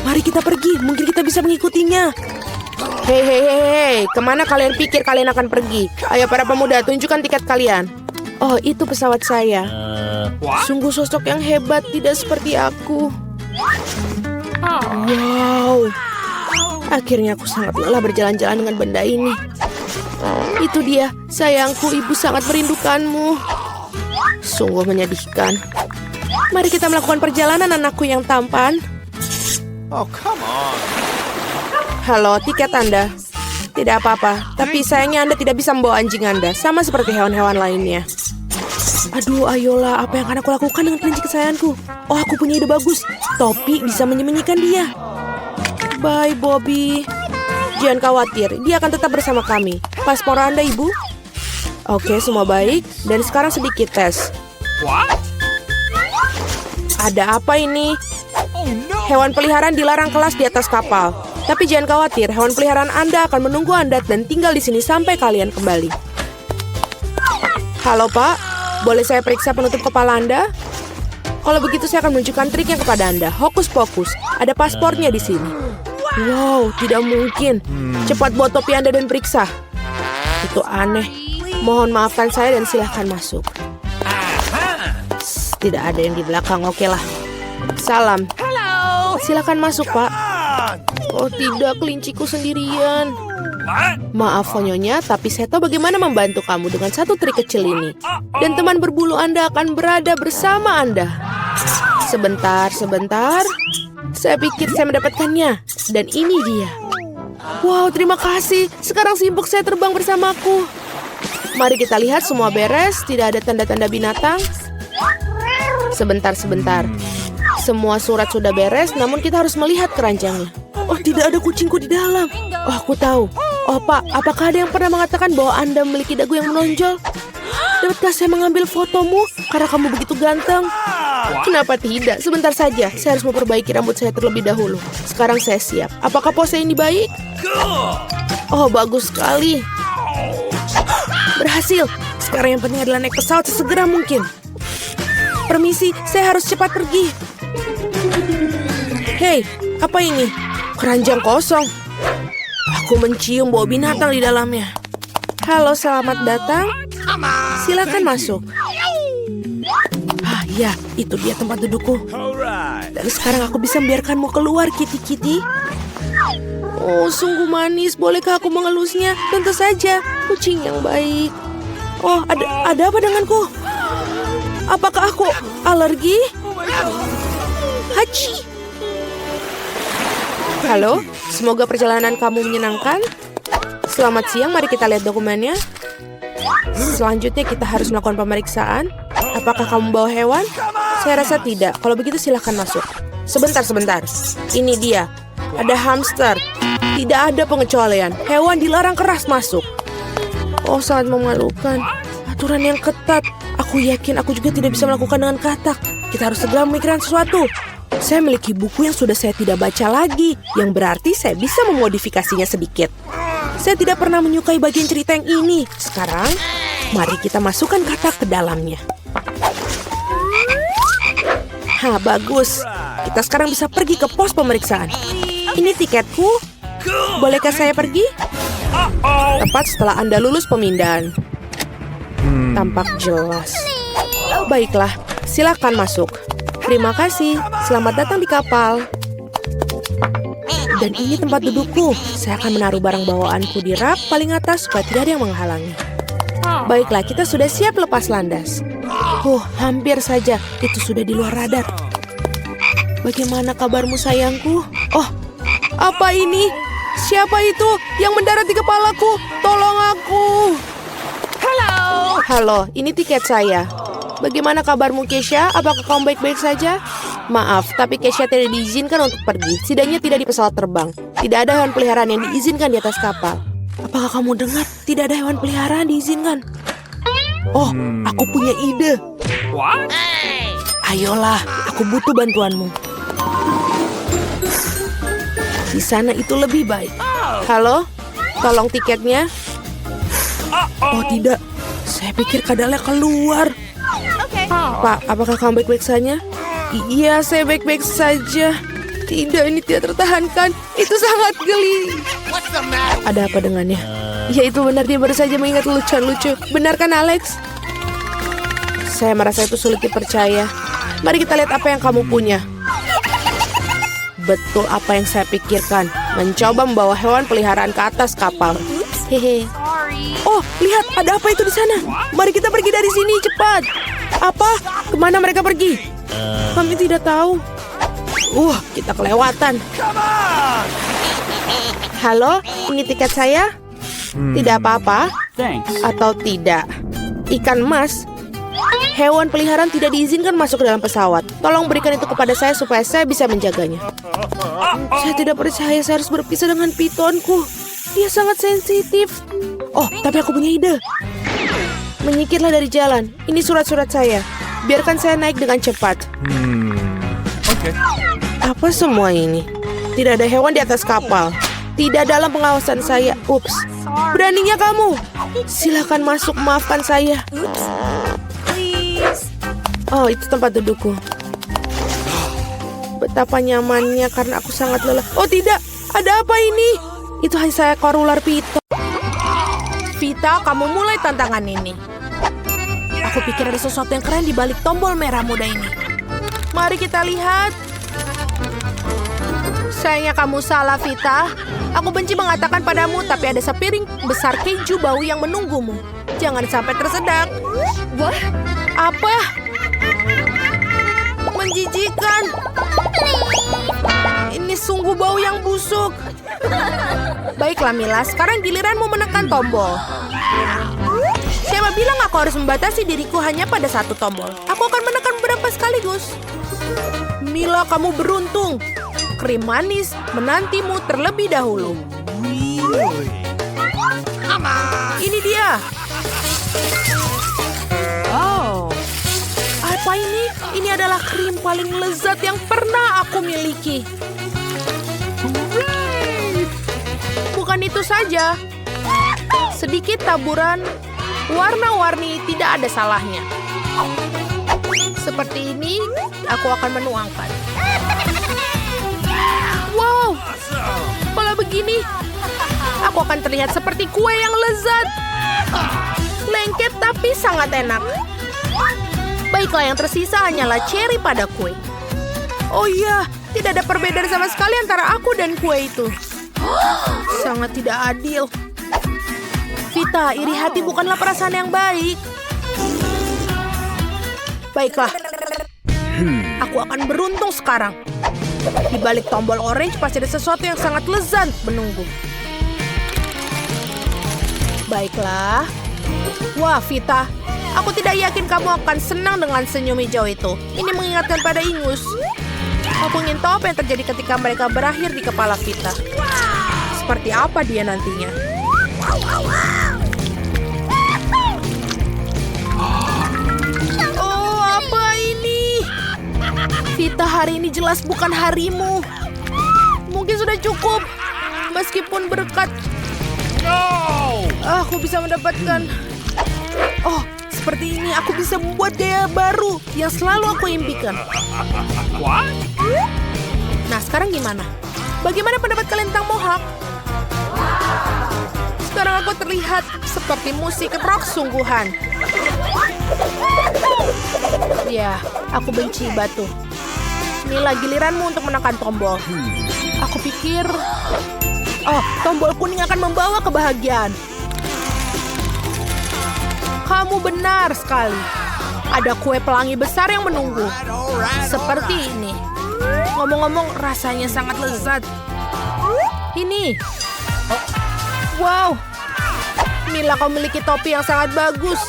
Mari kita pergi, mungkin kita bisa mengikutinya. Hei, kemana kalian pikir kalian akan pergi? Ayo para pemuda, tunjukkan tiket kalian. Oh, itu pesawat saya. Sungguh sosok yang hebat, tidak seperti aku. Wow. Akhirnya aku sangat lelah berjalan-jalan dengan benda ini. Itu dia, sayangku, ibu sangat merindukanmu. Sungguh menyedihkan. Mari kita melakukan perjalanan, anakku yang tampan. Oh, come on. Halo, tiket Anda. Tidak apa-apa, tapi sayangnya Anda tidak bisa membawa anjing Anda, sama seperti hewan-hewan lainnya. Aduh, ayolah, apa yang akan aku lakukan dengan kelinci kesayanganku? Oh, aku punya ide bagus. Topi bisa menyembunyikan dia. Bye, Bobby. Jangan khawatir, dia akan tetap bersama kami. Paspor Anda, Ibu? Oke, semua baik. Dan sekarang sedikit tes. What? Ada apa ini? Oh no! Hewan peliharaan dilarang kelas di atas kapal. Tapi jangan khawatir, hewan peliharaan Anda akan menunggu Anda dan tinggal di sini sampai kalian kembali. Halo, Pak. Boleh saya periksa penutup kepala Anda? Kalau begitu saya akan menunjukkan triknya kepada Anda. Hokus pokus. Ada paspornya di sini. Wow, tidak mungkin. Cepat bawa topi Anda dan periksa. Itu aneh. Mohon maafkan saya dan silahkan masuk. Tidak ada yang di belakang, oke lah. Salam. Silahkan masuk, Pak. Oh tidak, kelinciku sendirian. What? Maaf, Nyonya, tapi saya tahu bagaimana membantu kamu dengan satu trik kecil ini. Dan teman berbulu Anda akan berada bersama Anda. Sebentar. Saya pikir saya mendapatkannya. Dan ini dia. Wow, terima kasih. Sekarang simpuk saya terbang bersamaku. Mari kita lihat semua beres. Tidak ada tanda-tanda binatang. Sebentar. Semua surat sudah beres, namun kita harus melihat keranjangnya. Oh, tidak ada kucingku di dalam. Oh, aku tahu. Oh, Pak, apakah ada yang pernah mengatakan bahwa Anda memiliki dagu yang menonjol? Dapatkah saya mengambil fotomu karena kamu begitu ganteng? Kenapa tidak? Sebentar saja. Saya harus memperbaiki rambut saya terlebih dahulu. Sekarang saya siap. Apakah pose ini baik? Oh, bagus sekali. Berhasil. Sekarang yang penting adalah naik pesawat sesegera mungkin. Permisi, saya harus cepat pergi. Hei, apa ini? Keranjang kosong. Aku mencium bau binatang di dalamnya. Halo, selamat datang. Silakan masuk. Ah, ya, itu dia tempat dudukku. Alright. Dan sekarang aku bisa membiarkanmu keluar, Kitty. Oh, sungguh manis. Bolehkah aku mengelusnya? Tentu saja. Kucing yang baik. Oh, ada apa denganku? Apakah aku alergi? Hachi. Halo, semoga perjalanan kamu menyenangkan. Selamat siang, mari kita lihat dokumennya. Selanjutnya kita harus melakukan pemeriksaan. Apakah kamu bawa hewan? Saya rasa tidak. Kalau begitu silahkan masuk. Sebentar. Ini dia. Ada hamster. Tidak ada pengecualian. Hewan dilarang keras masuk. Oh, sangat memalukan. Aturan yang ketat. Aku yakin aku juga tidak bisa melakukan dengan katak. Kita harus segera memikirkan sesuatu. Saya memiliki buku yang sudah saya tidak baca lagi, yang berarti saya bisa memodifikasinya sedikit. Saya tidak pernah menyukai bagian cerita yang ini. Sekarang, mari kita masukkan katak ke dalamnya. Hah, bagus. Kita sekarang bisa pergi ke pos pemeriksaan. Ini tiketku. Bolehkah saya pergi? Tepat setelah Anda lulus pemindahan. Tampak jelas. Baiklah, silakan masuk. Terima kasih. Selamat datang di kapal. Dan ini tempat dudukku. Saya akan menaruh barang bawaanku di rak paling atas supaya tidak ada yang menghalangi. Baiklah, kita sudah siap lepas landas. Hampir saja. Itu sudah di luar radar. Bagaimana kabarmu sayangku? Oh, Apa ini? Siapa itu yang mendarat di kepalaku? Tolong aku. Halo, ini tiket saya. Bagaimana kabarmu, Kesha? Apakah kamu baik-baik saja? Maaf, tapi Kesha tidak diizinkan untuk pergi. Setidaknya tidak di pesawat terbang. Tidak ada hewan peliharaan yang diizinkan di atas kapal. Apakah kamu dengar? Tidak ada hewan peliharaan diizinkan. Oh, aku punya ide. What? Ayolah, aku butuh bantuanmu. Di sana itu lebih baik. Halo? Tolong tiketnya. Oh tidak, saya pikir kadalnya keluar. Okay. Pak, apakah kamu baik-baik saja? Iya, saya baik-baik saja. Tidak, ini tidak tertahankan. Itu sangat geli. Ada apa dengannya? Ya itu benar, dia baru saja mengingat lucu-lucu. Benar kan, Alex? Saya merasa itu sulit dipercaya. Mari kita lihat apa yang kamu punya. Betul apa yang saya pikirkan. Mencoba membawa hewan peliharaan ke atas kapal. Hehe. Sorry. Oh, lihat, ada apa itu di sana? Mari kita pergi dari sini, cepat. Apa? Kemana mereka pergi? Kami tidak tahu. Kita kelewatan. Halo, ini tiket saya? Tidak apa-apa? Thanks. Atau tidak? Ikan emas? Hewan peliharaan tidak diizinkan masuk ke dalam pesawat. Tolong berikan itu kepada saya supaya saya bisa menjaganya. Saya tidak percaya saya harus berpisah dengan pitonku. Dia sangat sensitif. Oh, tapi aku punya ide. Menyingkirlah dari jalan. Ini surat-surat saya. Biarkan saya naik dengan cepat. Okay. Apa semua ini? Tidak ada hewan di atas kapal. Tidak dalam pengawasan saya. Ups. Beraninya kamu. Silakan masuk, maafkan saya. Please. Oh, itu tempat dudukku. Betapa nyamannya karena aku sangat lelah. Oh tidak, ada apa ini? Itu hanya seekor ular piton. Vita, kamu mulai tantangan ini. Aku pikir ada sesuatu yang keren di balik tombol merah muda ini. Mari kita lihat. Sayangnya kamu salah, Vita. Aku benci mengatakan padamu, tapi ada sepiring besar keju bau yang menunggumu. Jangan sampai tersedak. What? Apa? Menjijikan. Ini sungguh bau yang busuk. Baiklah Mila, sekarang giliranmu menekan tombol. Siapa bilang aku harus membatasi diriku hanya pada satu tombol? Aku akan menekan beberapa sekaligus. Mila, kamu beruntung. Krim manis menantimu terlebih dahulu. Ini dia. Oh. Apa ini? Ini adalah krim paling lezat yang pernah aku miliki. Bukan itu saja. Sedikit taburan warna-warni tidak ada salahnya. Seperti ini, aku akan menuangkan. Wow, kalau begini, aku akan terlihat seperti kue yang lezat. Lengket tapi sangat enak. Baiklah, yang tersisa hanyalah cherry pada kue. Oh iya, tidak ada perbedaan sama sekali antara aku dan kue itu. Sangat tidak adil. Vita, iri hati bukanlah perasaan yang baik. Baiklah, aku akan beruntung sekarang. Di balik tombol orange pasti ada sesuatu yang sangat lezat menunggu. Baiklah. Wah, Vita, aku tidak yakin kamu akan senang dengan senyum hijau itu. Ini mengingatkan pada ingus. Aku ingin tahu apa yang terjadi ketika mereka berakhir di kepala Vita. Seperti apa dia nantinya? Oh, apa ini? Vita, hari ini jelas bukan harimu. Mungkin sudah cukup. Meskipun berkat aku bisa mendapatkan. Oh, seperti ini aku bisa membuat gaya baru yang selalu aku impikan. What? Nah, sekarang gimana? Bagaimana pendapat kalian tentang mohawk? Sekarang aku terlihat seperti musik rock sungguhan. Ya, aku benci batu. Inilah giliranmu untuk menekan tombol. Aku pikir... Oh, tombol kuning akan membawa kebahagiaan. Kamu benar sekali. Ada kue pelangi besar yang menunggu. Seperti ini. Ngomong-ngomong, rasanya sangat lezat. Ini. Wow. Mila, kau memiliki topi yang sangat bagus.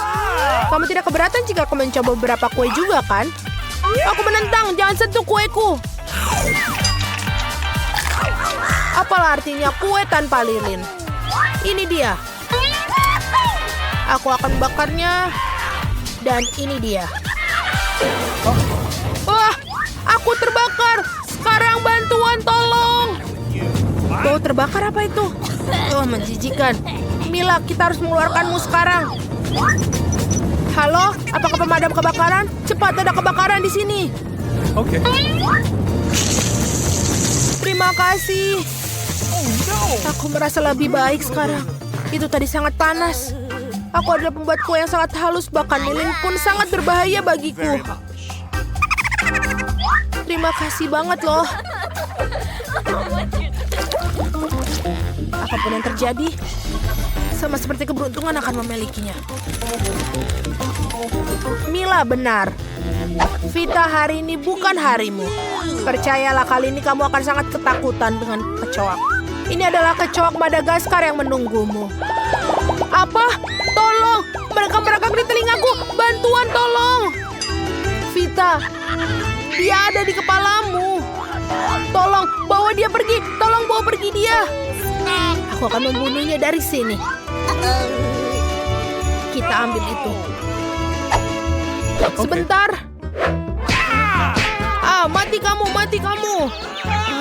Kamu tidak keberatan jika aku mencoba beberapa kue juga, kan? Aku menentang, jangan sentuh kueku. Apalah artinya kue tanpa lilin? Ini dia. Aku akan membakarnya. Dan ini dia. Wah, aku terbakar. Sekarang bantuan, tolong. Bau terbakar apa itu? Oh, menjijikan. Mila, kita harus mengeluarkanmu sekarang. Halo, apakah pemadam kebakaran? Cepat, ada kebakaran di sini. Okay. Terima kasih. Aku merasa lebih baik sekarang. Itu tadi sangat panas. Aku adalah pembuat kue yang sangat halus, bahkan lilin pun sangat berbahaya bagiku. Terima kasih banget loh. Apapun yang terjadi, sama seperti keberuntungan akan memilikinya. Mila benar. Vita, hari ini bukan harimu. Percayalah, kali ini kamu akan sangat ketakutan dengan kecoak. Ini adalah kecoak Madagaskar yang menunggumu. Apa? Tolong! Mereka merekam di telingaku! Bantuan, tolong! Vita, dia ada di kepalamu. Tolong, bawa dia pergi! Tolong bawa pergi dia! Aku akan membunuhnya dari sini. Kita ambil itu. Sebentar. Mati kamu, mati kamu.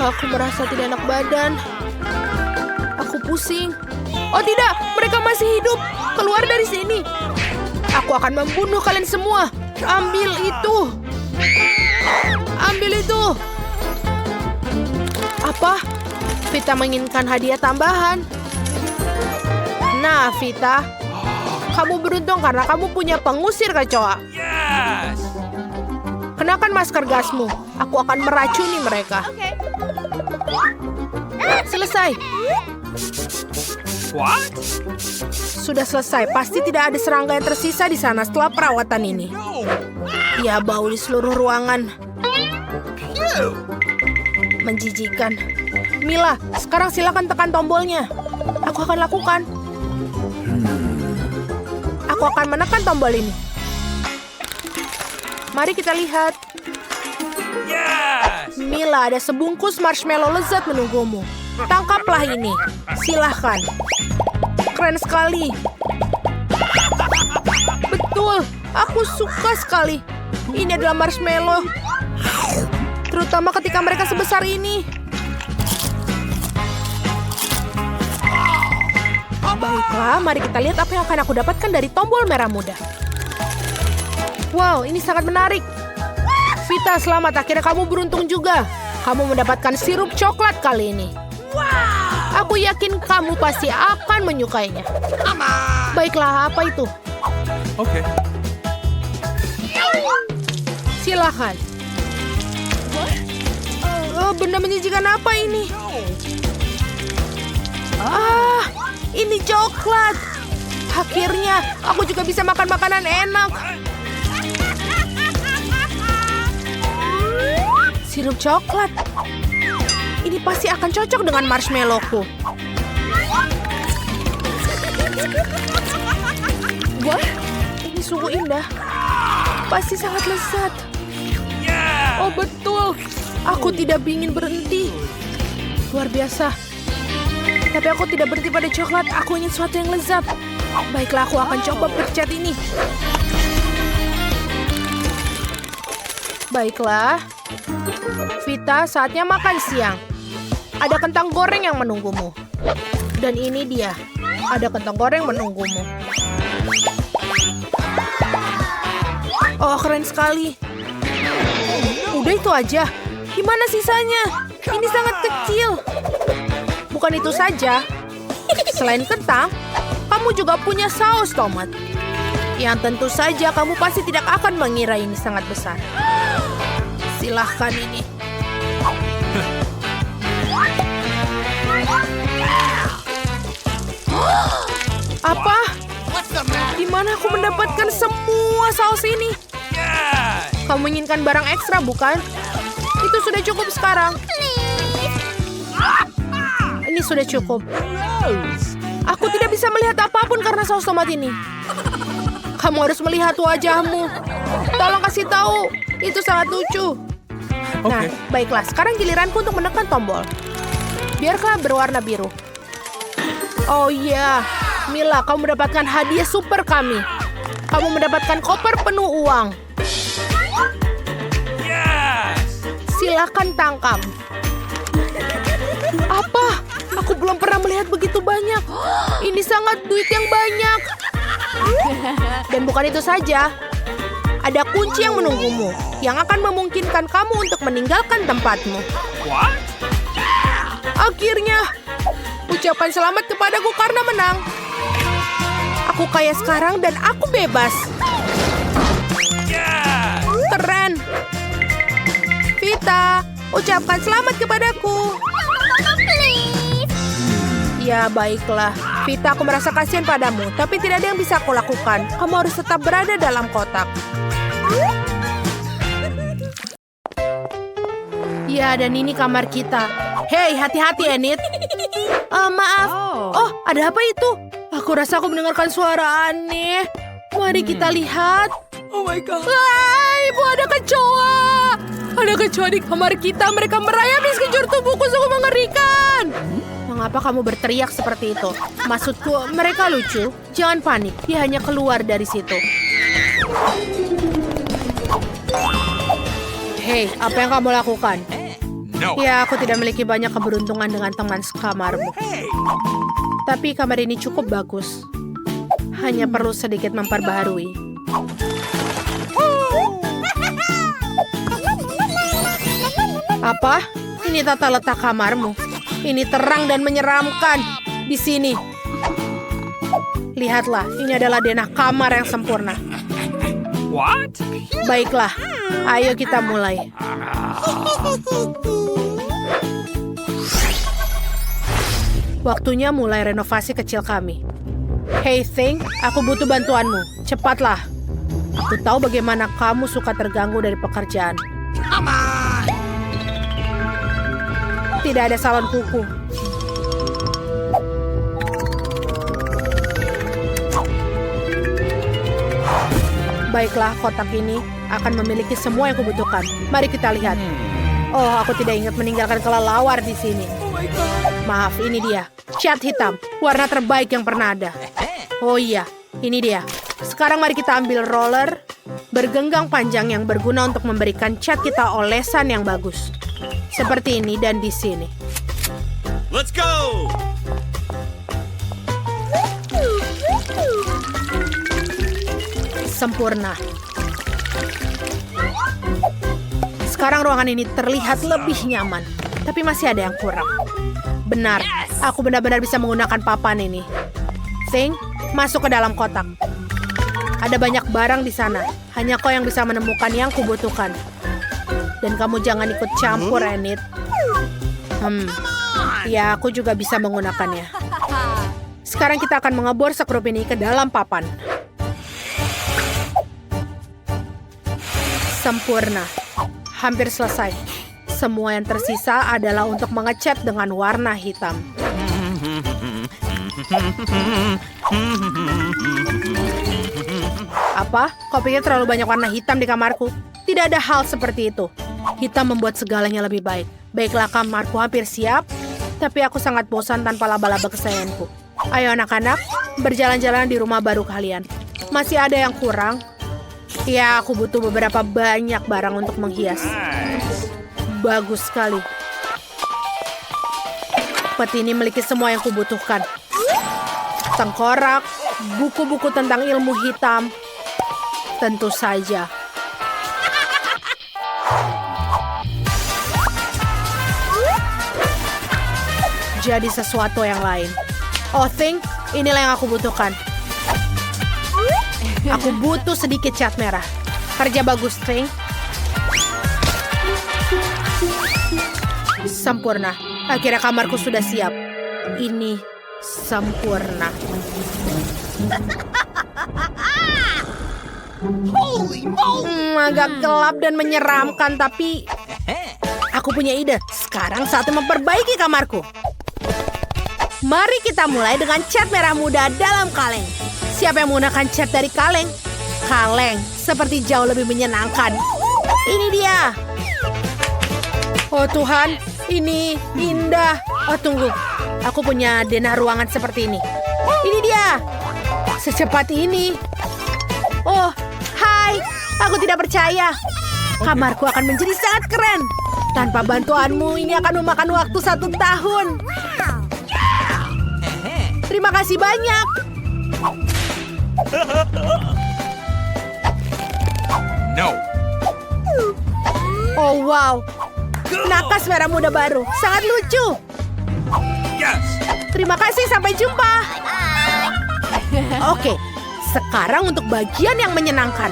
Aku merasa tidak enak badan. Aku pusing. Oh tidak, mereka masih hidup. Keluar dari sini. Aku akan membunuh kalian semua. Ambil itu. Ambil itu. Apa? Vita menginginkan hadiah tambahan. Nah, Vita, kamu beruntung karena kamu punya pengusir kecoa. Yes. Kenakan masker gasmu. Aku akan meracuni mereka. Selesai. What? Sudah selesai. Pasti tidak ada serangga yang tersisa di sana setelah perawatan ini. Ya, bau di seluruh ruangan. Menjijikan. Mila, sekarang silakan tekan tombolnya. Aku akan lakukan. Aku akan menekan tombol ini. Mari kita lihat. Yes. Mila, ada sebungkus marshmallow lezat menunggumu. Tangkaplah ini. Silahkan. Keren sekali. Betul, aku suka sekali. Ini adalah marshmallow. Terutama ketika mereka sebesar ini. Baiklah, mari kita lihat apa yang akan aku dapatkan dari tombol merah muda. Wow, ini sangat menarik. Vita, selamat. Akhirnya kamu beruntung juga. Kamu mendapatkan sirup coklat kali ini. Aku yakin kamu pasti akan menyukainya. Baiklah, apa itu? Okay. Silakan. Oh, benda menjijikan apa ini? Ini coklat. Akhirnya, aku juga bisa makan makanan enak. Sirup coklat. Ini pasti akan cocok dengan marshmallowku. Wah, ini sungguh indah. Pasti sangat lezat. Oh betul, aku tidak ingin berhenti. Luar biasa. Tapi aku tidak berhenti pada coklat. Aku ingin sesuatu yang lezat. Baiklah, aku akan coba percat ini. Baiklah. Vita, saatnya makan siang. Ada kentang goreng yang menunggumu. Dan ini dia. Ada kentang goreng menunggumu. Oh, keren sekali. Udah itu aja. Gimana sisanya? Ini sangat kecil. Bukan itu saja. Selain kentang, kamu juga punya saus tomat. Yang tentu saja kamu pasti tidak akan mengira ini sangat besar. Silahkan ini. Apa? Di mana aku mendapatkan semua saus ini? Kamu menginginkan barang ekstra, bukan? Itu sudah cukup sekarang. Ini sudah cukup. Aku tidak bisa melihat apapun karena saus tomat ini. Kamu harus melihat wajahmu. Tolong kasih tahu. Itu sangat lucu. Nah, Oke. baiklah. Sekarang giliranku untuk menekan tombol. Biarlah berwarna biru. Oh iya, Mila, kamu mendapatkan hadiah super kami. Kamu mendapatkan koper penuh uang. Yes! Silakan tangkap. Apa? Aku belum pernah melihat begitu banyak. Ini sangat duit yang banyak. Dan bukan itu saja. Ada kunci yang menunggumu, yang akan memungkinkan kamu untuk meninggalkan tempatmu. What? Akhirnya, ucapan selamat kepadaku karena menang. Aku kaya sekarang dan aku bebas. Yes! Keren. Vita, ucapkan selamat kepadaku. Ya, baiklah. Vita, aku merasa kasihan padamu, tapi tidak ada yang bisa aku lakukan. Kamu harus tetap berada dalam kotak. Ya, dan ini kamar kita. Hei, hati-hati, Enid. Maaf. Oh, ada apa itu? Aku rasa aku mendengarkan suara aneh. Mari kita lihat. Oh my god. Wah, ibu, ada kecoa. Ada kecoa di kamar kita. Mereka merayap di sekujur tubuhku, sungguh mengerikan. Mengapa kamu berteriak seperti itu? Maksudku, mereka lucu. Jangan panik, dia hanya keluar dari situ. Hei, apa yang kamu lakukan? No. Ya, aku tidak memiliki banyak keberuntungan dengan teman sekamarmu. Tapi kamar ini cukup bagus. Hanya perlu sedikit memperbaharui. Apa? Ini tata letak kamarmu. Ini terang dan menyeramkan. Di sini. Lihatlah, ini adalah denah kamar yang sempurna. What? Baiklah, ayo kita mulai. Waktunya mulai renovasi kecil kami. Hey Thing, aku butuh bantuanmu. Cepatlah. Aku tahu bagaimana kamu suka terganggu dari pekerjaan. Tidak ada salon kuku. Baiklah, kotak ini akan memiliki semua yang kubutuhkan. Mari kita lihat. Oh, aku tidak ingat meninggalkan kelelawar di sini. Maaf, ini dia. Cat hitam, warna terbaik yang pernah ada. Oh iya, ini dia. Sekarang mari kita ambil roller bergenggang panjang yang berguna untuk memberikan cat kita olesan yang bagus. Seperti ini dan di sini. Let's go! Sempurna. Sekarang ruangan ini terlihat lebih nyaman, tapi masih ada yang kurang. Benar, aku benar-benar bisa menggunakan papan ini. Thing, masuk ke dalam kotak. Ada banyak barang di sana. Hanya kau yang bisa menemukan yang kubutuhkan. Dan kamu jangan ikut campur, Enid. Ya, aku juga bisa menggunakannya. Sekarang kita akan mengebor sekrup ini ke dalam papan. Sempurna. Hampir selesai. Semua yang tersisa adalah untuk mengecat dengan warna hitam. Apa? Kau pikir terlalu banyak warna hitam di kamarku? Tidak ada hal seperti itu. Hitam membuat segalanya lebih baik. Baiklah, kamarku hampir siap, tapi aku sangat bosan tanpa laba-laba kesayanganku. Ayo anak-anak, berjalan-jalan di rumah baru kalian. Masih ada yang kurang? Ya, aku butuh beberapa banyak barang untuk menghias. Bagus sekali. Peti ini memiliki semua yang kubutuhkan. Tengkorak, buku-buku tentang ilmu hitam. Tentu saja. Jadi sesuatu yang lain. Oh, Thing, inilah yang aku butuhkan. Aku butuh sedikit cat merah. Kerja bagus, Thing. Sempurna. Akhirnya kamarku sudah siap. Ini sempurna. Agak gelap dan menyeramkan, tapi aku punya ide. Sekarang saatnya memperbaiki kamarku. Mari kita mulai dengan cat merah muda dalam kaleng. Siapa yang menggunakan cat dari kaleng? Kaleng, seperti jauh lebih menyenangkan. Ini dia. Oh Tuhan, ini indah. Oh tunggu, aku punya denah ruangan seperti ini. Ini dia. Secepat ini. Oh, hai. Aku tidak percaya. Kamarku akan menjadi sangat keren. Tanpa bantuanmu, ini akan memakan waktu 1 tahun. Terima kasih banyak. No. Oh wow, nakas merah muda baru. Sangat lucu. Yes. Terima kasih, sampai jumpa. Oke, sekarang untuk bagian yang menyenangkan.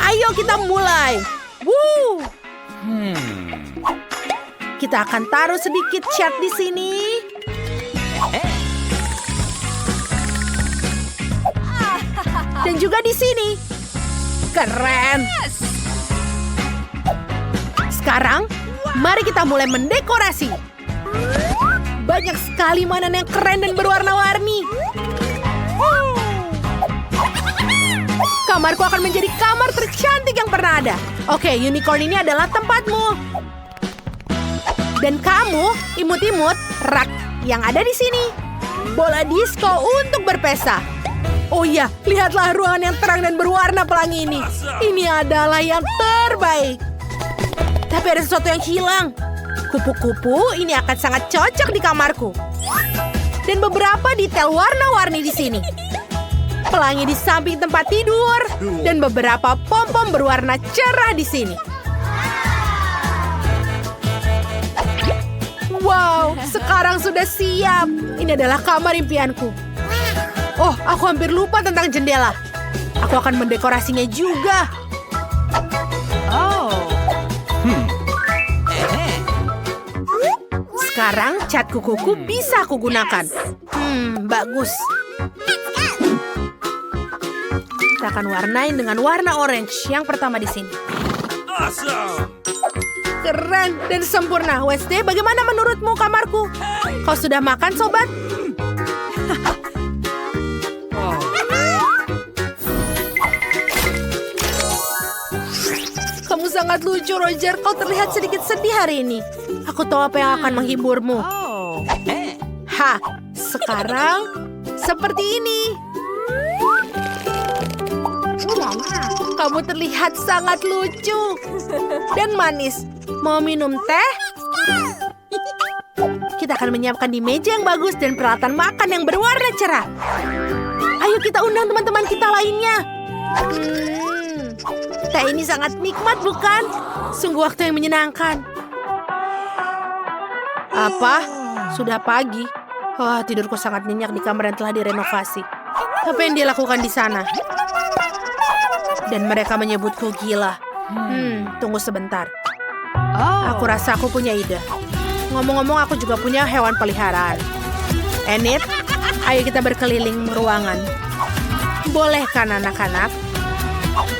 Ayo kita mulai. Woo! Kita akan taruh sedikit cat di sini. Dan juga di sini. Keren. Sekarang, mari kita mulai mendekorasi. Banyak sekali mainan yang keren dan berwarna-warni. Kamarku akan menjadi kamar tercantik yang pernah ada. Oke, unicorn ini adalah tempatmu. Dan kamu, imut-imut, rak yang ada di sini. Bola disco untuk berpesta. Oh iya, lihatlah ruangan yang terang dan berwarna pelangi ini. Ini adalah yang terbaik. Tapi ada sesuatu yang hilang. Kupu-kupu ini akan sangat cocok di kamarku. Dan beberapa detail warna-warni di sini. Pelangi di samping tempat tidur. Dan beberapa pom-pom berwarna cerah di sini. Wow, sekarang sudah siap. Ini adalah kamar impianku. Oh, aku hampir lupa tentang jendela. Aku akan mendekorasinya juga. Sekarang cat kukuku bisa aku gunakan. Bagus. Kita akan warnain dengan warna orange yang pertama di sini. Awesome. Keren dan sempurna. Wednesday, bagaimana menurutmu kamarku? Kau sudah makan, sobat? Kamu sangat lucu, Roger. Kau terlihat sedikit sedih hari ini. Aku tahu apa yang akan menghiburmu. Sekarang seperti ini. Kamu terlihat sangat lucu dan manis. Mau minum teh? Kita akan menyiapkan di meja yang bagus dan peralatan makan yang berwarna cerah. Ayo kita undang teman-teman kita lainnya. Teh ini sangat nikmat, bukan? Sungguh waktu yang menyenangkan. Apa? Sudah pagi? Wah, tidurku sangat nyenyak di kamar yang telah direnovasi. Apa yang dia lakukan di sana? Dan mereka menyebutku gila. Tunggu sebentar. Aku rasa aku punya ide. Ngomong-ngomong, aku juga punya hewan peliharaan. Enid, ayo kita berkeliling ruangan. Boleh kan anak-anak?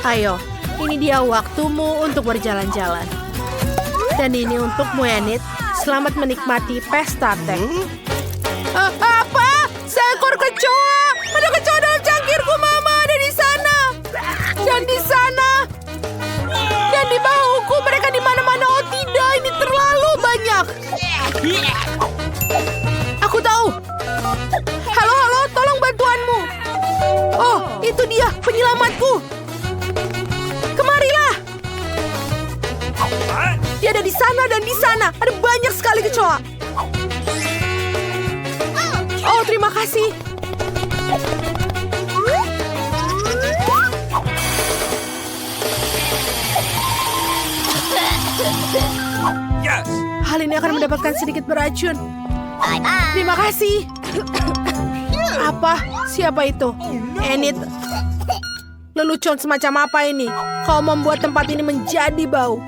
Ayo, ini dia waktumu untuk berjalan-jalan. Dan ini untukmu, Enid. Selamat menikmati pesta teh. Apa? Seekor kecoa! Ada kecoa dalam cangkirku, Mama! Ada di sana! Dan di sana! Dan di bahuku! Mereka di mana-mana! Oh tidak! Ini terlalu banyak! Aku tahu! Halo, tolong bantuanmu! Oh, itu dia! Penyelamatku! Kemarilah! Dia ada di sana dan di sana. Ada banyak sekali kecoa. Oh, terima kasih. Yes. Hal ini akan mendapatkan sedikit beracun. Terima kasih. Apa? Siapa itu? Enid. Lelucon semacam apa ini? Kau membuat tempat ini menjadi bau.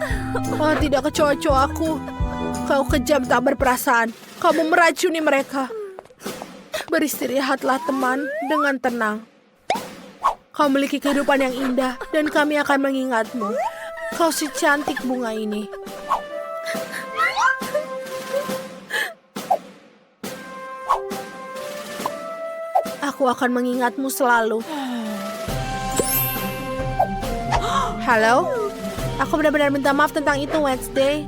Oh, tidak, kecoa-coaku. Kau kejam tak berperasaan. Kamu meracuni mereka. Beristirahatlah, teman, dengan tenang. Kau memiliki kehidupan yang indah, dan kami akan mengingatmu. Kau si cantik bunga ini. Aku akan mengingatmu selalu. Halo? Aku benar-benar minta maaf tentang itu, Wednesday.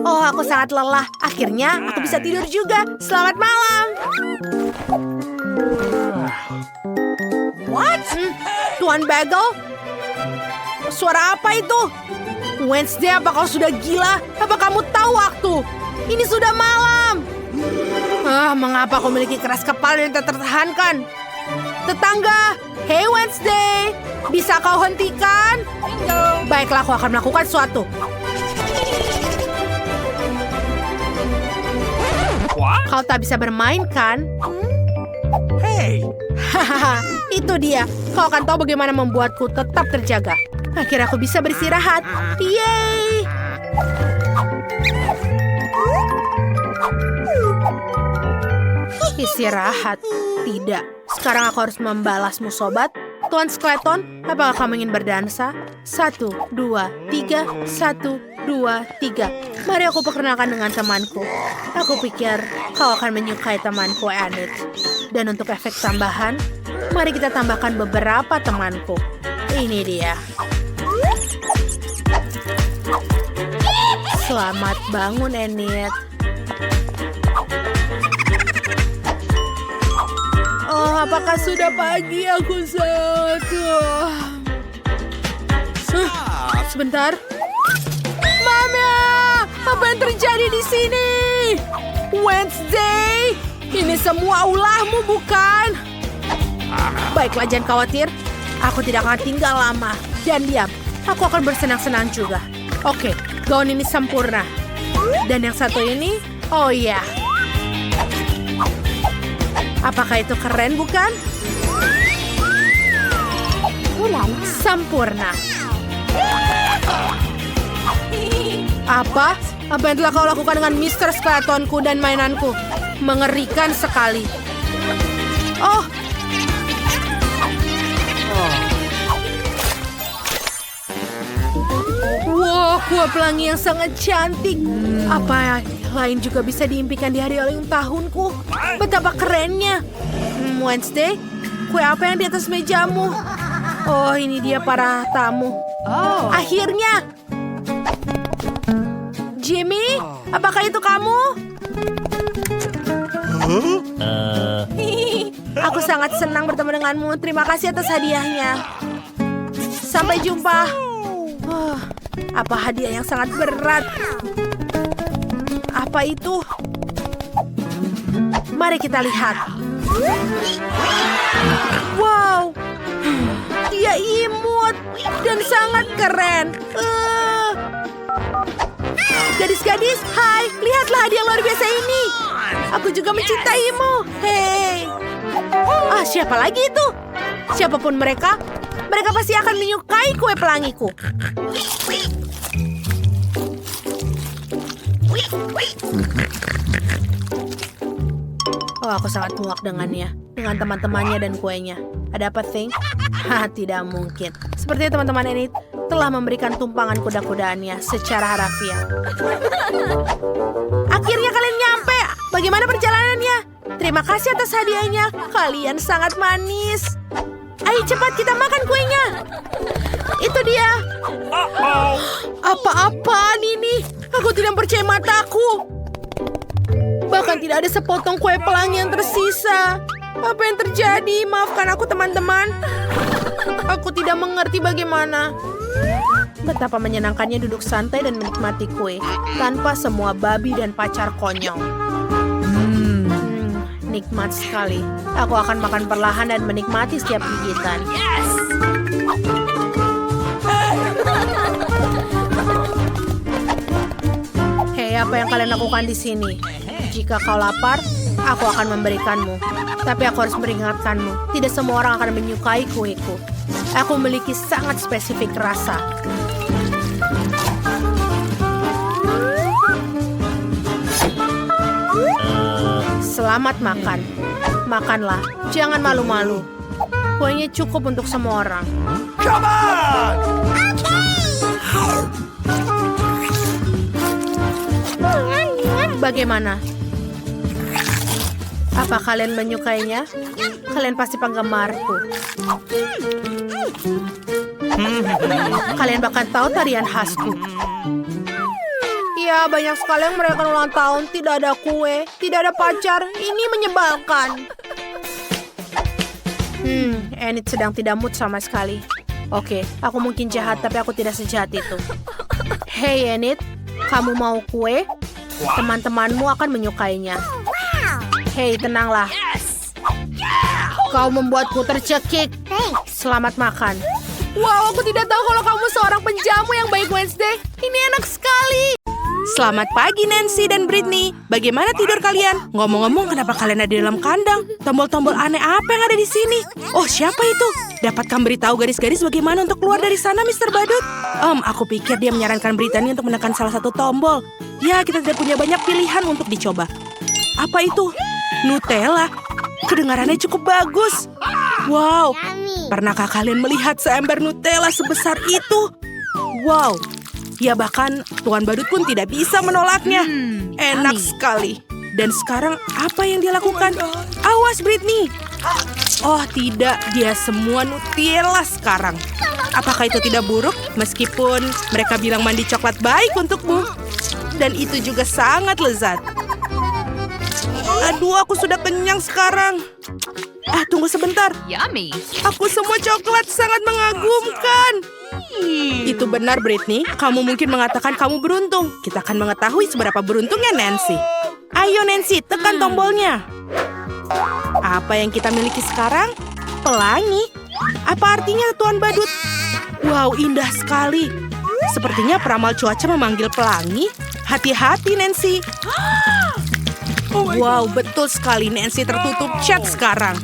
Oh, aku sangat lelah. Akhirnya, aku bisa tidur juga. Selamat malam. What? Tuan Bagel? Suara apa itu? Wednesday, apa kau sudah gila? Apa kamu tahu waktu? Ini sudah malam. Mengapa kau memiliki keras kepala dan tak tertahankan? Tetangga, hey Wednesday, bisa kau hentikan? Baiklah, aku akan melakukan sesuatu. What? Kau tak bisa bermain, kan? Hey! Hahaha, itu dia. Kau akan tahu bagaimana membuatku tetap terjaga. Akhirnya aku bisa beristirahat. Yeay! Istirahat? Tidak. Sekarang aku harus membalasmu, sobat. Tuan Skeleton, apakah kamu ingin berdansa? 1, 2, 3, 1, 2, 3. Mari aku perkenalkan dengan temanku. Aku pikir kau akan menyukai temanku, Enid. Dan untuk efek tambahan, mari kita tambahkan beberapa temanku. Ini dia. Selamat bangun, Enid. Oh, apakah sudah pagi? Aku sangat... Sebentar. Mama! Apa yang terjadi di sini? Wednesday! Ini semua ulahmu, bukan? Baiklah, jangan khawatir. Aku tidak akan tinggal lama. Dan diam, aku akan bersenang-senang juga. Oke, gaun ini sempurna. Dan yang satu ini, oh iya. Apakah itu keren, bukan? Sempurna. Apa? Apa yang telah kau lakukan dengan Mr. Skeletonku dan mainanku? Mengerikan sekali. Oh. Wow, kue pelangi yang sangat cantik. Apa lain juga bisa diimpikan di hari ulang tahunku? Betapa kerennya. Wednesday, kue apa yang di atas mejamu? Oh, ini dia para tamu. Oh. Akhirnya. Jimmy, apakah itu kamu? Aku sangat senang bertemu denganmu. Terima kasih atas hadiahnya. Sampai jumpa. Apa hadiah yang sangat berat? Apa itu? Mari kita lihat. Wow, dia imut dan sangat keren. Gadis-gadis, hai, lihatlah hadiah luar biasa ini. Aku juga mencintaimu. Hei. Siapa lagi itu? Siapapun mereka, mereka pasti akan menyukai kue pelangiku. Oh, aku sangat muak dengannya, dengan teman-temannya dan kuenya. Ada apa, Thing? Tidak mungkin. Sepertinya teman-teman ini telah memberikan tumpangan kuda-kudaannya secara harafiah. Akhirnya kalian nyampe. Bagaimana perjalanannya? Terima kasih atas hadiahnya. Kalian sangat manis. Ayo cepat kita makan kuenya. Itu dia. Apa-apaan ini? Aku tidak percaya mataku. Bahkan tidak ada sepotong kue pelangi yang tersisa. Apa yang terjadi? Maafkan aku, teman-teman. Aku tidak mengerti bagaimana. Betapa menyenangkannya duduk santai dan menikmati kue tanpa semua babi dan pacar konyol. Nikmat sekali. Aku akan makan perlahan dan menikmati setiap gigitan. Yes! Hei, apa yang kalian lakukan di sini? Jika kau lapar, aku akan memberikanmu. Tapi aku harus memperingatkanmu, tidak semua orang akan menyukai kueku. Aku memiliki sangat spesifik rasa. Selamat makan. Makanlah, jangan malu-malu. Kuenya cukup untuk semua orang. Come on! Bagaimana? Apa kalian menyukainya? Kalian pasti penggemarku. Kalian bahkan tahu tarian khasku. Ya, banyak sekali yang merayakan ulang tahun. Tidak ada kue, tidak ada pacar. Ini menyebalkan. Enid sedang tidak mood sama sekali. Oke, aku mungkin jahat, tapi aku tidak sejahat itu. Hey Enid, kamu mau kue? Teman-temanmu akan menyukainya. Hey, tenanglah. Kau membuatku tercekik. Selamat makan. Wow, aku tidak tahu kalau kamu seorang penjamu yang baik, Wednesday. Ini enak sekali. Selamat pagi Nancy dan Britney. Bagaimana tidur kalian? Ngomong-ngomong, kenapa kalian ada di dalam kandang? Tombol-tombol aneh apa yang ada di sini? Oh, siapa itu? Dapatkah beritahu garis-garis bagaimana untuk keluar dari sana, Mr. Badut? Aku pikir dia menyarankan Brittany untuk menekan salah satu tombol. Ya, kita tidak punya banyak pilihan untuk dicoba. Apa itu? Nutella. Kedengarannya cukup bagus. Wow, pernahkah kalian melihat seember Nutella sebesar itu? Wow. Ya bahkan Tuan Badut pun tidak bisa menolaknya. Enak sekali. Dan sekarang apa yang dia lakukan? Awas Britney. Oh tidak, dia semua Nutella sekarang. Apakah itu tidak buruk? Meskipun mereka bilang mandi coklat baik untukmu. Dan itu juga sangat lezat. Aduh, aku sudah kenyang sekarang. Tunggu sebentar. Yummy. Aku semua coklat sangat mengagumkan. Itu benar, Britney. Kamu mungkin mengatakan kamu beruntung. Kita akan mengetahui seberapa beruntungnya Nancy. Ayo Nancy, tekan tombolnya. Apa yang kita miliki sekarang? Pelangi. Apa artinya Tuan Badut? Wow, indah sekali. Sepertinya peramal cuaca memanggil pelangi. Hati-hati Nancy. Wow, betul sekali. Nancy tertutup cat sekarang.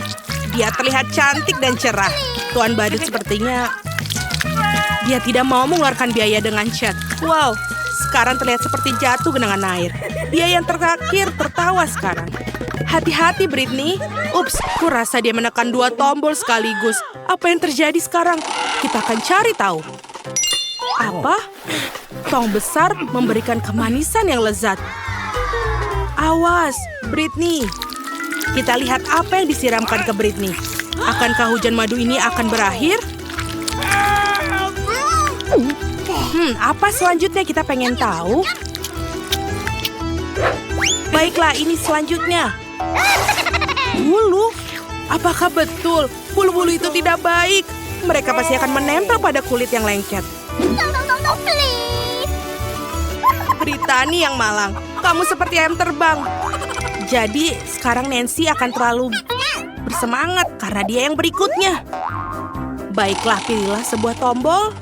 Dia terlihat cantik dan cerah. Tuan Badut sepertinya dia tidak mau mengeluarkan biaya dengan cat. Wow, sekarang terlihat seperti jatuh genangan air. Dia yang terakhir tertawa sekarang. Hati-hati Britney. Ups, kurasa dia menekan 2 tombol sekaligus. Apa yang terjadi sekarang? Kita akan cari tahu. Apa? Tong besar memberikan kemanisan yang lezat. Awas, Britney. Kita lihat apa yang disiramkan ke Britney. Akankah hujan madu ini akan berakhir? Apa selanjutnya kita pengen tahu? Baiklah, ini selanjutnya. Bulu? Apakah betul bulu-bulu itu tidak baik? Mereka pasti akan menempel pada kulit yang lengket. No, please. Brittany yang malang, kamu seperti ayam terbang. Jadi sekarang Nancy akan terlalu bersemangat karena dia yang berikutnya. Baiklah, pilihlah sebuah tombol.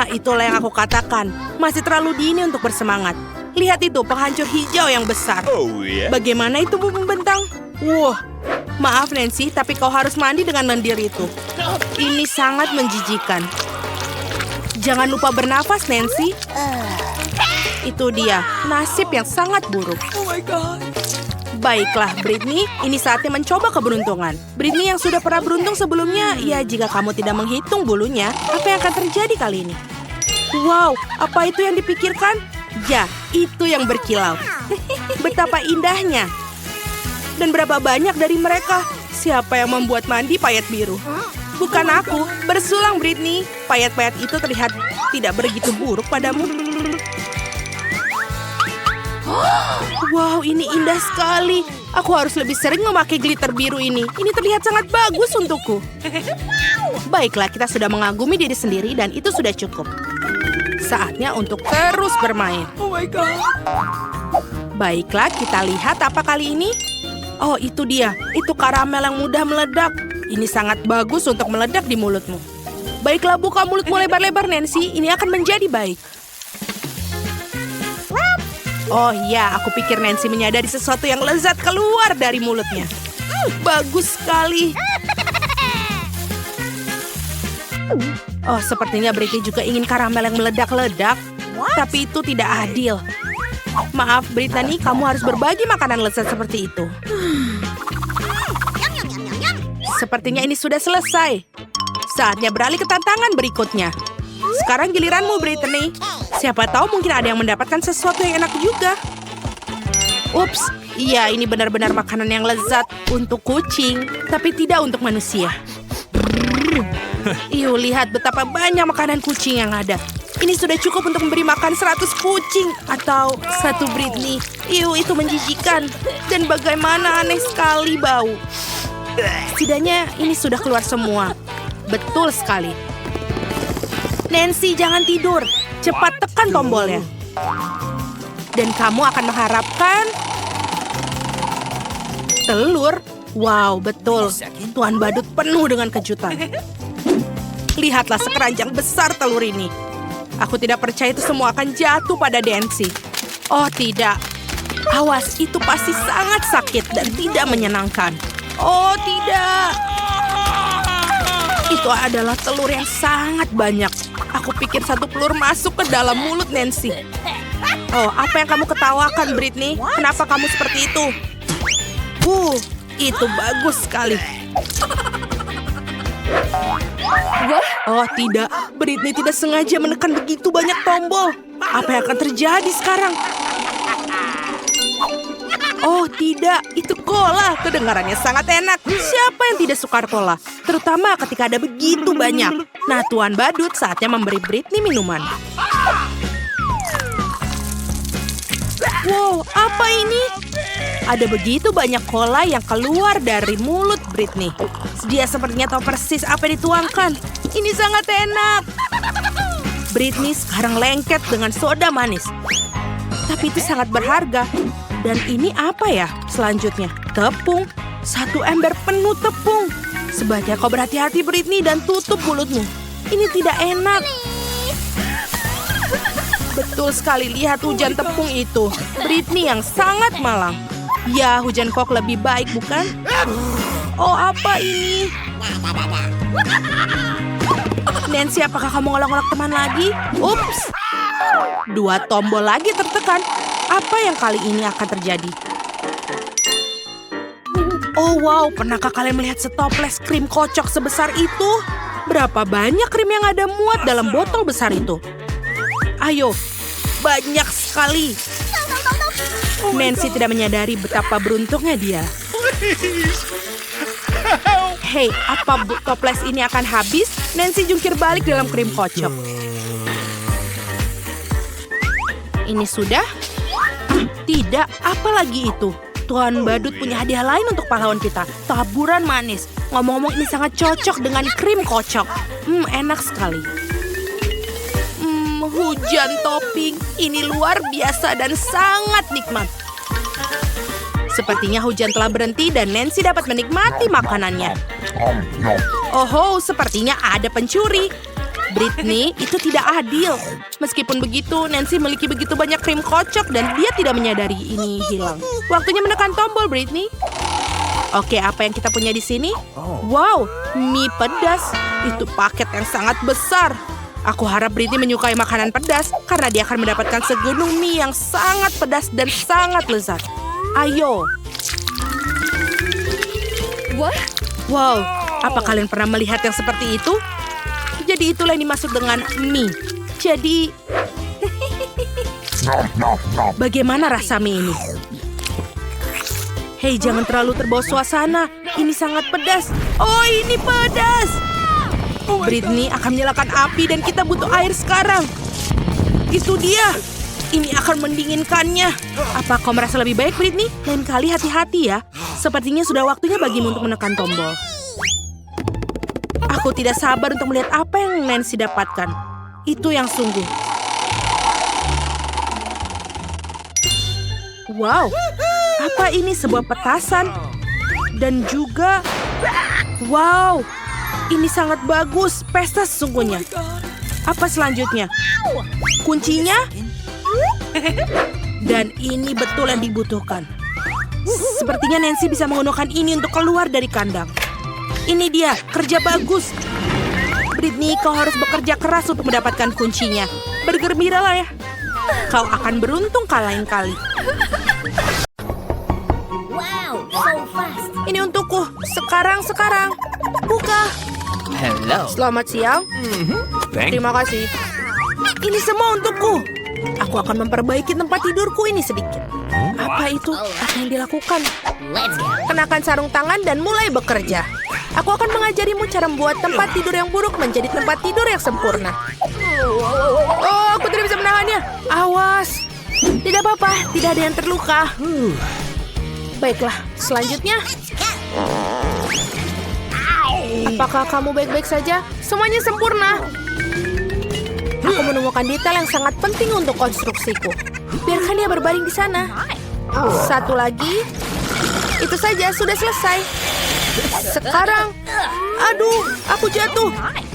Itulah yang aku katakan. Masih terlalu dini untuk bersemangat. Lihat itu, penghancur hijau yang besar. Oh yeah. Bagaimana itu Bu Pembentang? Wah, maaf Nancy, tapi kau harus mandi dengan lendir itu. Ini sangat menjijikan. Jangan lupa bernafas, Nancy. Itu dia, nasib yang sangat buruk. Oh my God. Baiklah, Britney, ini saatnya mencoba keberuntungan. Britney yang sudah pernah beruntung sebelumnya, ya jika kamu tidak menghitung bulunya, apa yang akan terjadi kali ini? Wow, apa itu yang dipikirkan? Ya, itu yang berkilau. Betapa indahnya. Dan berapa banyak dari mereka? Siapa yang membuat mandi payet biru? Bukan aku, bersulang Britney. Payet-payet itu terlihat tidak begitu buruk padamu. Wow, ini indah sekali. Aku harus lebih sering memakai glitter biru ini. Ini terlihat sangat bagus untukku. Baiklah, kita sudah mengagumi diri sendiri dan itu sudah cukup. Saatnya untuk terus bermain. Oh my God. Baiklah, kita lihat apa kali ini. Oh, itu dia. Itu karamel yang mudah meledak. Ini sangat bagus untuk meledak di mulutmu. Baiklah, buka mulutmu lebar-lebar, Nancy. Ini akan menjadi baik. Oh iya, aku pikir Nancy menyadari sesuatu yang lezat keluar dari mulutnya. Bagus sekali. Oh, sepertinya Britney juga ingin karamel yang meledak-ledak. Tapi itu tidak adil. Maaf, Brittany, kamu harus berbagi makanan lezat seperti itu. Sepertinya ini sudah selesai. Saatnya beralih ke tantangan berikutnya. Sekarang giliranmu, Brittany. Siapa tahu mungkin ada yang mendapatkan sesuatu yang enak juga. Ups, Iya, ini benar-benar makanan yang lezat untuk kucing, tapi tidak untuk manusia. Lihat betapa banyak makanan kucing yang ada. Ini sudah cukup untuk memberi makan 100 kucing atau 1 Britney. Itu menjijikan. Dan bagaimana aneh sekali bau. Setidaknya ini sudah keluar semua. Betul sekali. Nancy, jangan tidur. Cepat tekan tombolnya. Dan kamu akan mengharapkan telur. Wow, betul. Tuan Badut penuh dengan kejutan. Lihatlah sekeranjang besar telur ini. Aku tidak percaya itu semua akan jatuh pada Nancy. Oh tidak. Awas, itu pasti sangat sakit dan tidak menyenangkan. Oh tidak. Itu adalah telur yang sangat banyak. Aku pikir 1 telur masuk ke dalam mulut Nancy. Oh, apa yang kamu ketawakan, Britney? Kenapa kamu seperti itu? Itu bagus sekali. Oh tidak, Britney tidak sengaja menekan begitu banyak tombol. Apa yang akan terjadi sekarang? Oh tidak, itu cola. Kedengarannya sangat enak. Siapa yang tidak suka cola? Terutama ketika ada begitu banyak. Nah, Tuan Badut saatnya memberi Britney minuman. Wow, apa ini? Ada begitu banyak cola yang keluar dari mulut Britney. Dia sepertinya tahu persis apa yang dituangkan. Ini sangat enak. Britney sekarang lengket dengan soda manis. Tapi itu sangat berharga. Dan ini apa ya selanjutnya? Tepung. 1 ember penuh tepung. Sebaiknya kau berhati-hati Britney dan tutup mulutmu. Ini tidak enak. Betul sekali, lihat hujan tepung itu. Britney yang sangat malang. Ya, hujan kok lebih baik, bukan? Oh, apa ini? Nancy, apakah kamu ngolok-ngolok teman lagi? Ups. 2 tombol lagi tertekan. Apa yang kali ini akan terjadi? Oh, wow. Pernahkah kalian melihat setoples krim kocok sebesar itu? Berapa banyak krim yang ada muat dalam botol besar itu? Ayo, banyak sekali. Nancy tidak menyadari betapa beruntungnya dia. Hei, apa toples ini akan habis? Nancy jungkir balik dalam krim kocok. Ini sudah? Tidak, apa lagi itu? Tuan Badut punya hadiah lain untuk pahlawan kita. Taburan manis. Ngomong-ngomong ini sangat cocok dengan krim kocok. Enak sekali. Hujan topping. Ini luar biasa dan sangat nikmat. Sepertinya hujan telah berhenti dan Nancy dapat menikmati makanannya. Oh, sepertinya ada pencuri. Britney, itu tidak adil. Meskipun begitu, Nancy memiliki begitu banyak krim kocok dan dia tidak menyadari ini hilang. Waktunya menekan tombol, Britney. Oke, apa yang kita punya di sini? Wow, mie pedas. Itu paket yang sangat besar. Aku harap Britney menyukai makanan pedas karena dia akan mendapatkan segunung mie yang sangat pedas dan sangat lezat. Ayo. Wow, apa kalian pernah melihat yang seperti itu? Jadi itulah yang dimaksud dengan mie. Jadi, bagaimana rasa mie ini? Hei, jangan terlalu terbawa suasana. Ini sangat pedas. Oh, ini pedas. Britney akan menyalakan api dan kita butuh air sekarang. Itu dia. Ini akan mendinginkannya. Apa kau merasa lebih baik, Britney? Lain kali hati-hati ya. Sepertinya sudah waktunya bagimu untuk menekan tombol. Aku tidak sabar untuk melihat apa yang Nancy dapatkan. Itu yang sungguh. Wow, apa ini sebuah petasan? Dan juga, wow, ini sangat bagus. Pesta sesungguhnya. Apa selanjutnya? Kuncinya? Dan ini betul yang dibutuhkan. Sepertinya Nancy bisa menggunakan ini untuk keluar dari kandang. Ini dia, kerja bagus. Britney, kau harus bekerja keras untuk mendapatkan kuncinya. Bergembiralah ya. Kau akan beruntung lain kali. Wow, so fast. Ini untukku. Sekarang. Buka. Hello. Selamat siang. Thank Terima kasih. Ini semua untukku. Aku akan memperbaiki tempat tidurku ini sedikit. Apa itu? Apa yang dilakukan? Let's go. Kenakan sarung tangan dan mulai bekerja. Aku akan mengajarimu cara membuat tempat tidur yang buruk menjadi tempat tidur yang sempurna. Oh, aku tidak bisa menahannya. Awas. Tidak apa-apa, tidak ada yang terluka. Baiklah, selanjutnya. Apakah kamu baik-baik saja? Semuanya sempurna. Aku menemukan detail yang sangat penting untuk konstruksiku. Biarkan dia berbaring di sana. Satu lagi. Itu saja, sudah selesai. Sekarang, aduh, aku jatuh.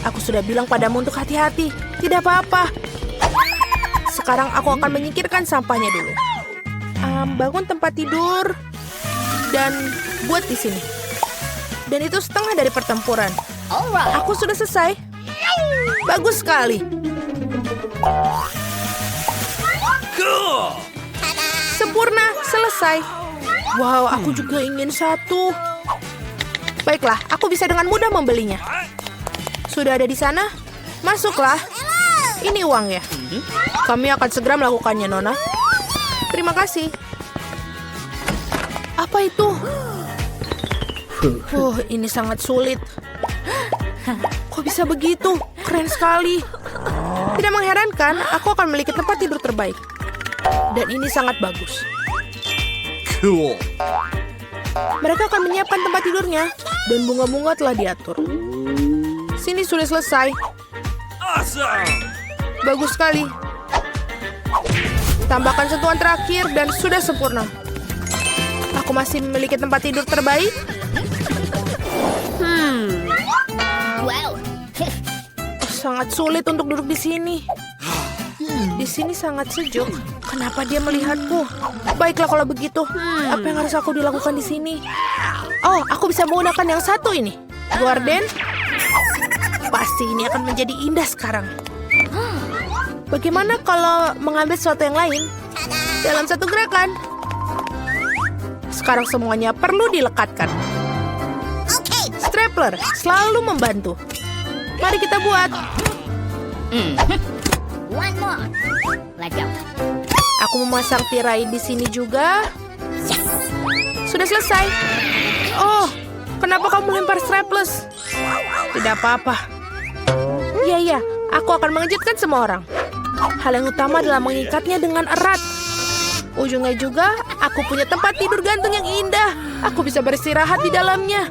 Aku sudah bilang padamu untuk hati-hati. Tidak apa-apa. Sekarang aku akan menyingkirkan sampahnya dulu. Bangun tempat tidur dan buat di sini. Dan itu setengah dari pertempuran. Alright. Aku sudah selesai. Bagus sekali. Cool. Sempurna, selesai. Wow, aku juga ingin satu. Baiklah, aku bisa dengan mudah membelinya. Sudah ada di sana? Masuklah. Ini uangnya. Kami akan segera melakukannya, Nona. Terima kasih. Apa itu? Ini sangat sulit. Kok bisa begitu? Keren sekali. Tidak mengherankan, aku akan memiliki tempat tidur terbaik. Dan ini sangat bagus. Cool. Mereka akan menyiapkan tempat tidurnya. Dan bunga-bunga telah diatur. Sini sudah selesai. Awesome. Bagus sekali. Tambahkan sentuhan terakhir dan sudah sempurna. Aku masih memiliki tempat tidur terbaik. Wow. Sangat sulit untuk duduk di sini. Di sini sangat sejuk. Kenapa dia melihatku? Baiklah kalau begitu. Apa yang harus aku dilakukan di sini? Oh, aku bisa menggunakan yang satu ini. Gorden. Pasti ini akan menjadi indah sekarang. Bagaimana kalau mengambil sesuatu yang lain dalam satu gerakan? Sekarang semuanya perlu dilekatkan. Stapler selalu membantu. Mari kita buat. One more. Let's go. Aku memasang tirai di sini juga. Sudah selesai. Oh, kenapa kamu lempar strapless? Tidak apa-apa. Iya, aku akan mengejutkan semua orang. Hal yang utama adalah mengikatnya dengan erat. Ujungnya juga, aku punya tempat tidur gantung yang indah. Aku bisa beristirahat di dalamnya.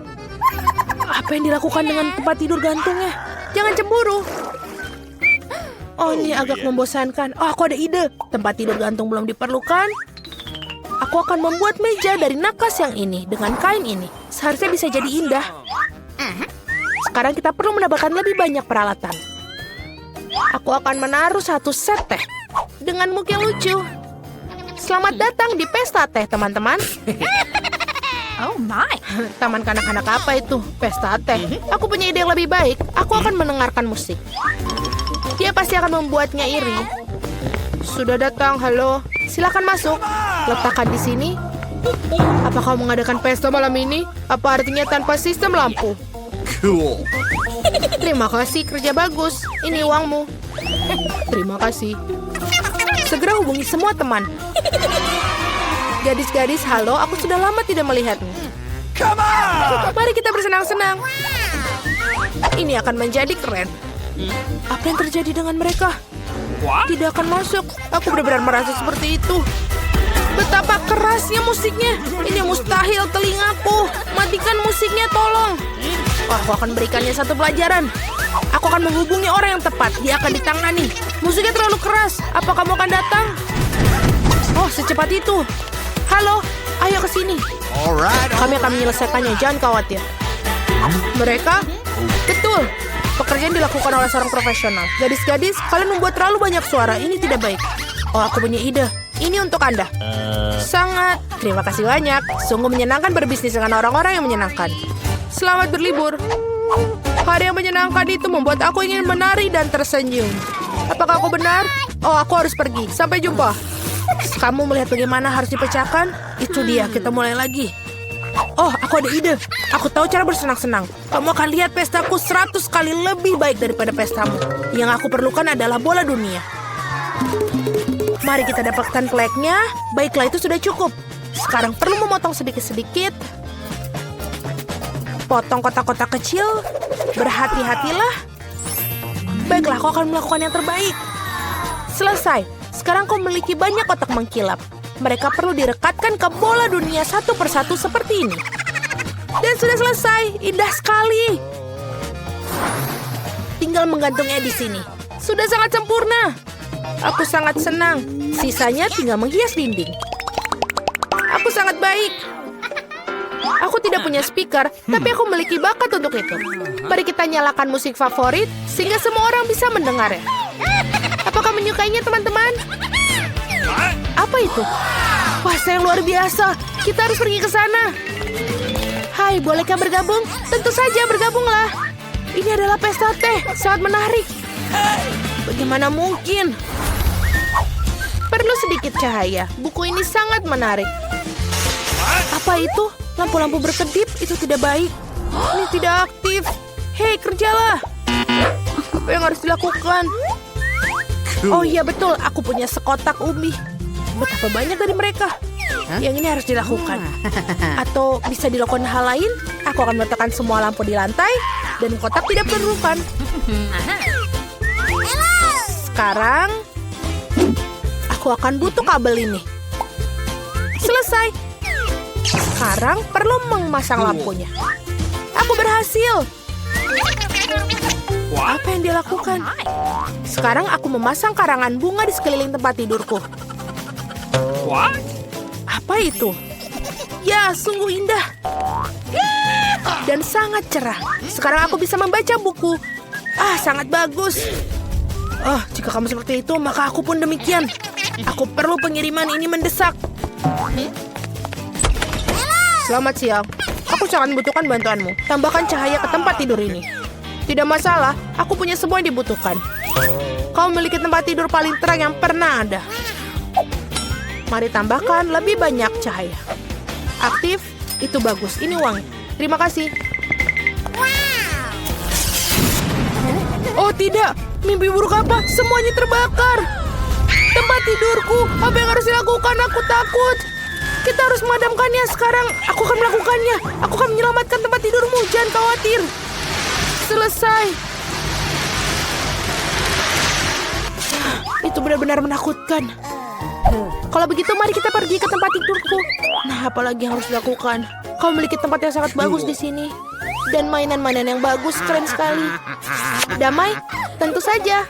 Apa yang dilakukan dengan tempat tidur gantungnya? Jangan cemburu. Oh, ini agak membosankan. Oh, aku ada ide. Tempat tidur gantung belum diperlukan. Aku akan membuat meja dari nakas yang ini dengan kain ini. Seharusnya bisa jadi indah. Sekarang kita perlu mendapatkan lebih banyak peralatan. Aku akan menaruh satu set teh dengan mug yang lucu. Selamat datang di pesta teh, teman-teman. Oh my. Taman kanak-kanak apa itu? Pesta teh. Aku punya ide yang lebih baik. Aku akan mendengarkan musik. Dia pasti akan membuatnya iri. Sudah datang, halo. Silakan masuk. Letakkan di sini. Apa kau mengadakan pesta malam ini? Apa artinya tanpa sistem lampu? Cool. Terima kasih, kerja bagus. Ini uangmu. Terima kasih. Segera hubungi semua teman. Gadis-gadis, halo. Aku sudah lama tidak melihatmu. Come on. Mari kita bersenang-senang. Ini akan menjadi keren. Apa yang terjadi dengan mereka? What? Tidak akan masuk. Aku benar-benar merasa seperti itu. Betapa kerasnya musiknya. Ini mustahil telingaku. Matikan musiknya, tolong. Oh, aku akan berikannya satu pelajaran. Aku akan menghubungi orang yang tepat. Dia akan ditangani. Musiknya terlalu keras. Apa kamu akan datang? Oh, secepat itu. Halo, ayo ke sini. Alright. Kami akan menyelesaikannya, jangan khawatir. Mereka? Betul. Pekerjaan dilakukan oleh seorang profesional. Gadis-gadis, kalian membuat terlalu banyak suara. Ini tidak baik. Oh, aku punya ide. Ini untuk Anda. Sangat. Terima kasih banyak. Sungguh menyenangkan berbisnis dengan orang-orang yang menyenangkan. Selamat berlibur. Hari yang menyenangkan itu membuat aku ingin menari dan tersenyum. Apakah aku benar? Oh, aku harus pergi. Sampai jumpa. Kamu melihat bagaimana harus dipecahkan? Itu dia, kita mulai lagi. Oh, aku ada ide. Aku tahu cara bersenang-senang. Kamu akan lihat pestaku 100 kali lebih baik daripada pestamu. Yang aku perlukan adalah bola dunia. Mari kita dapatkan flagnya. Baiklah, itu sudah cukup. Sekarang perlu memotong sedikit-sedikit. Potong kotak-kotak kecil. Berhati-hatilah. Baiklah, kau akan melakukan yang terbaik. Selesai. Sekarang kau memiliki banyak kotak mengkilap. Mereka perlu direkatkan ke bola dunia satu persatu seperti ini. Dan sudah selesai. Indah sekali. Tinggal menggantungnya di sini. Sudah sangat sempurna. Aku sangat senang. Sisanya tinggal menghias dinding. Aku sangat baik. Aku tidak punya speaker, tapi aku memiliki bakat untuk itu. Mari kita nyalakan musik favorit, sehingga semua orang bisa mendengarnya. Apakah menyukainya, teman-teman? Apa itu? Puasa yang luar biasa. Kita harus pergi ke sana. Hai, bolehkah bergabung? Tentu saja, bergabunglah. Ini adalah pesta teh. Sangat menarik. Bagaimana mungkin? Perlu sedikit cahaya. Buku ini sangat menarik. Apa itu? Lampu-lampu berkedip itu tidak baik. Ini tidak aktif. Hei, kerjalah. Apa yang harus dilakukan? Oh iya betul, aku punya sekotak ubi. Betapa banyak dari mereka. Yang ini harus dilakukan. Atau bisa dilakukan hal lain. Aku akan meletakkan semua lampu di lantai dan kotak tidak diperlukan. Sekarang aku akan butuh kabel ini. Selesai. Sekarang perlu memasang lampunya. Aku berhasil. Apa yang dia lakukan? Sekarang aku memasang karangan bunga di sekeliling tempat tidurku. What? Apa itu? Ya, sungguh indah. Dan sangat cerah. Sekarang aku bisa membaca buku. Sangat bagus. Jika kamu seperti itu, maka aku pun demikian. Aku perlu pengiriman ini mendesak. Selamat siang. Aku sangat membutuhkan bantuanmu. Tambahkan cahaya ke tempat tidur ini. Tidak masalah, aku punya semua yang dibutuhkan. Kau memiliki tempat tidur paling terang yang pernah ada. Mari tambahkan lebih banyak cahaya. Aktif, itu bagus. Ini uang. Terima kasih. Oh tidak, mimpi buruk apa? Semuanya terbakar. Tempat tidurku, apa yang harus dilakukan? Aku takut. Kita harus memadamkannya sekarang. Aku akan melakukannya. Aku akan menyelamatkan tempat tidurmu. Jangan khawatir. Selesai. Itu benar-benar menakutkan. Kalau begitu, mari kita pergi ke tempat tidurku. Nah, apalagi yang harus dilakukan? Kau memiliki tempat yang sangat bagus di sini. Dan mainan-mainan yang bagus, keren sekali. Damai? Tentu saja.